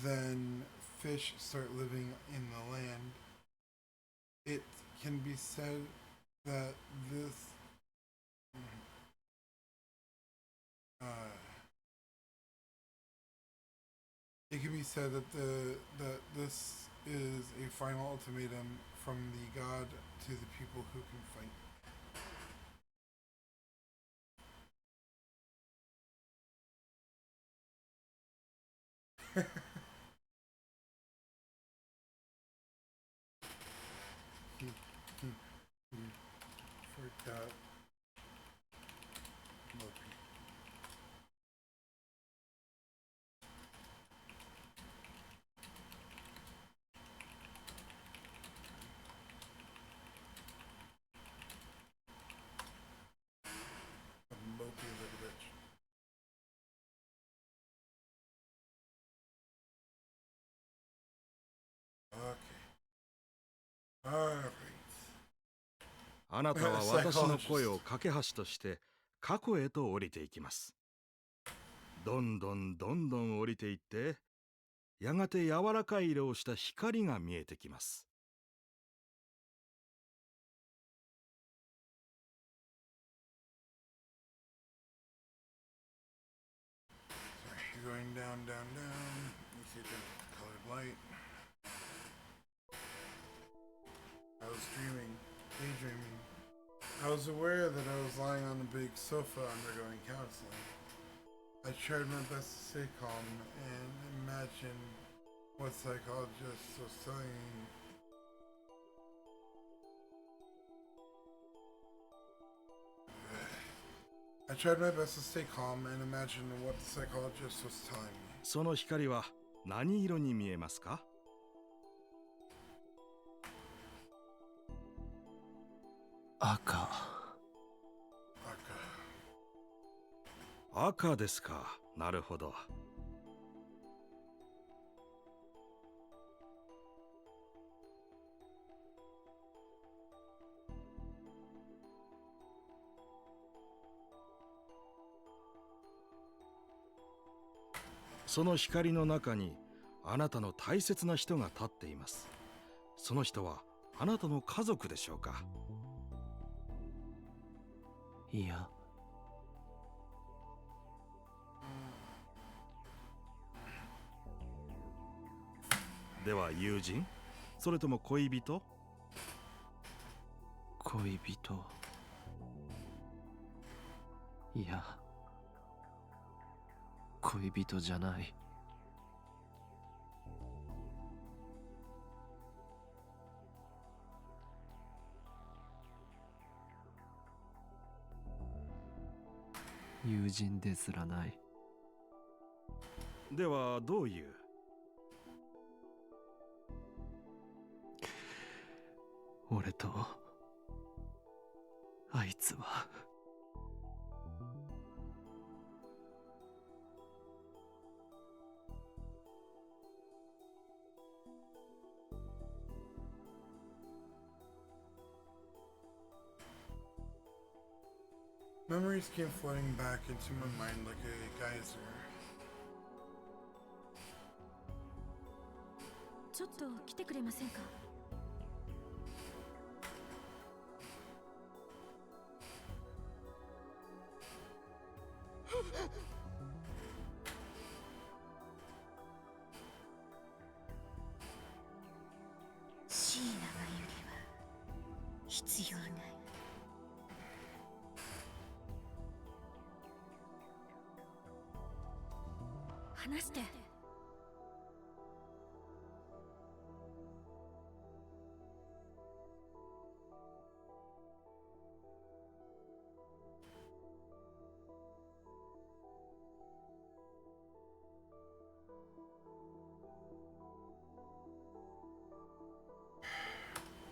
than fish start living in the land. It can be said that this it can be said that this is a final ultimatum from the god to the people who can fight. Forgot. Mopey little bitch. Okay. Alright. あなたは私の声を架け橋として過去へと降りていきます。どんどん降りていって、やがて柔らかい色をした光が見えてきます。Sorry, going down. You see the colored light. I was daydreaming. I was aware that I was lying on a big sofa undergoing counseling. I tried my best to stay calm and imagine what psychologist was telling me. I tried my best to stay calm and imagine what the psychologist was telling me. その光は何色に見えますか？赤。赤ですか。なるほど。その光の中にあなたの大切な人が立っています。その人はあなたの家族でしょうか？いや。では友人？それとも恋人？恋人。いや。恋人じゃない。友人ですらない。ではどういう？俺とあいつは Memories came flooding back into my mind like a geyser. ちょっと来てくれませんか？椎名真由里は必要ない。話して。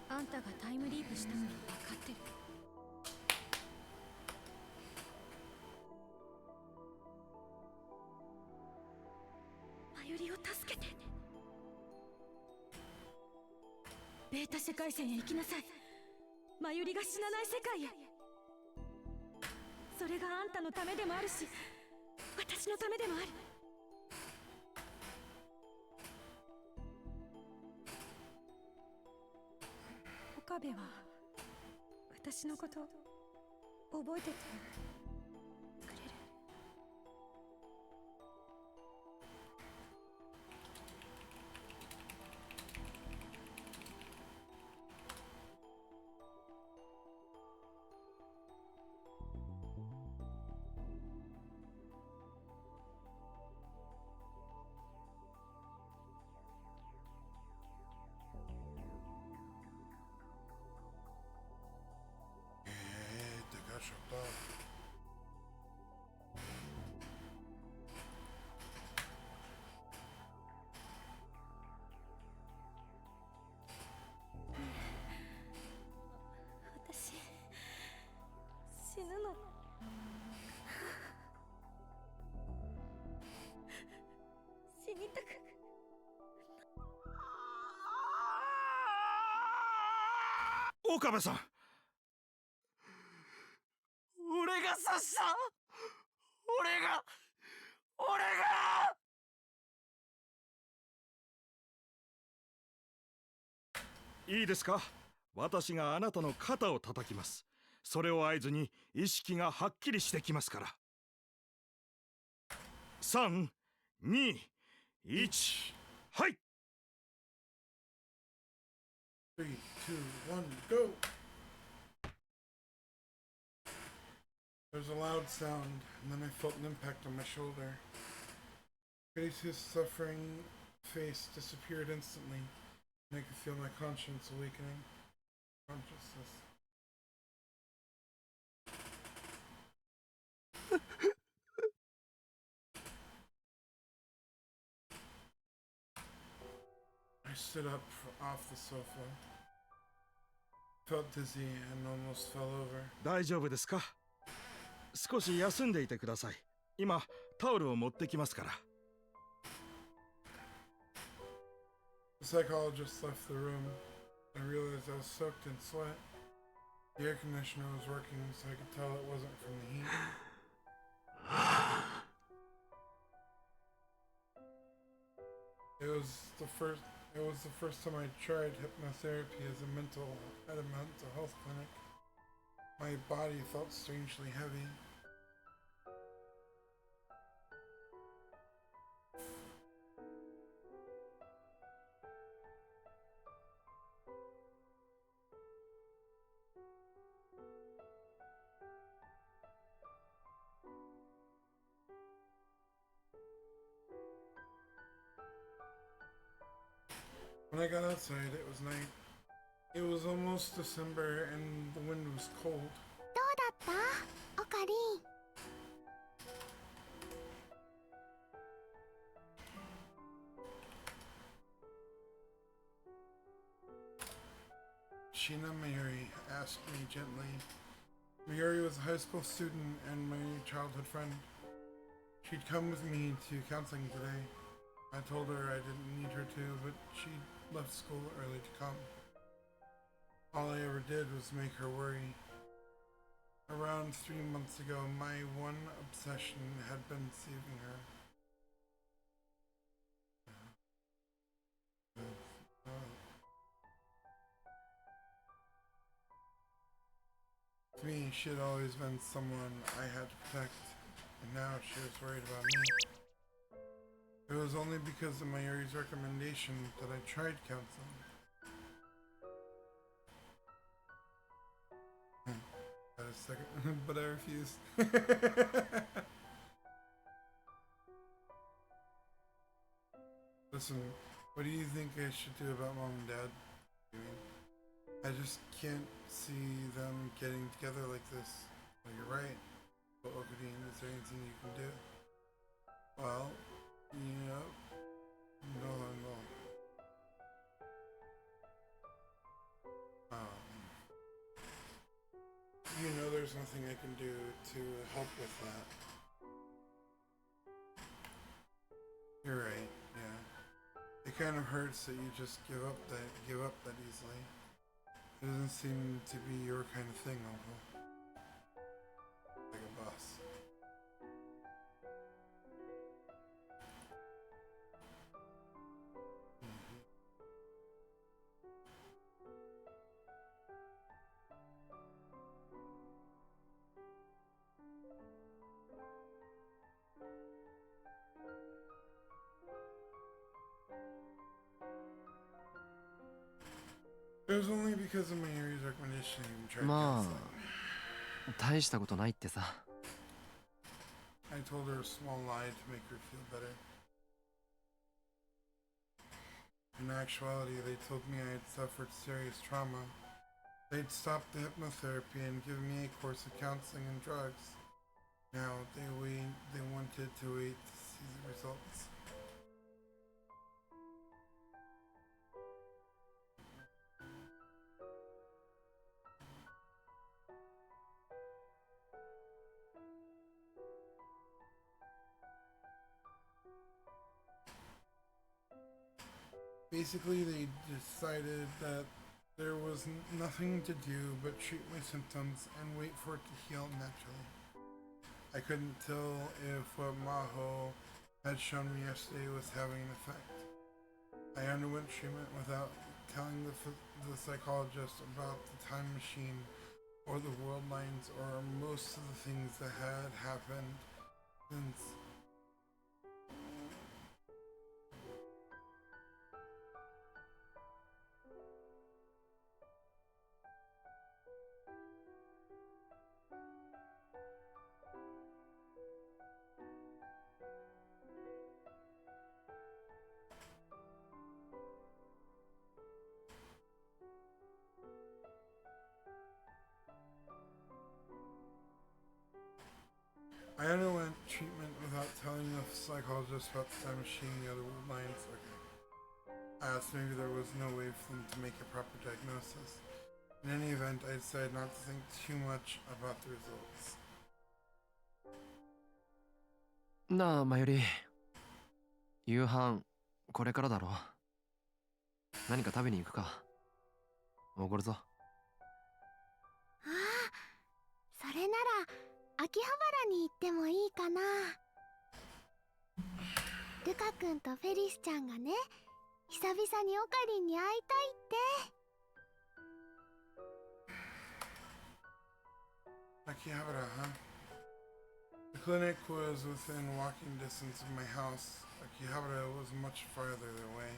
あんたがタイムリープしたのに分かってる。真由里を助けて。ベータ世界線へ行きなさい。真由里が死なない世界へ。それがあんたのためでもあるし、私のためでもある。岡部は私のこと覚えててくれる？They got shut off. 私死ぬの？死にたく。岡部さん、俺が刺した。俺がいいですか？私があなたの肩を叩きます。それを合図に意識がはっきりしてきますから。3、2、1、はい。 3, 2, 1, go! There's a loud sound, and then I felt an impact on my shoulder. Grace's suffering face disappeared instantly, and I could feel my conscience awakening. Consciousness. I stood up off the sofa, felt dizzy, and almost fell over. 大丈夫ですか？少し休んでいてください。今タオルを持ってきますから。 The psychologist left the room. I realized I was soaked in sweat. The air conditioner was working, so I could tell it wasn't from the heat. It was the first time I tried hypnotherapy at a mental health clinic. My body felt strangely heavy. When I got outside, it was night. It was almost December and the wind was cold. どうだった？オカリン。Sheena Mayuri asked me gently. Mayuri was a high school student and my childhood friend. She'd come with me to counseling today. I told her I didn't need her to, but she left school early to come. All I ever did was make her worry. Around 3 months ago, my one obsession had been saving her. To me, she had always been someone I had to protect, and now she was worried about me. It was only because of Mayuri's recommendation that I tried counseling. Got a second, but I refused. Listen, what do you think I should do about Mom and Dad? I just can't see them getting together like this. Well, you're right. But Okadine, is there anything you can do? Well, no. You know there's nothing I can do to help with that. You're right, yeah. It kind of hurts that you just give up that easily. It doesn't seem to be your kind of thing, Uncle. Like a boss. It was only because of Mayuri's recommendation I even tried ま counseling. あ大したことないってさ。 I told her a small lie to make her feel better. In actuality, they told me I had suffered serious trauma. They'd stopped the hypnotherapy and given me a course of counseling and drugs. Now they wanted to wait to see the results. Basically, they decided that there was nothing to do but treat my symptoms and wait for it to heal naturally. I couldn't tell if what Maho had shown me yesterday was having an effect. I underwent treatment without telling the psychologist about the time machine or the world lines or most of the things that had happened since. I underwent treatment without telling the psychologist about the time machine and the other world lines. Okay. I asked maybe there was no way for them to make a proper diagnosis. In any event, I decided not to think too much about the results. なあマユリ、夕飯これからだろ。何か食べに行くか。おごるぞ。ああ、それなら秋葉原に行ってもいいかな。ルカ君とフェリスちゃんがね、久々にオカリンに会いたいって。Akihabara, huh? The clinic was within walking distance of my house. Akihabara was much farther away.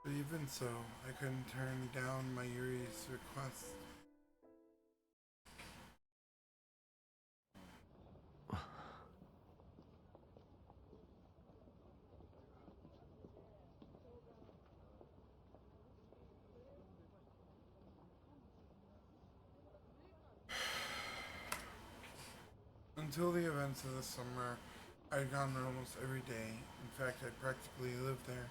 But even so, I couldn't turn down Mayuri's request. Until the events of the summer, I'd gone there almost every day. In fact, I practically lived there.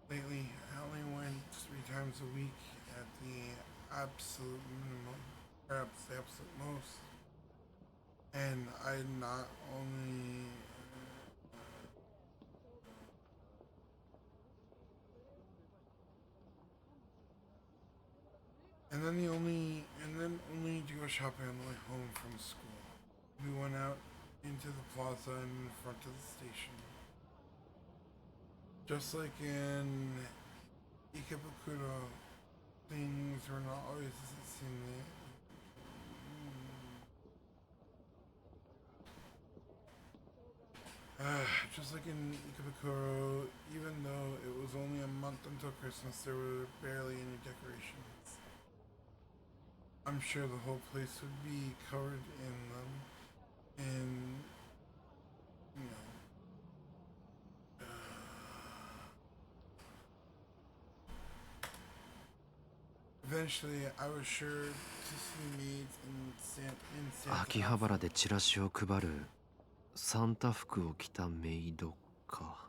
Lately, I only went 3 times a week at the absolute minimum, perhaps the absolute most. And I not only and then only to go shopping on the way home from school. We went out into the plaza in front of the station. Just like in Ikebukuro, things were not always as it seemed. Just like in Ikebukuro, even though it was only a month until Christmas, there were barely any decorations. I'm sure the whole place would be covered in them, and you know. Eventually, I was sure to see maids in Santa 秋葉原でチラシを配るサンタ服を着たメイドか。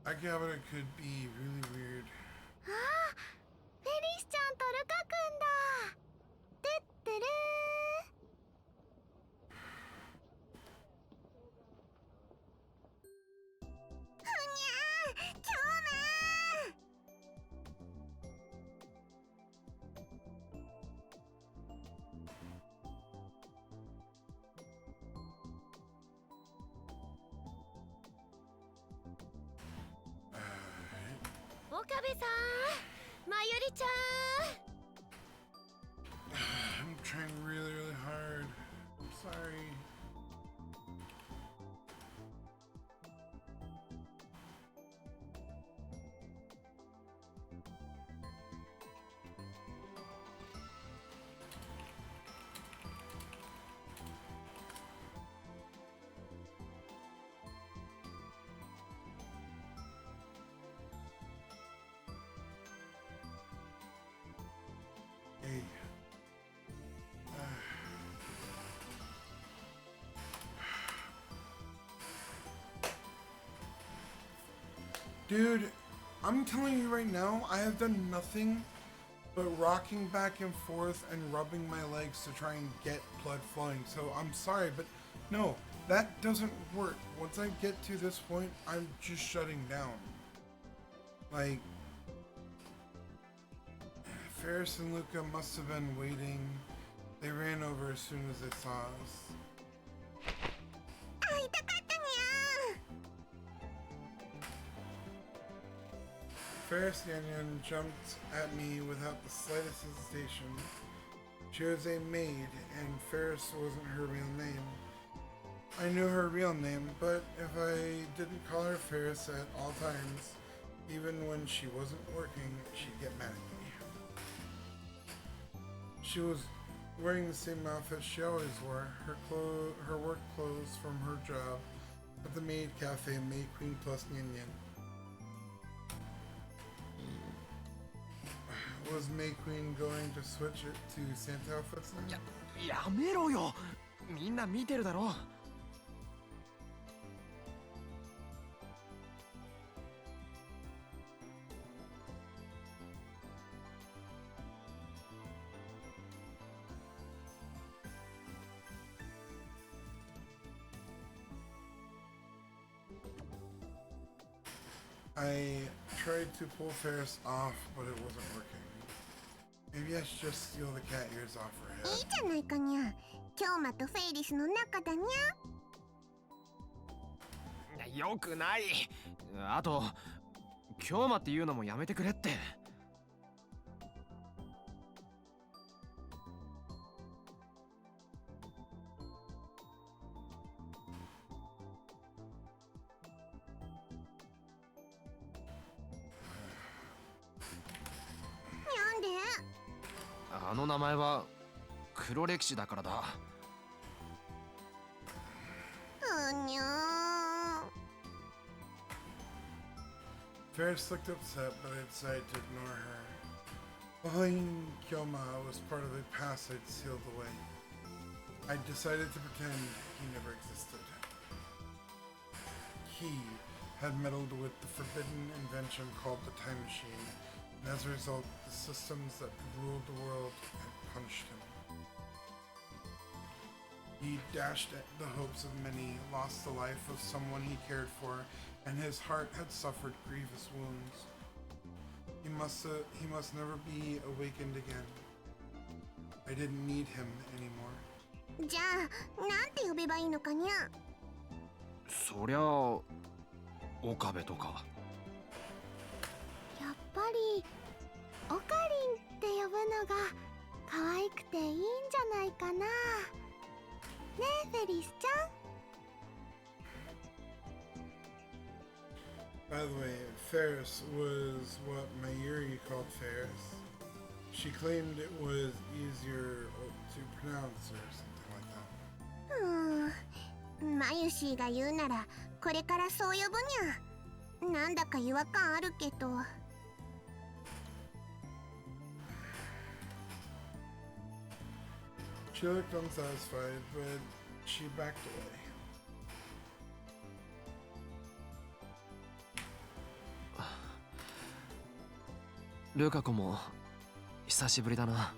Akihabara could be really weird. ああ、フェリスちゃんとルカくんだ。てってるー。ふにゃー、ちょ岡部さん、まゆりちゃん。I'm trying really, really hard. I'm sorry. Hey. Dude, I'm telling you right now, I have done nothing but rocking back and forth and rubbing my legs to try and get blood flowing. So I'm sorry, but no, that doesn't work. Once I get to this point, I'm just shutting down. Like, Ferris and Luca must have been waiting. They ran over as soon as they saw us. 会いたかったにゃ Ferris the Onion jumped at me without the slightest hesitation. She was a maid, and Ferris wasn't her real name. I knew her real name, but if I didn't call her Ferris at all times, even when she wasn't working, she'd get mad at me. She was wearing the same outfit she always wore, her work clothes from her job at the maid cafe May Queen Plus Nyan Nyan. Was May Queen going to switch it to Santa outfits now? やめろよ。みんな見てるだろ。I tried to pull Ferris off, but it wasn't working. Maybe I should just steal the cat ears off her いい head. じゃないかにゃ。京馬とフェイリスの中だにゃ。よくない。あと、京馬っていうのもやめてくれって。なんであの名前は黒歴史だからだ。うにゃー。Ferris looked upset, but I decided to ignore her. Behind Kyoma was part of a past I'd sealed away. I decided to pretend he never existed. He had meddled with the forbidden invention called the time machine, and as a result, the systems that ruled the world had punished him. He dashed at the hopes of many, lost the life of someone he cared for, and his heart had suffered grievous wounds. He must never be awakened again. I didn't need him anymore. じゃあなんて呼べばいいのかにゃ。そりゃあ岡部とか。やっぱりオカリンって呼ぶのが可愛くていいんじゃないかな。ねえフェリスちゃん。By the way, Ferris was what Mayuri called Ferris. She claimed it was easier to pronounce or something like that. マユシーが言うならこれからそう呼ぶにゃ。なんだか違和感あるけど。She looked unsatisfied, but she backed away. ルカ子も久しぶりだな。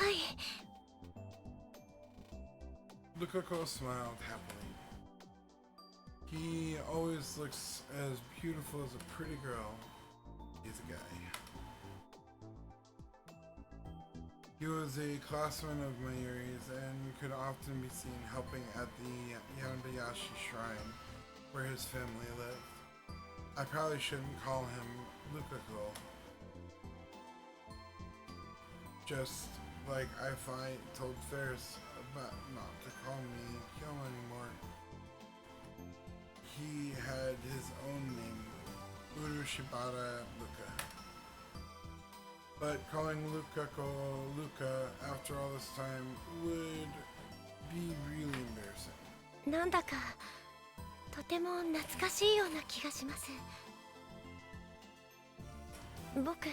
はい。Lukako smiled happily. He always looks as beautiful as a pretty girl. He's a guy. He was a classman of Mayuri's and could often be seen helping at the Yanbayashi shrine where his family lived. I probably shouldn't call him Lukako. Just like I told Ferris about not to call me Kyo anymore. He had his own name, Urushibara Luka. But calling Lukako Luka after all this time would be really embarrassing. なんだかとても懐かしいような気がします。僕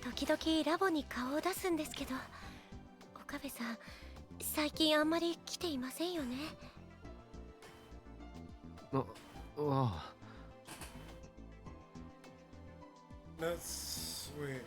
時々ラボに顔を出すんですけど、岡部さん最近あんまり来ていませんよね。ああ。That's sweet. .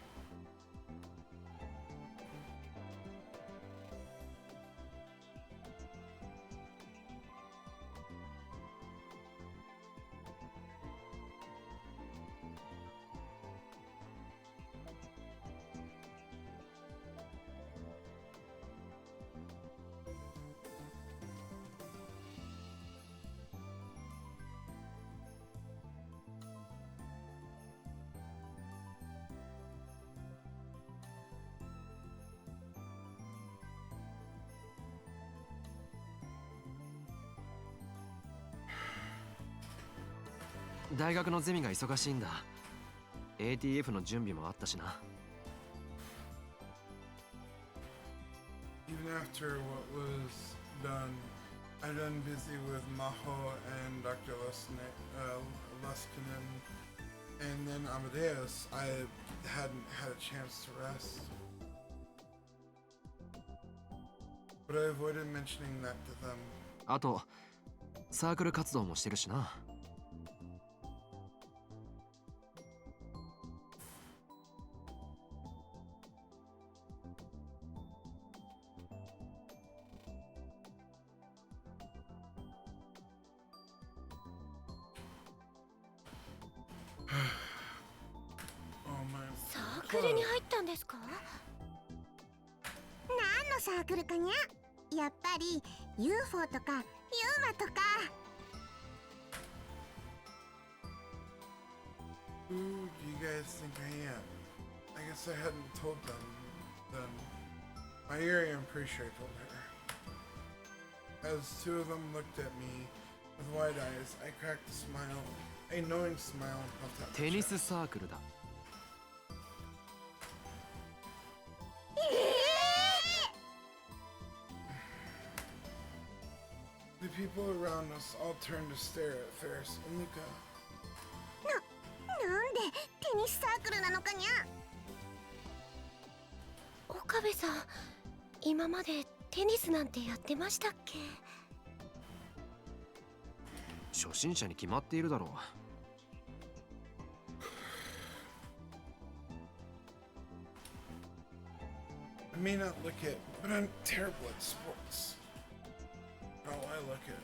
大学のゼミが忙しいんだ。ATF の準備もあったしな。Even after what was done, I've been busy with Maho and Dr. Luskinen, and then Amadeus. I hadn't had a chance to rest. But I avoided mentioning that to them. あとサークル活動もしてるしな。サークルに入ったんですか？何のサークルかにゃ？やっぱり UFO とか ユーマとか。Who do you guys think I am? I guess I hadn't told them then. Mayuri, I'm pretty sure I told her. As two of them looked at me with wide eyes, I cracked a smile, a knowing smile, and puffed out テ my ニス chest. サークルだ。The people around us all turned to stare at Ferris and Luca. テニスサークルなのかにゃ。岡部さん、今までテニスなんてやってましたっけ？初心者に決まっているだろう。I may not look it, but I'm terrible at sports. How I look it.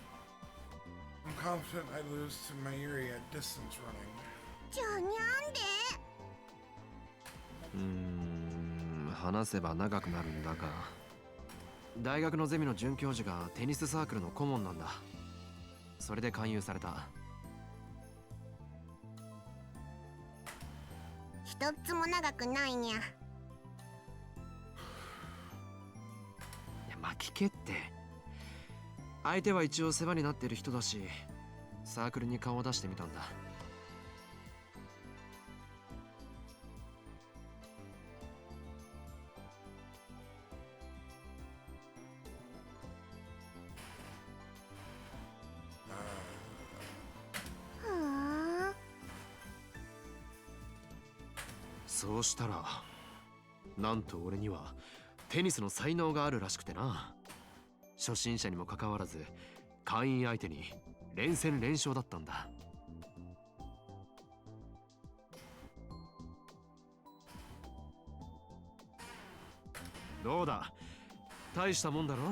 I'm confident I lose to Mayuri at distance running. じゃあにゃんで。話せば長くなるんだが、大学のゼミの准教授がテニスサークルの顧問なんだ。それで勧誘された。一つも長くないにゃ。いや、まあ聞けって。相手は一応世話になってる人だし、サークルに顔を出してみたんだ。そうしたら、なんと俺にはテニスの才能があるらしくてな。初心者にもかかわらず会員相手に連戦連勝だったんだ。どうだ、大したもんだろ。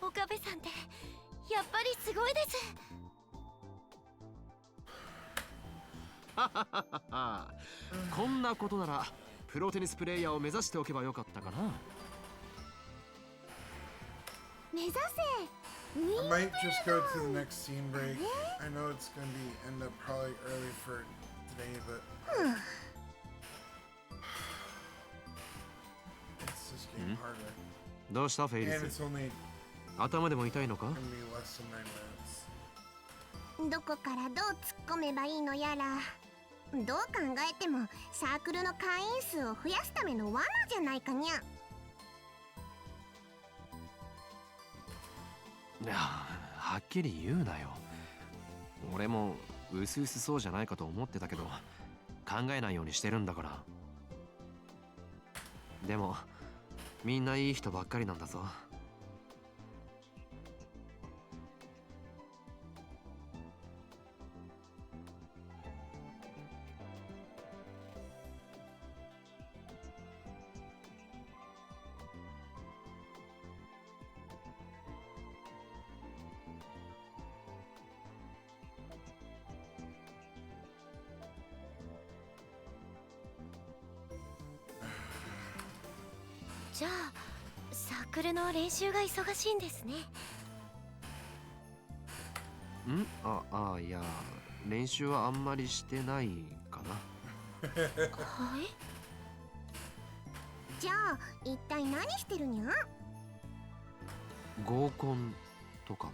岡部さんってやっぱりすごいです。こんなことならプロテニスプレイヤーを目指しておけばよかったかな。目指せ。 I might just go to the next scene break. I know it's gonna be end up probably early for today, but it's just getting harder. どうしたフェイリ And ス、 it's only 頭でも痛いのか。 gonna be less than 9 minutes. どこからどう突っ込めばいいのやら。どう考えてもサークルの会員数を増やすための罠じゃないかにゃ。いや、はっきり言うなよ。俺もうすうすそうじゃないかと思ってたけど、考えないようにしてるんだから。でもみんないい人ばっかりなんだぞ。じゃあサークルの練習が忙しいんですね。いや、練習はあんまりしてないかな。はい。じゃあ一体何してるにゃ。合コンとか。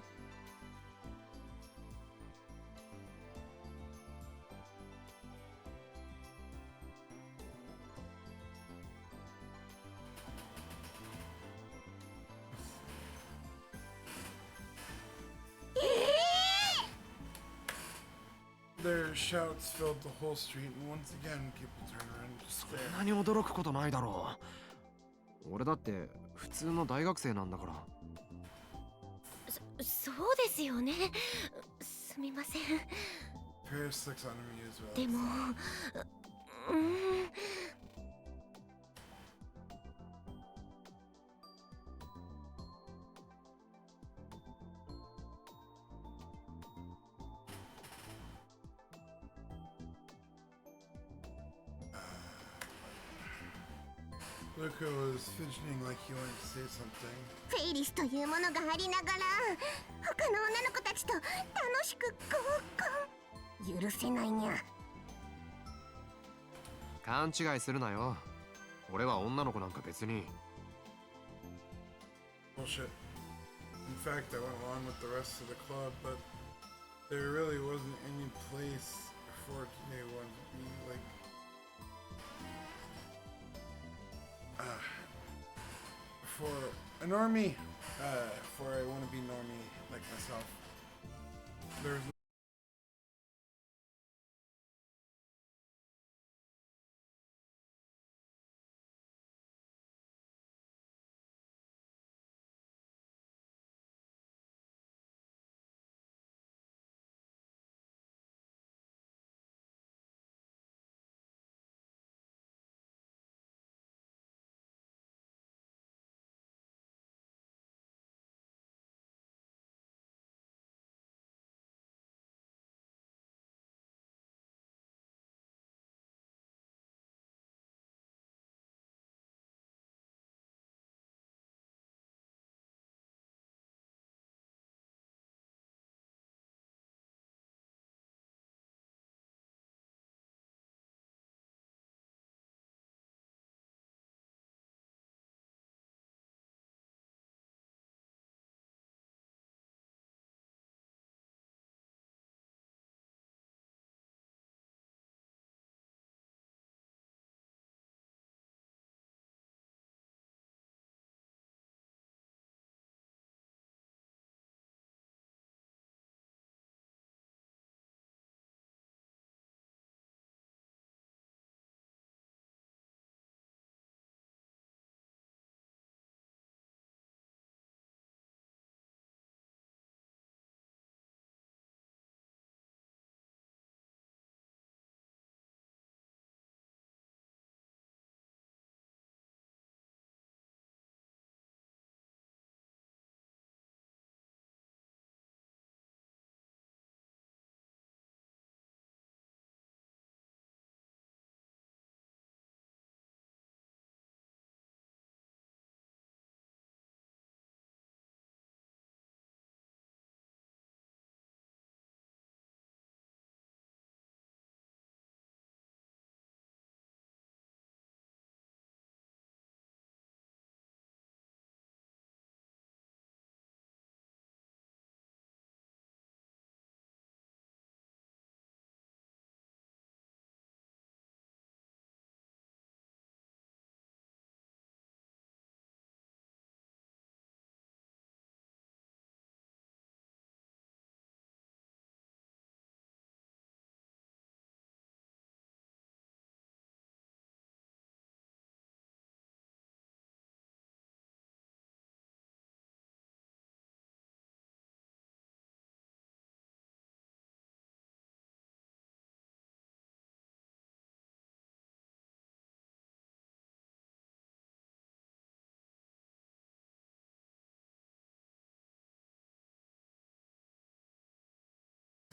Their shouts filled the whole street, and once again, people turned around to そ stare. んなに驚くことないだろう。俺だって普通の大学生なんだから。そうですよね。すみません。 Paris looks unamused. でもLuca was fidgeting like he wanted to say something. フェイリスというものがありながら他の女の子たちと楽しく合コン。許せないにゃ。勘違いするなよ。俺は女の子なんか別に。 Bullshit. In fact, I went along with the rest of the club, but there really wasn't any place for today one to be like. For a normie, for I want to be normie like myself. there's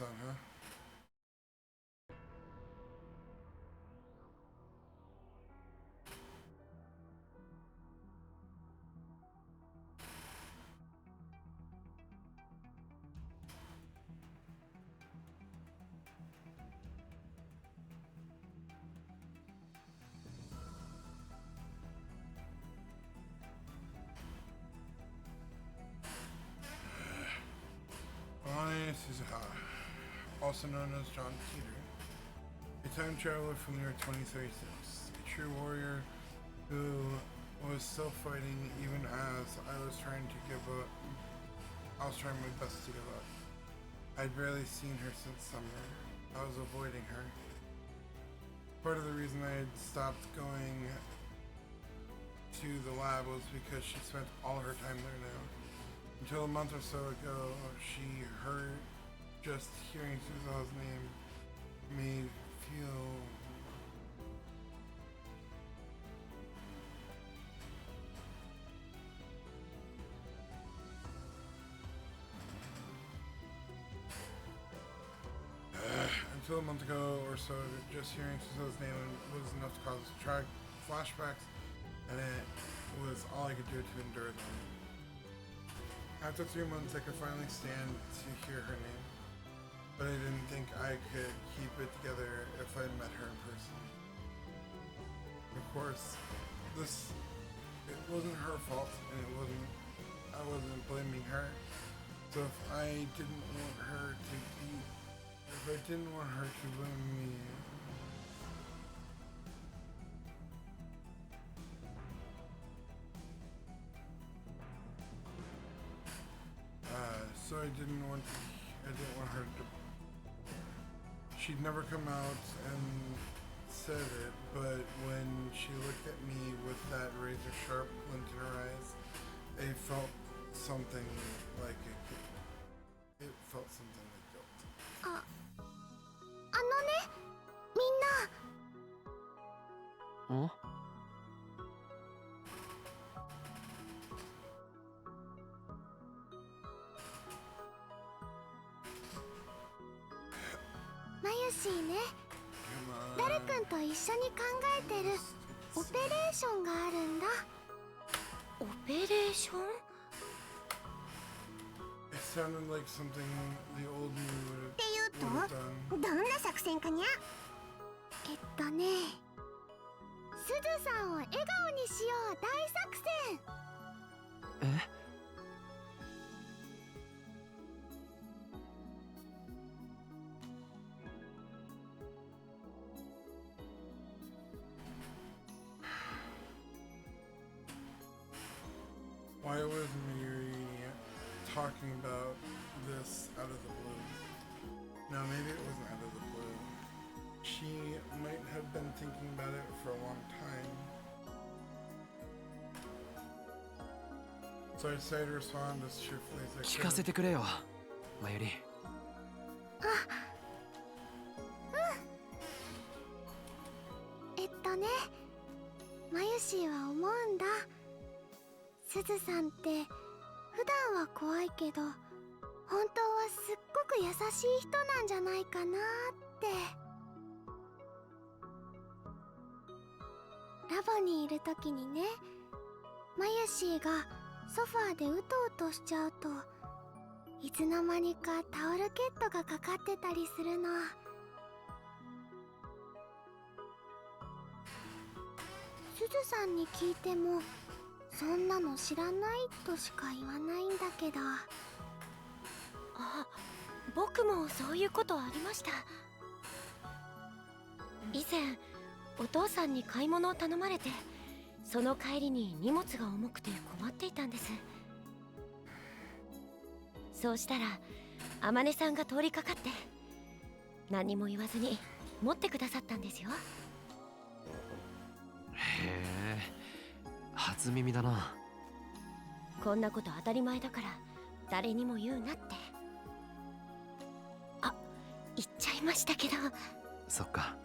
huh? Bonnie Suzuha, also known as John Teeter, a time traveler from the year 2036, a true warrior who was still fighting even as I was trying to give up. I was trying my best to give up. I'd barely seen her since summer. I was avoiding her. Part of the reason I had stopped going to the lab was because she spent all her time there now. Until a month or so ago, she heard just hearing Suzuha's name made feel until a month ago or so, just hearing Suzuha's name was enough to cause flashbacks, and it was all I could do to endure them. After 3 months, I could finally stand to hear her name, but I didn't think I could keep it together if I met her in person. Of course, it wasn't her fault, and I wasn't blaming her. So if I didn't want her to blame me, so I didn't want her to she'd never come out and said it, but when she looked at me with that razor sharp glint in her eyes, it felt something like it felt something like guilt. あのね、みんな。ん？マユシーね、 Come on. ダル君と一緒に考えてるオペレーションがあるんだ。オペレーション？ It sounded like something the old me っていう would have と done. どんな作戦かにゃ？すずさんを笑顔にしよう大作戦。え？ Why was Miri talking about this out of the blue? No, maybe it wasn't out of the blue. She might have been thinking about it for a long time. So I decided to respond as cheerfully as I 聞かせ could. てくれよ、まゆり。マユシーは思うんだ。すずさんって普段は怖いけど本当はすっごく優しい人なんじゃないかなって。ラボにいる時にね、マユシーがソファーでうとうとしちゃうといつの間にかタオルケットがかかってたりするの。すずさんに聞いてもそんなの知らないとしか言わないんだけど。あ、僕もそういうことありました。以前お父さんに買い物を頼まれて、その帰りに荷物が重くて困っていたんです。そうしたらあまねさんが通りかかって何も言わずに持ってくださったんですよ。へえ、初耳だな。こんなこと当たり前だから誰にも言うなって。あ、言っちゃいましたけど。そっか。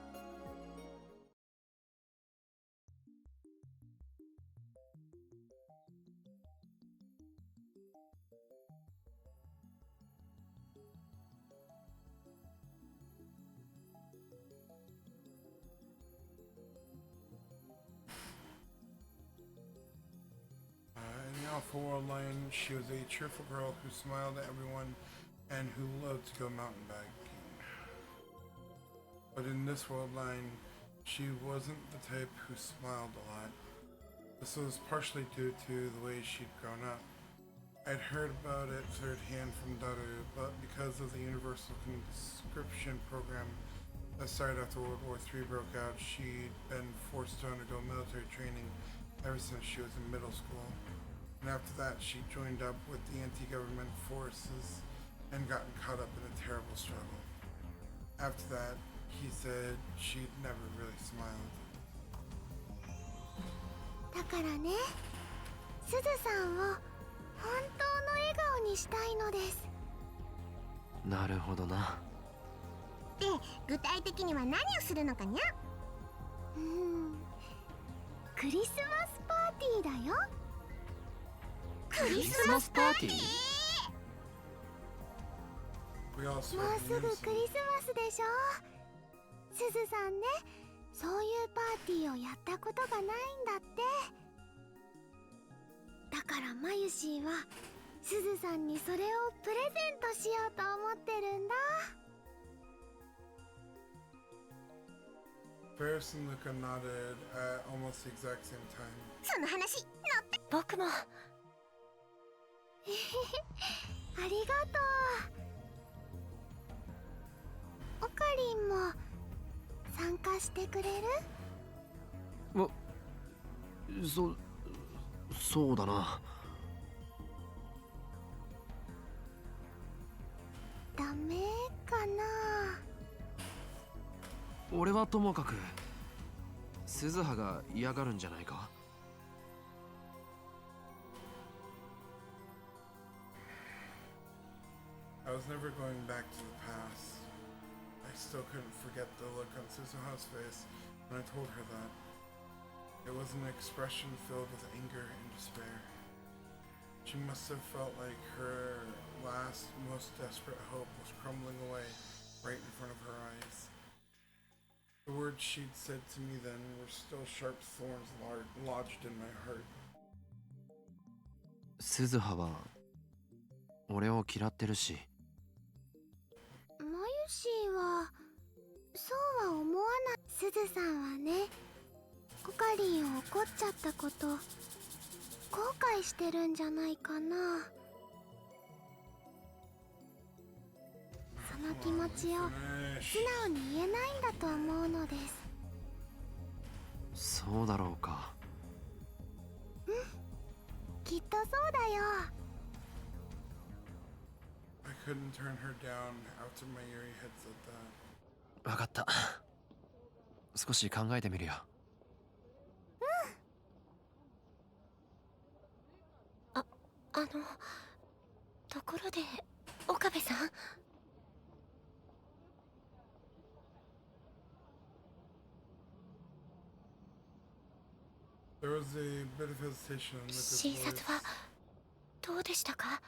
In the Alpha World line, she was a cheerful girl who smiled at everyone and who loved to go mountain biking. But in this world line, she wasn't the type who smiled a lot. This was partially due to the way she'd grown up. I'd heard about it third hand from Daru, but because of the universal conscription program that started after World War III broke out, she'd been forced to undergo military training ever since she was in middle school. And after that, she joined up with the anti-government forces and gotten caught up in a terrible struggle. After that, he said she'd never really smiled. だからね、すずさんを本当の笑顔にしたいのです。なるほどな。で、具体的には何をするのかにゃ？クリスマスパーティーだよ。クリスマスパーティー？ We all もう spoke す in ぐ unison. クリスマスでしょ。すずさんね、そういうパーティーをやったことがないんだって。だからマユシーはすずさんにそれをプレゼントしようと思ってるんだ。Ferris and Luca nodded at almost the exact same time. その話乗って僕もありがとう。オカリンも参加してくれる？そうだな。ダメかな。俺はともかく鈴葉が嫌がるんじゃないか。I was never going back to the past. I still couldn't forget the look on Suzuha's face when I told her that. It was an expression filled with anger and despair. She must have felt like her last, most desperate hope was crumbling away right in front of her eyes. The words she'd said to me then were still sharp thorns lodged in my heart. 鈴葉は俺を嫌ってるし。マユシーはそうは思わない。すずさんはね、コカリンを怒っちゃったこと後悔してるんじゃないかな。その気持ちを素直に言えないんだと思うのです。そうだろうか。うん、きっとそうだよ。I couldn't turn her down after my Yuri had said that. わかった。少し考えてみるよ。ところで岡部さん、There was a bit of hesitation in Luca's 診察 voice. はどうでしたか？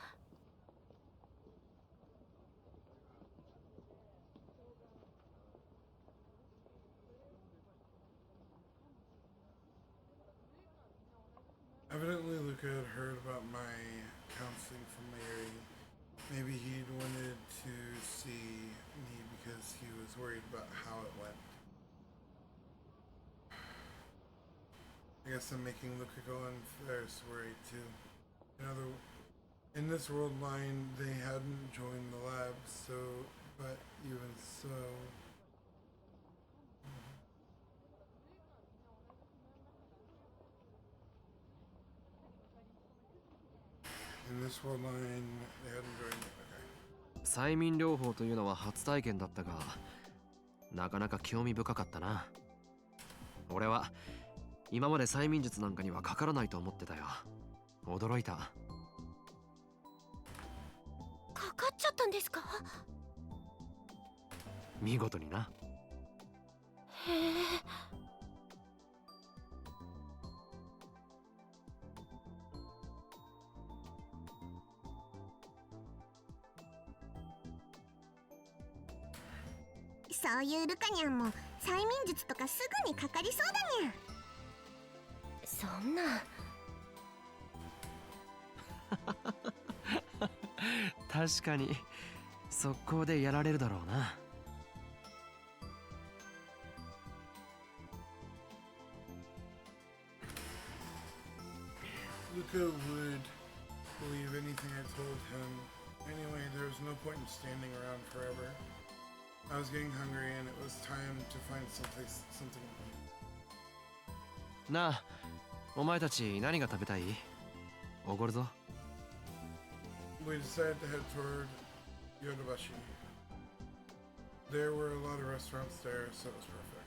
Evidently, Luca had heard about my counseling from Mary. Maybe he'd wanted to see me because he was worried about how it went. I guess I'm making Luca go unfair's worried too. In this world line, they hadn't joined the lab, but even so. In this world line, they hadn't joined it. Okay. 催眠療法というのは初体験だったが、なかなか興味深かったな。俺は今まで催眠術なんかにはかからないと思ってたよ。驚いた。かかっちゃったんですか？見事にな。へえ。そういうルカニャンも催眠術とかすぐにかかりそうだにゃ。そんな。確かに速攻でやられるだろうな。Luca would believe anything I told him. Anyway, there was no point in standing around forever. I was getting hungry and it was time to find something to eat. なあ、お前たち何が食べたい？おごるぞ。We decided to head toward Yodobashi. There were a lot of restaurants there, so it was perfect.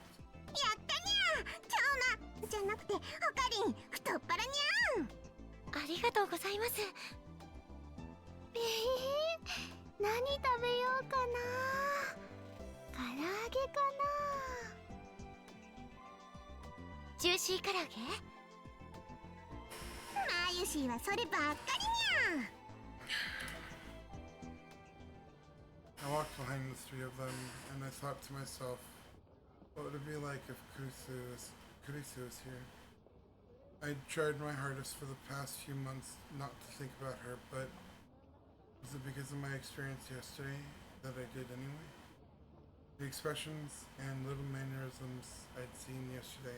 やったにゃー。ちゃうな。じゃなくて、オカリン、太っ腹にゃん。ありがとうございます。何食べようかな。唐揚げかな。ジューシー唐揚げ？マユシーはそればっかりにゃん。I walked behind the three of them, and I thought to myself, what would it be like if Kurisu was here? I tried my hardest for the past few months not to think about her, but was it because of my experience yesterday that I did anyway? The expressions and little mannerisms I'd seen yesterday,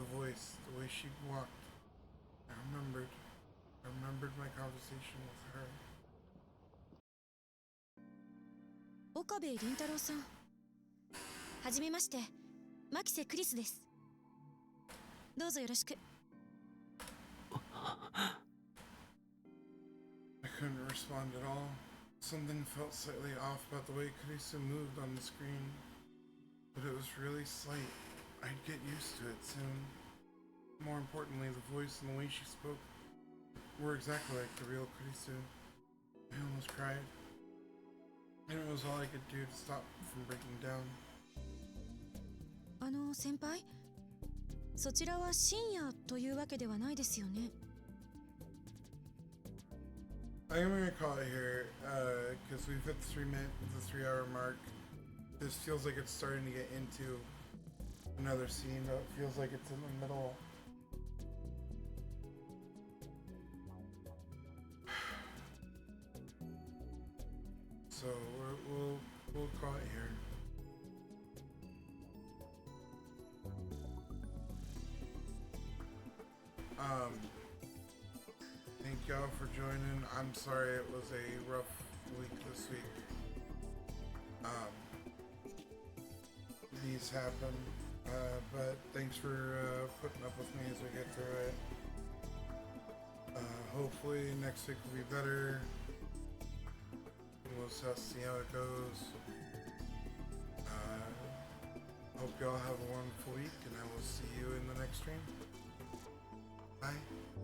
the voice, the way she walked, I remembered my conversation with her. 岡部倫太郎さん、はじめまして、牧瀬クリスです。どうぞよろしく。I couldn't respond at all. Something felt slightly off about the way Kurisu moved on the screen. but it was really slight. I'd get used to it soon. More importantly, the voice and the way she spoke were exactly like the real Kurisu. I almost cried. And it was all I could do to stop from breaking down. 先輩、そちらは深夜というわけではないですよね。I'm gonna call it here, because we've hit the 3-hour mark. This feels like it's starting to get into another scene, but it feels like it's in the middle. So we'll call it here. Thank y'all for joining. I'm sorry it was a rough week this week. These happen, but thanks for putting up with me as we get through it. Hopefully next week will be better. We'll just see how it goes. Hope y'all have a wonderful week, and I will see you in the next stream. Bye.